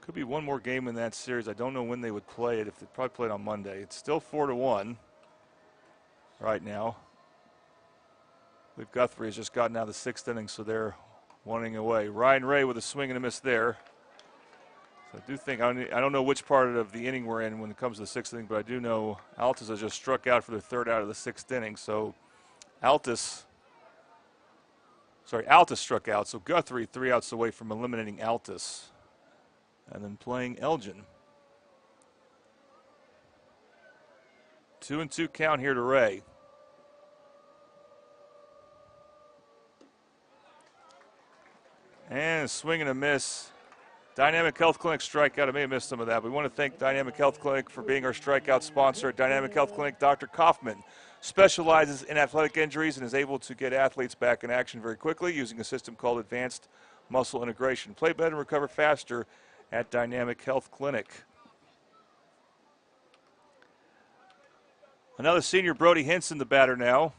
Could be one more game in that series. I don't know when they would play it. If they probably play it on Monday. It's still 4-1 right now. I believe Guthrie has just gotten out of the 6th inning, so they're 1 away. Ryan Ray with a swing and a miss there. So I do think, I don't know which part of the inning we're in when it comes to the 6th inning, but I do know Altus has just struck out for the 3rd out of the 6th inning. So Altus struck out. So Guthrie 3 outs away from eliminating Altus. And then playing Elgin. 2-2 count here to Ray. And a swing and a miss. Dynamic Health Clinic strikeout. I may have missed some of that. We want to thank Dynamic Health Clinic for being our strikeout sponsor. Dynamic Health Clinic, Dr. Kaufman specializes in athletic injuries and is able to get athletes back in action very quickly using a system called Advanced Muscle Integration. Play better and recover faster at Dynamic Health Clinic. Another senior, Brody Henson, the batter now.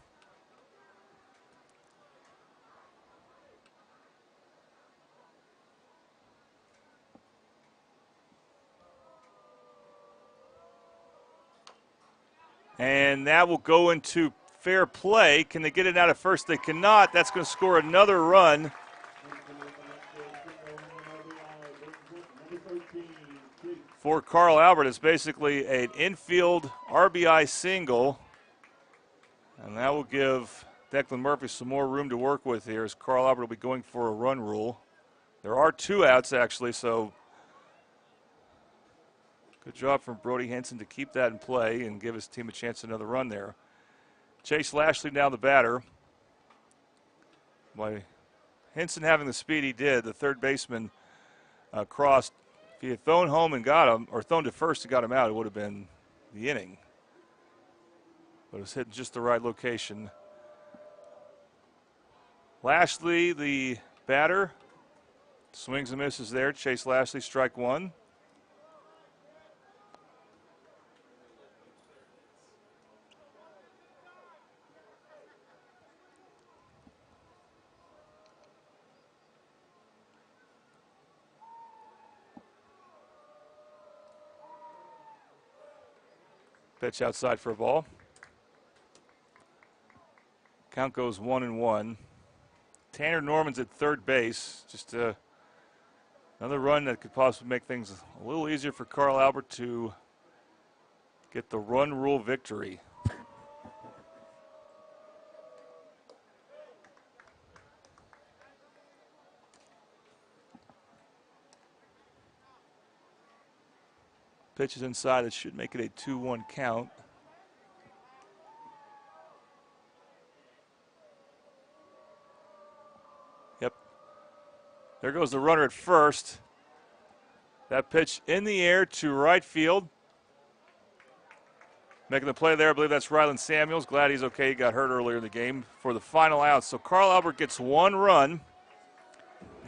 And that will go into fair play. Can they get it out at first? They cannot. That's going to score another run. For Carl Albert, it's basically an infield RBI single. And that will give Declan Murphy some more room to work with here as Carl Albert will be going for a run rule. There are 2 outs, actually, so Good job from Brody Henson to keep that in play and give his team a chance at another run there. Chase Lashley now the batter. By Henson having the speed he did, the third baseman crossed. If he had thrown home and got him, or thrown to first and got him out, it would have been the inning. But it was hitting just the right location. Lashley, the batter, swings and misses there. Chase Lashley, strike one. Pitch outside for a ball. Count goes 1-1. Tanner Norman's at third base. Just another run that could possibly make things a little easier for Carl Albert to get the run rule victory. Pitch is inside. It should make it a 2-1 count. Yep. There goes the runner at first. That pitch in the air to right field. Making the play there, I believe that's Ryland Samuels. Glad he's okay. He got hurt earlier in the game for the final out. So Carl Albert gets one run,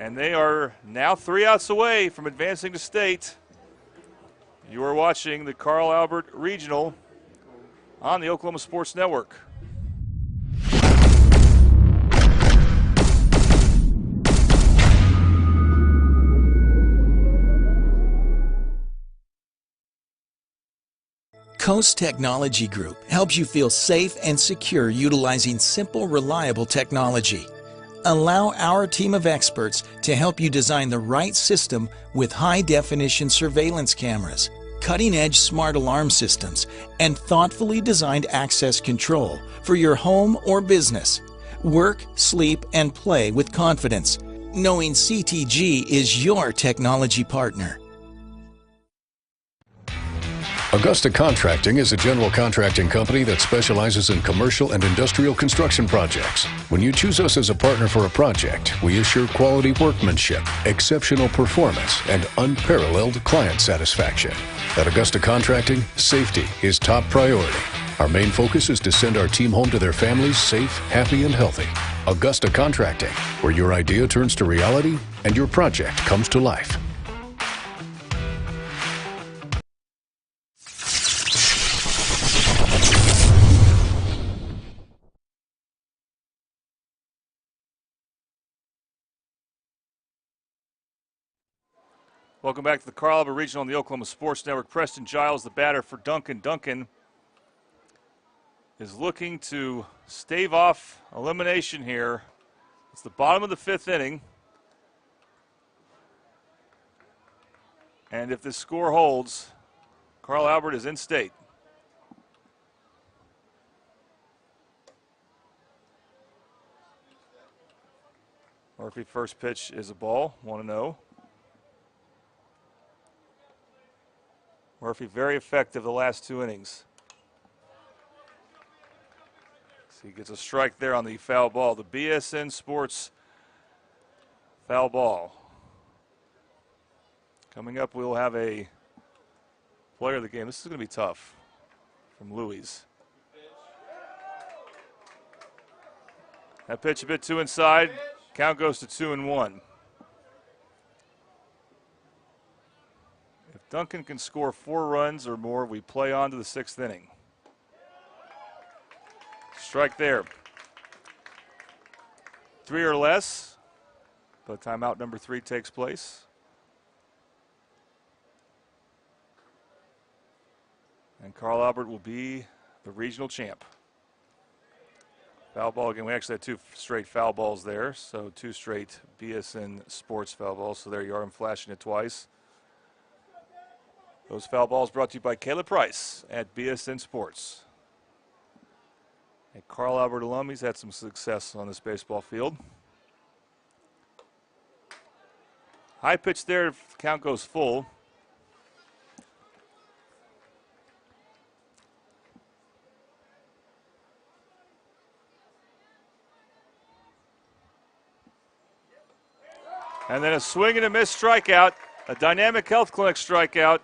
and they are now 3 outs away from advancing to state. You are watching the Carl Albert Regional on the Oklahoma Sports Network. Coast Technology Group helps you feel safe and secure utilizing simple, reliable technology. Allow our team of experts to help you design the right system with high-definition surveillance cameras, cutting-edge smart alarm systems, and thoughtfully designed access control for your home or business. Work, sleep, and play with confidence, knowing CTG is your technology partner. Augusta Contracting is a general contracting company that specializes in commercial and industrial construction projects. When you choose us as a partner for a project, we assure quality workmanship, exceptional performance, and unparalleled client satisfaction. At Augusta Contracting, safety is top priority. Our main focus is to send our team home to their families safe, happy, and healthy. Augusta Contracting, where your idea turns to reality and your project comes to life. Welcome back to the Carl Albert Regional on the Oklahoma Sports Network. Preston Giles, the batter for Duncan. Duncan is looking to stave off elimination here. It's the bottom of the 5th inning. And if this score holds, Carl Albert is in state. Murphy first pitch is a ball, 1-0. Murphy very effective the last 2 innings. So he gets a strike there on the foul ball. The BSN Sports foul ball. Coming up, we'll have a player of the game. This is going to be tough from Louis. That pitch a bit too inside. Count goes to 2-1. If Duncan can score 4 runs or more, we play on to the 6th inning. Strike there. 3 or less. By the time out number 3 takes place. And Carl Albert will be the regional champ. Foul ball again. We actually had 2 straight foul balls there. So 2 straight BSN Sports foul balls. So there you are. I'm flashing it twice. Those foul balls brought to you by Caleb Price at BSN Sports. A Carl Albert alum. He's had some success on this baseball field. High pitch there. Count goes full. And then a swing and a miss strikeout, a Dynamic Health Clinic strikeout.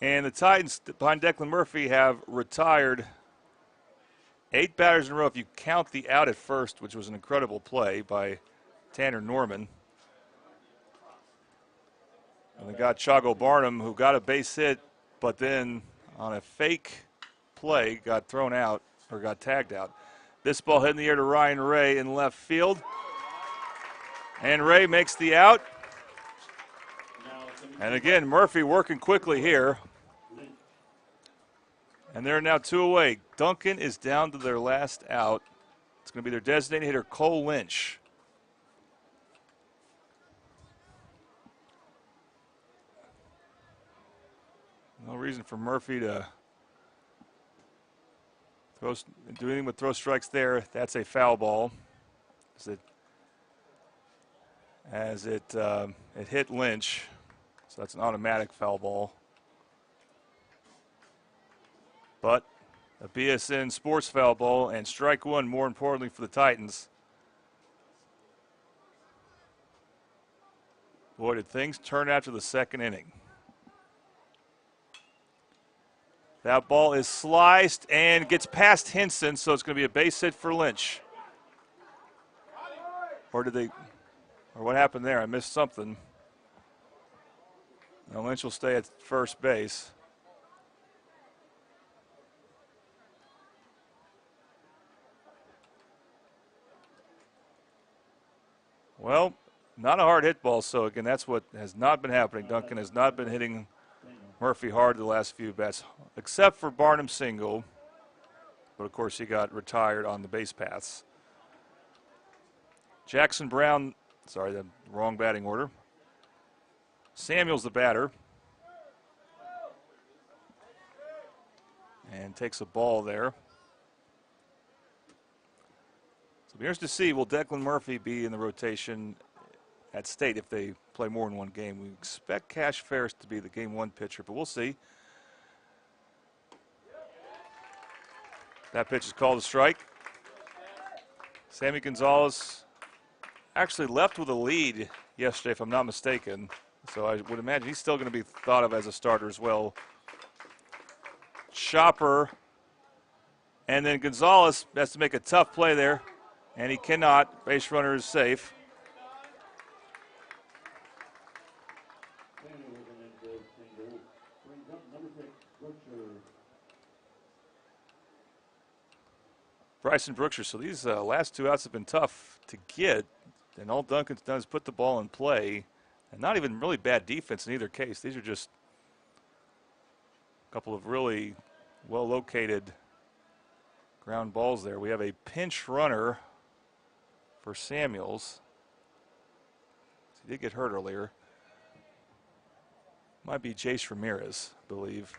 And the Titans behind Declan Murphy have retired 8 batters in a row if you count the out at first, which was an incredible play by Tanner Norman. And they got Chago Barnum, who got a base hit, but then on a fake play got thrown out or got tagged out. This ball hit in the air to Ryan Ray in left field. And Ray makes the out. And again, Murphy working quickly here. And they're now 2 away. Duncan is down to their last out. It's going to be their designated hitter, Cole Lynch. No reason for Murphy to do anything but throw strikes there. That's a foul ball. As it hit Lynch. So that's an automatic foul ball. But a BSN sports foul ball and strike one, more importantly for the Titans. Boy, did things turn after the second inning. That ball is sliced and gets past Hinson, so it's going to be a base hit for Lynch. Or what happened there? I missed something. Now Lynch will stay at first base. Well, not a hard hit ball, so again, that's what has not been happening. Duncan has not been hitting Murphy hard the last few bats, except for Barnum single. But of course, he got retired on the base paths. Jackson Brown, sorry, the wrong batting order. Samuel's the batter. And takes a ball there. So it'll be interesting to see, will Declan Murphy be in the rotation at State if they play more than one game? We expect Cash Ferris to be the game one pitcher, but we'll see. That pitch is called a strike. Sammy Gonzalez actually left with a lead yesterday, if I'm not mistaken. So I would imagine he's still going to be thought of as a starter as well. Chopper. And then Gonzalez has to make a tough play there, and he cannot. Base runner is safe. Bryson Brookshire. So these last 2 outs have been tough to get, and all Duncan's done is put the ball in play, and not even really bad defense in either case. These are just a couple of really well-located ground balls there. We have a pinch runner for Samuels. He did get hurt earlier. Might be Jace Ramirez, I believe,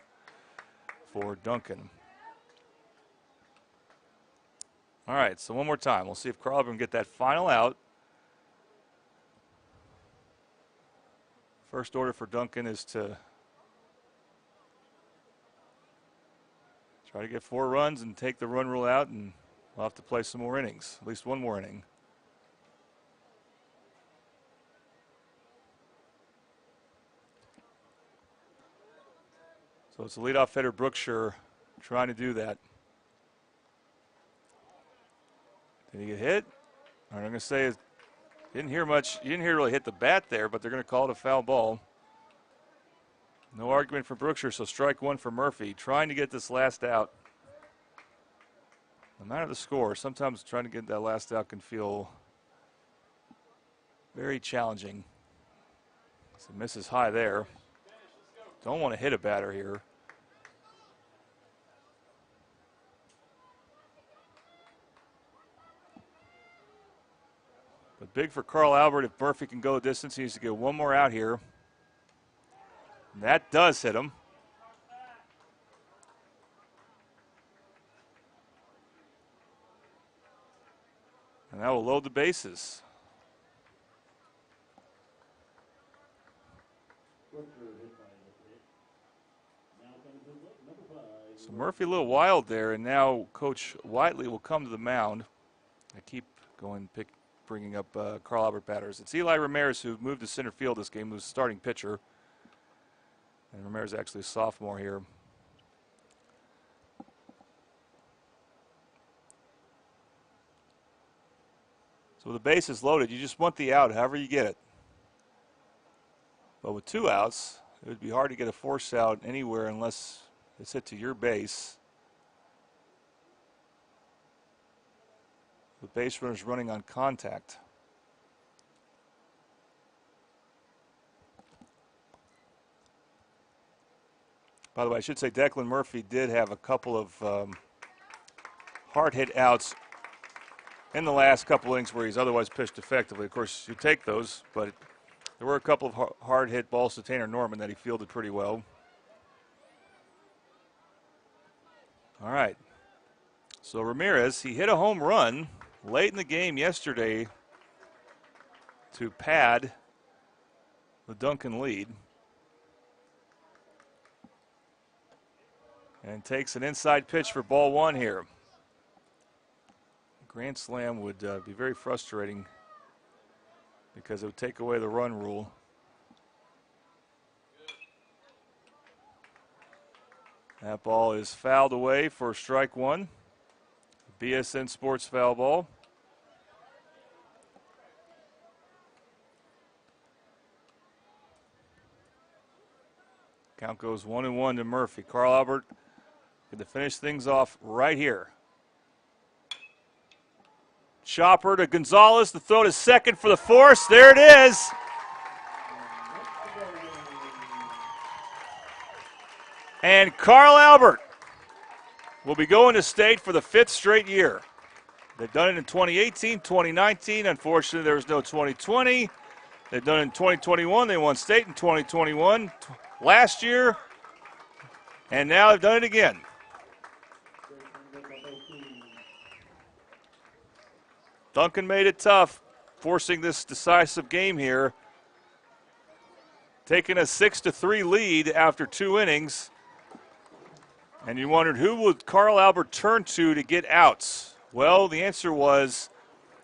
for Duncan. All right, so one more time. We'll see if Carl can get that final out. First order for Duncan is to try to get 4 runs and take the run rule out, and we'll have to play some more innings, at least one more inning. So it's a leadoff hitter, Brookshire, trying to do that. Did he get hit? I'm going to say, didn't hear much. You didn't hear really hit the bat there, but they're going to call it a foul ball. No argument for Brookshire, so strike one for Murphy, trying to get this last out. No matter the score, sometimes trying to get that last out can feel very challenging. So misses high there. Don't want to hit a batter here. But big for Carl Albert. If Murphy can go the distance, he needs to get one more out here. And that does hit him. And that will load the bases. So Murphy a little wild there, and now Coach Whiteley will come to the mound. I keep bringing up Carl Albert batters. It's Eli Ramirez who moved to center field this game, who's starting pitcher. And Ramirez actually a sophomore here. So with the bases loaded, you just want the out however you get it. But with 2 outs, it would be hard to get a force out anywhere unless it's hit to your base. The base runner's running on contact. By the way, I should say Declan Murphy did have a couple of hard hit outs in the last couple innings where he's otherwise pitched effectively. Of course, you take those, but there were a couple of hard hit balls to Tanner Norman that he fielded pretty well. All right. So Ramirez, he hit a home run late in the game yesterday to pad the Duncan lead. And takes an inside pitch for ball 1 here. Grand slam would be very frustrating because it would take away the run rule. That ball is fouled away for strike 1. BSN Sports foul ball. Count goes 1-1 to Murphy. Carl Albert going to finish things off right here. Chopper to Gonzalez, the throw to second for the force. There it is. And Carl Albert will be going to state for the 5th straight year. They've done it in 2018, 2019. Unfortunately, there was no 2020. They've done it in 2021. They won state in 2021 last year. And now they've done it again. Duncan made it tough, forcing this decisive game here. Taking a 6-3 lead after 2 innings. And you wondered, who would Carl Albert turn to get outs? Well, the answer was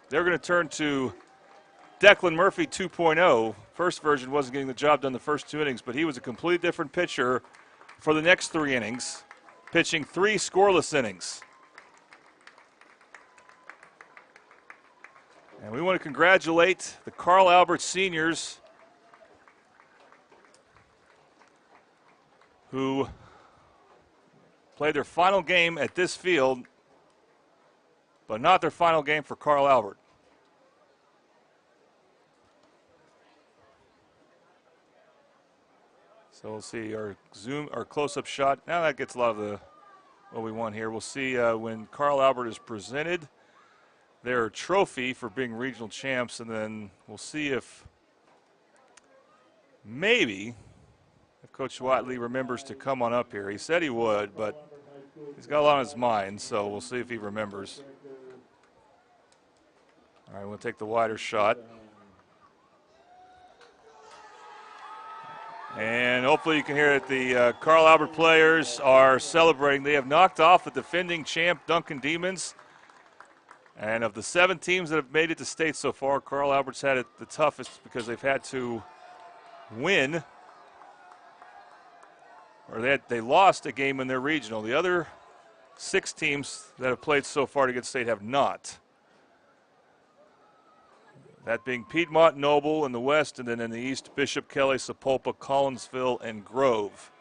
they're going to turn to Declan Murphy 2.0. First version wasn't getting the job done the first 2 innings, but he was a completely different pitcher for the next 3 innings, pitching 3 scoreless innings. And we want to congratulate the Carl Albert seniors who played their final game at this field, but not their final game for Carl Albert. So we'll see our close-up shot. Now that gets a lot of what we want here. We'll see when Carl Albert is presented their trophy for being regional champs, and then we'll see if maybe if Coach Watley remembers to come on up here. He said he would, but he's got a lot on his mind, so we'll see if he remembers. All right, we'll take the wider shot. And hopefully you can hear that the Carl Albert players are celebrating. They have knocked off the defending champ Duncan Demons. And of the 7 teams that have made it to state so far, Carl Albert's had it the toughest because they've had to win, or they lost a game in their regional. The other 6 teams that have played so far to get state have not. That being Piedmont, Noble in the west, and then in the east, Bishop, Kelly, Sapulpa, Collinsville, and Grove.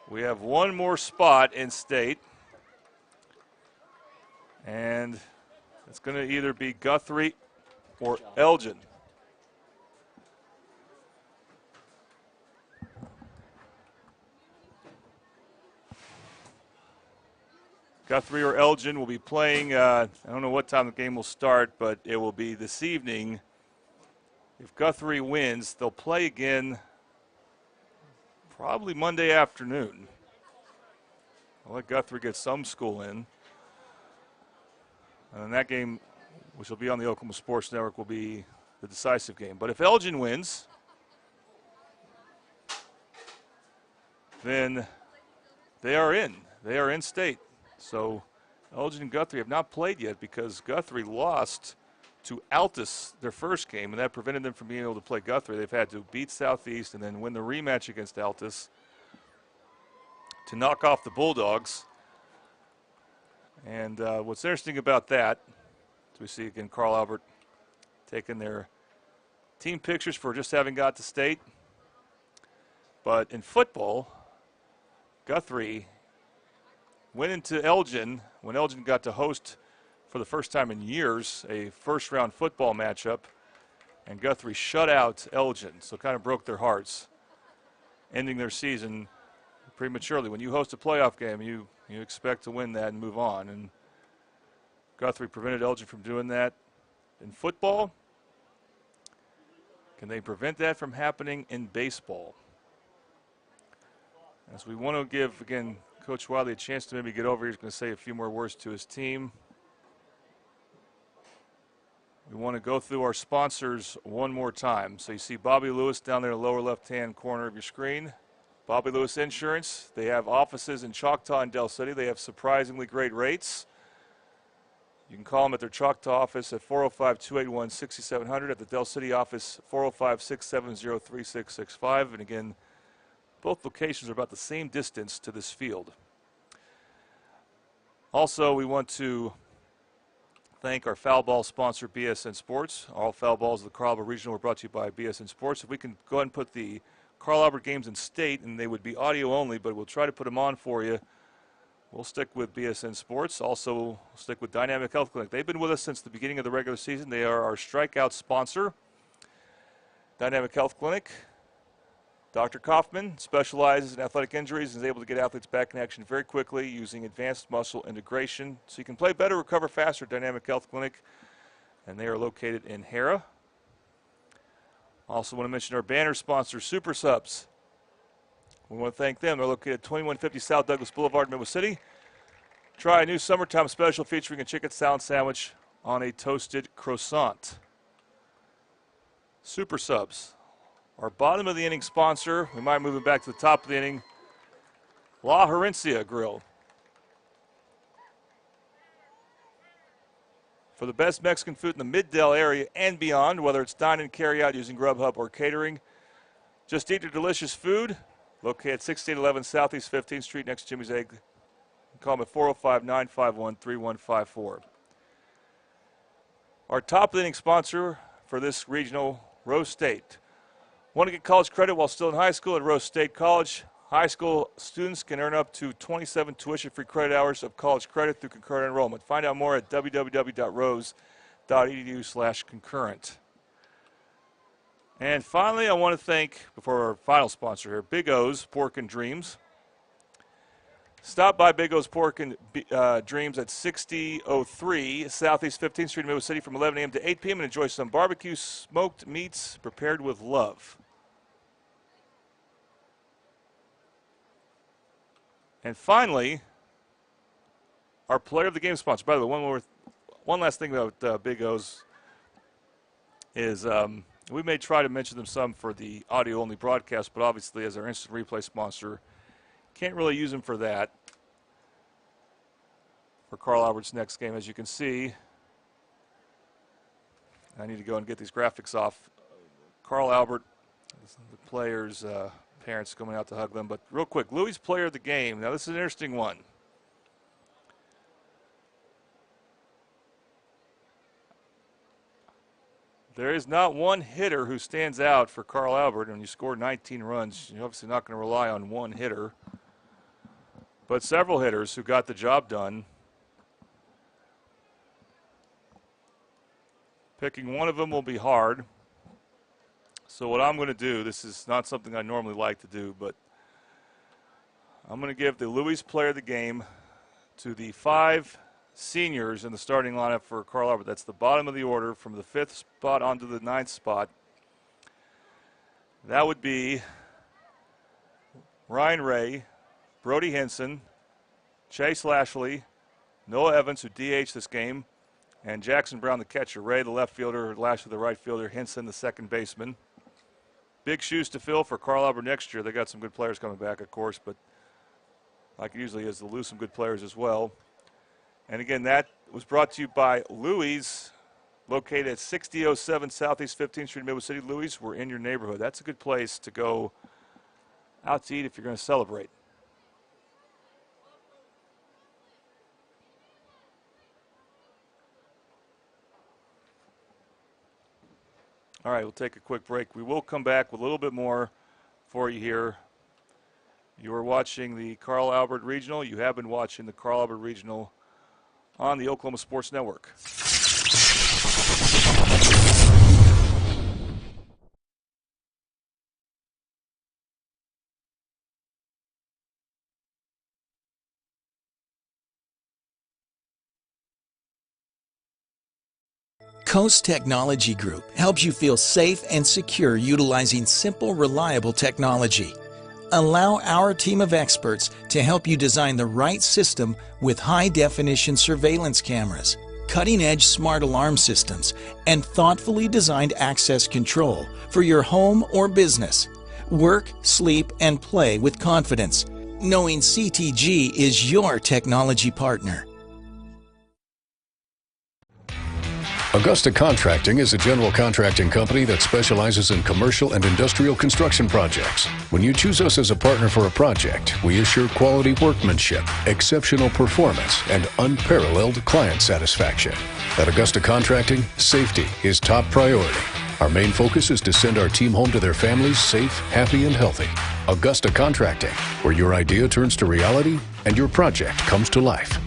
We have 1 more spot in state. And it's going to either be Guthrie or Elgin. Guthrie or Elgin will be playing, I don't know what time the game will start, but it will be this evening. If Guthrie wins, they'll play again probably Monday afternoon. I'll let Guthrie get some school in. And that game, which will be on the Oklahoma Sports Network, will be the decisive game. But if Elgin wins, then they are in. They are in state. So Elgin and Guthrie have not played yet because Guthrie lost to Altus their first game, and that prevented them from being able to play Guthrie. They've had to beat Southeast and then win the rematch against Altus to knock off the Bulldogs. And what's interesting about that, as we see again Carl Albert taking their team pictures for just having got to state. But in football, Guthrie went into Elgin when Elgin got to host for the first time in years a first-round football matchup, and Guthrie shut out Elgin, so kind of broke their hearts, ending their season prematurely. When you host a playoff game, you expect to win that and move on, and Guthrie prevented Elgin from doing that. In football, can they prevent that from happening in baseball? As we want to give, again, Coach Wiley a chance to maybe get over here. He's going to say a few more words to his team. We want to go through our sponsors one more time. So you see Bobby Lewis down there in the lower left-hand corner of your screen. Bobby Lewis Insurance. They have offices in Choctaw and Del City. They have surprisingly great rates. You can call them at their Choctaw office at 405-281-6700, at the Del City office 405-670-3665. And again, both locations are about the same distance to this field. Also, we want to thank our foul ball sponsor, BSN Sports. All foul balls of the Carl Albert Regional were brought to you by BSN Sports. If we can go ahead and put the Carl Albert games in state, and they would be audio only, but we'll try to put them on for you. We'll stick with BSN Sports. Also, we'll stick with Dynamic Health Clinic. They've been with us since the beginning of the regular season. They are our strikeout sponsor. Dynamic Health Clinic. Dr. Kaufman specializes in athletic injuries and is able to get athletes back in action very quickly using advanced muscle integration. So you can play better, recover faster, Dynamic Health Clinic. And they are located in Hera. Also want to mention our banner sponsor, Super Subs. We want to thank them. They're located at 2150 South Douglas Boulevard, Midway City. Try a new summertime special featuring a chicken salad sandwich on a toasted croissant. Super Subs. Our bottom of the inning sponsor, we might move it back to the top of the inning, La Herencia Grill. For the best Mexican food in the Mid-Del area and beyond, whether it's dine and carry out using Grubhub or catering, just eat your delicious food. Located at 1611 Southeast 15th Street next to Jimmy's Egg. Call them at 405-951-3154. Our top of the inning sponsor for this regional, Rose State. Want to get college credit while still in high school at Rose State College? High school students can earn up to 27 tuition-free credit hours of college credit through concurrent enrollment. Find out more at www.rose.edu/concurrent. And finally, I want to thank, before our final sponsor here, Big O's Pork and Dreams. Stop by Big O's Pork and Dreams at 6003 Southeast 15th Street in Midway City from 11 a.m. to 8 p.m. and enjoy some barbecue smoked meats prepared with love. And finally, our player of the game sponsor. By the way, one last thing about Big O's is we may try to mention them some for the audio-only broadcast, but obviously as our instant replay sponsor, can't really use them for that. For Carl Albert's next game, as you can see, I need to go and get these graphics off. Carl Albert, the players' parents coming out to hug them. But real quick, Louis' player of the game. Now, this is an interesting one. There is not one hitter who stands out for Carl Albert. When you score 19 runs, you're obviously not going to rely on one hitter. But several hitters who got the job done. Picking one of them will be hard. So what I'm going to do, this is not something I normally like to do, but I'm going to give the Louis player of the game to the 5 seniors in the starting lineup for Carl Albert. That's the bottom of the order from the 5th spot onto the 9th spot. That would be Ryan Ray, Brody Henson, Chase Lashley, Noah Evans, who DH'd this game, and Jackson Brown, the catcher. Ray, the left fielder, Lashley, the right fielder, Henson, the second baseman. Big shoes to fill for Carl Albert next year. They got some good players coming back, of course, but like it usually is, they'll lose some good players as well. And again, that was brought to you by Louis located at 6007 Southeast 15th Street in Midwest City. Louis, we're in your neighborhood. That's a good place to go out to eat if you're going to celebrate. All right, we'll take a quick break. We will come back with a little bit more for you here. You are watching the Carl Albert Regional. You have been watching the Carl Albert Regional on the Oklahoma Sports Network. Coast Technology Group helps you feel safe and secure utilizing simple, reliable technology. Allow our team of experts to help you design the right system with high-definition surveillance cameras, cutting-edge smart alarm systems, and thoughtfully designed access control for your home or business. Work, sleep, and play with confidence, knowing CTG is your technology partner. Augusta Contracting is a general contracting company that specializes in commercial and industrial construction projects. When you choose us as a partner for a project, we assure quality workmanship, exceptional performance, and unparalleled client satisfaction. At Augusta Contracting, safety is top priority. Our main focus is to send our team home to their families safe, happy, and healthy. Augusta Contracting, where your idea turns to reality and your project comes to life.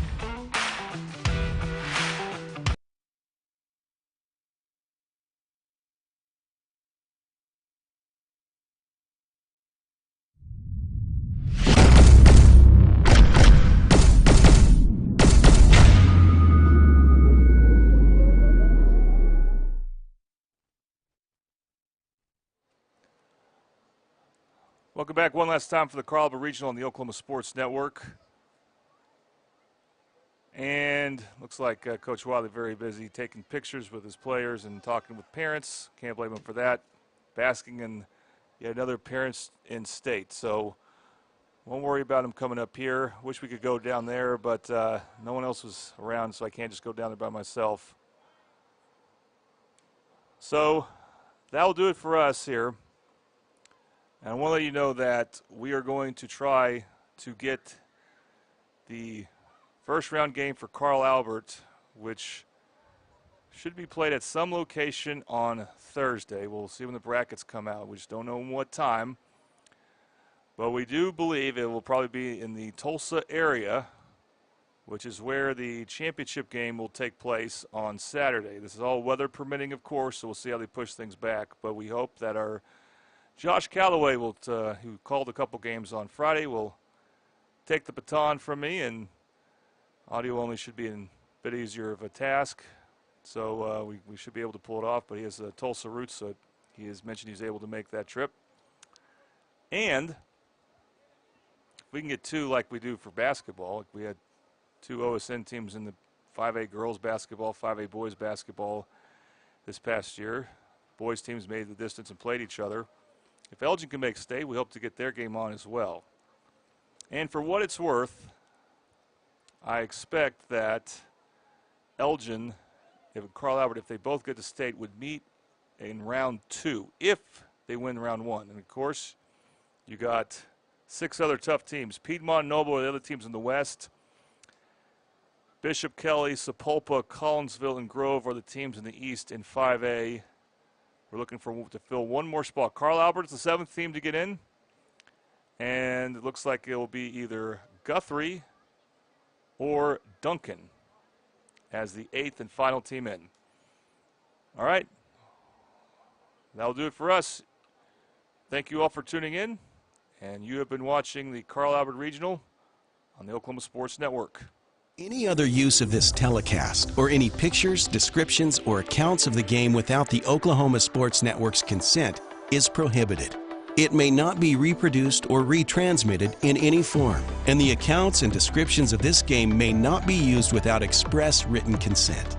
Welcome back one last time for the Carl Albert Regional on the Oklahoma Sports Network. And looks like Coach Wiley very busy taking pictures with his players and talking with parents. Can't blame him for that. Basking in yet another parents in state. So won't worry about him coming up here. Wish we could go down there, but no one else was around, so I can't just go down there by myself. So that'll do it for us here. And I want to let you know that we are going to try to get the first round game for Carl Albert, which should be played at some location on Thursday. We'll see when the brackets come out. We just don't know what time. But we do believe it will probably be in the Tulsa area, which is where the championship game will take place on Saturday. This is all weather permitting, of course, so we'll see how they push things back. But we hope that our Josh Calloway, who called a couple games on Friday, will take the baton from me, and audio only should be a bit easier of a task. So we should be able to pull it off, but he has Tulsa roots, so he has mentioned he's able to make that trip. And if we can get two like we do for basketball, like we had two OSN teams in the 5A girls basketball, 5A boys basketball this past year. Boys teams made the distance and played each other. If Elgin can make state, we hope to get their game on as well. And for what it's worth, I expect that Elgin, Carl Albert, if they both get to state, would meet in round 2 if they win round 1. And, of course, you got 6 other tough teams. Piedmont, Noble are the other teams in the West. Bishop, Kelly, Sapulpa, Collinsville, and Grove are the teams in the East in 5A. We're looking to fill one more spot. Carl Albert's the 7th team to get in, and it looks like it will be either Guthrie or Duncan as the 8th and final team in. All right, that'll do it for us. Thank you all for tuning in, and you have been watching the Carl Albert Regional on the Oklahoma Sports Network. Any other use of this telecast, or any pictures, descriptions, or accounts of the game without the Oklahoma Sports Network's consent is prohibited. It may not be reproduced or retransmitted in any form, and the accounts and descriptions of this game may not be used without express written consent.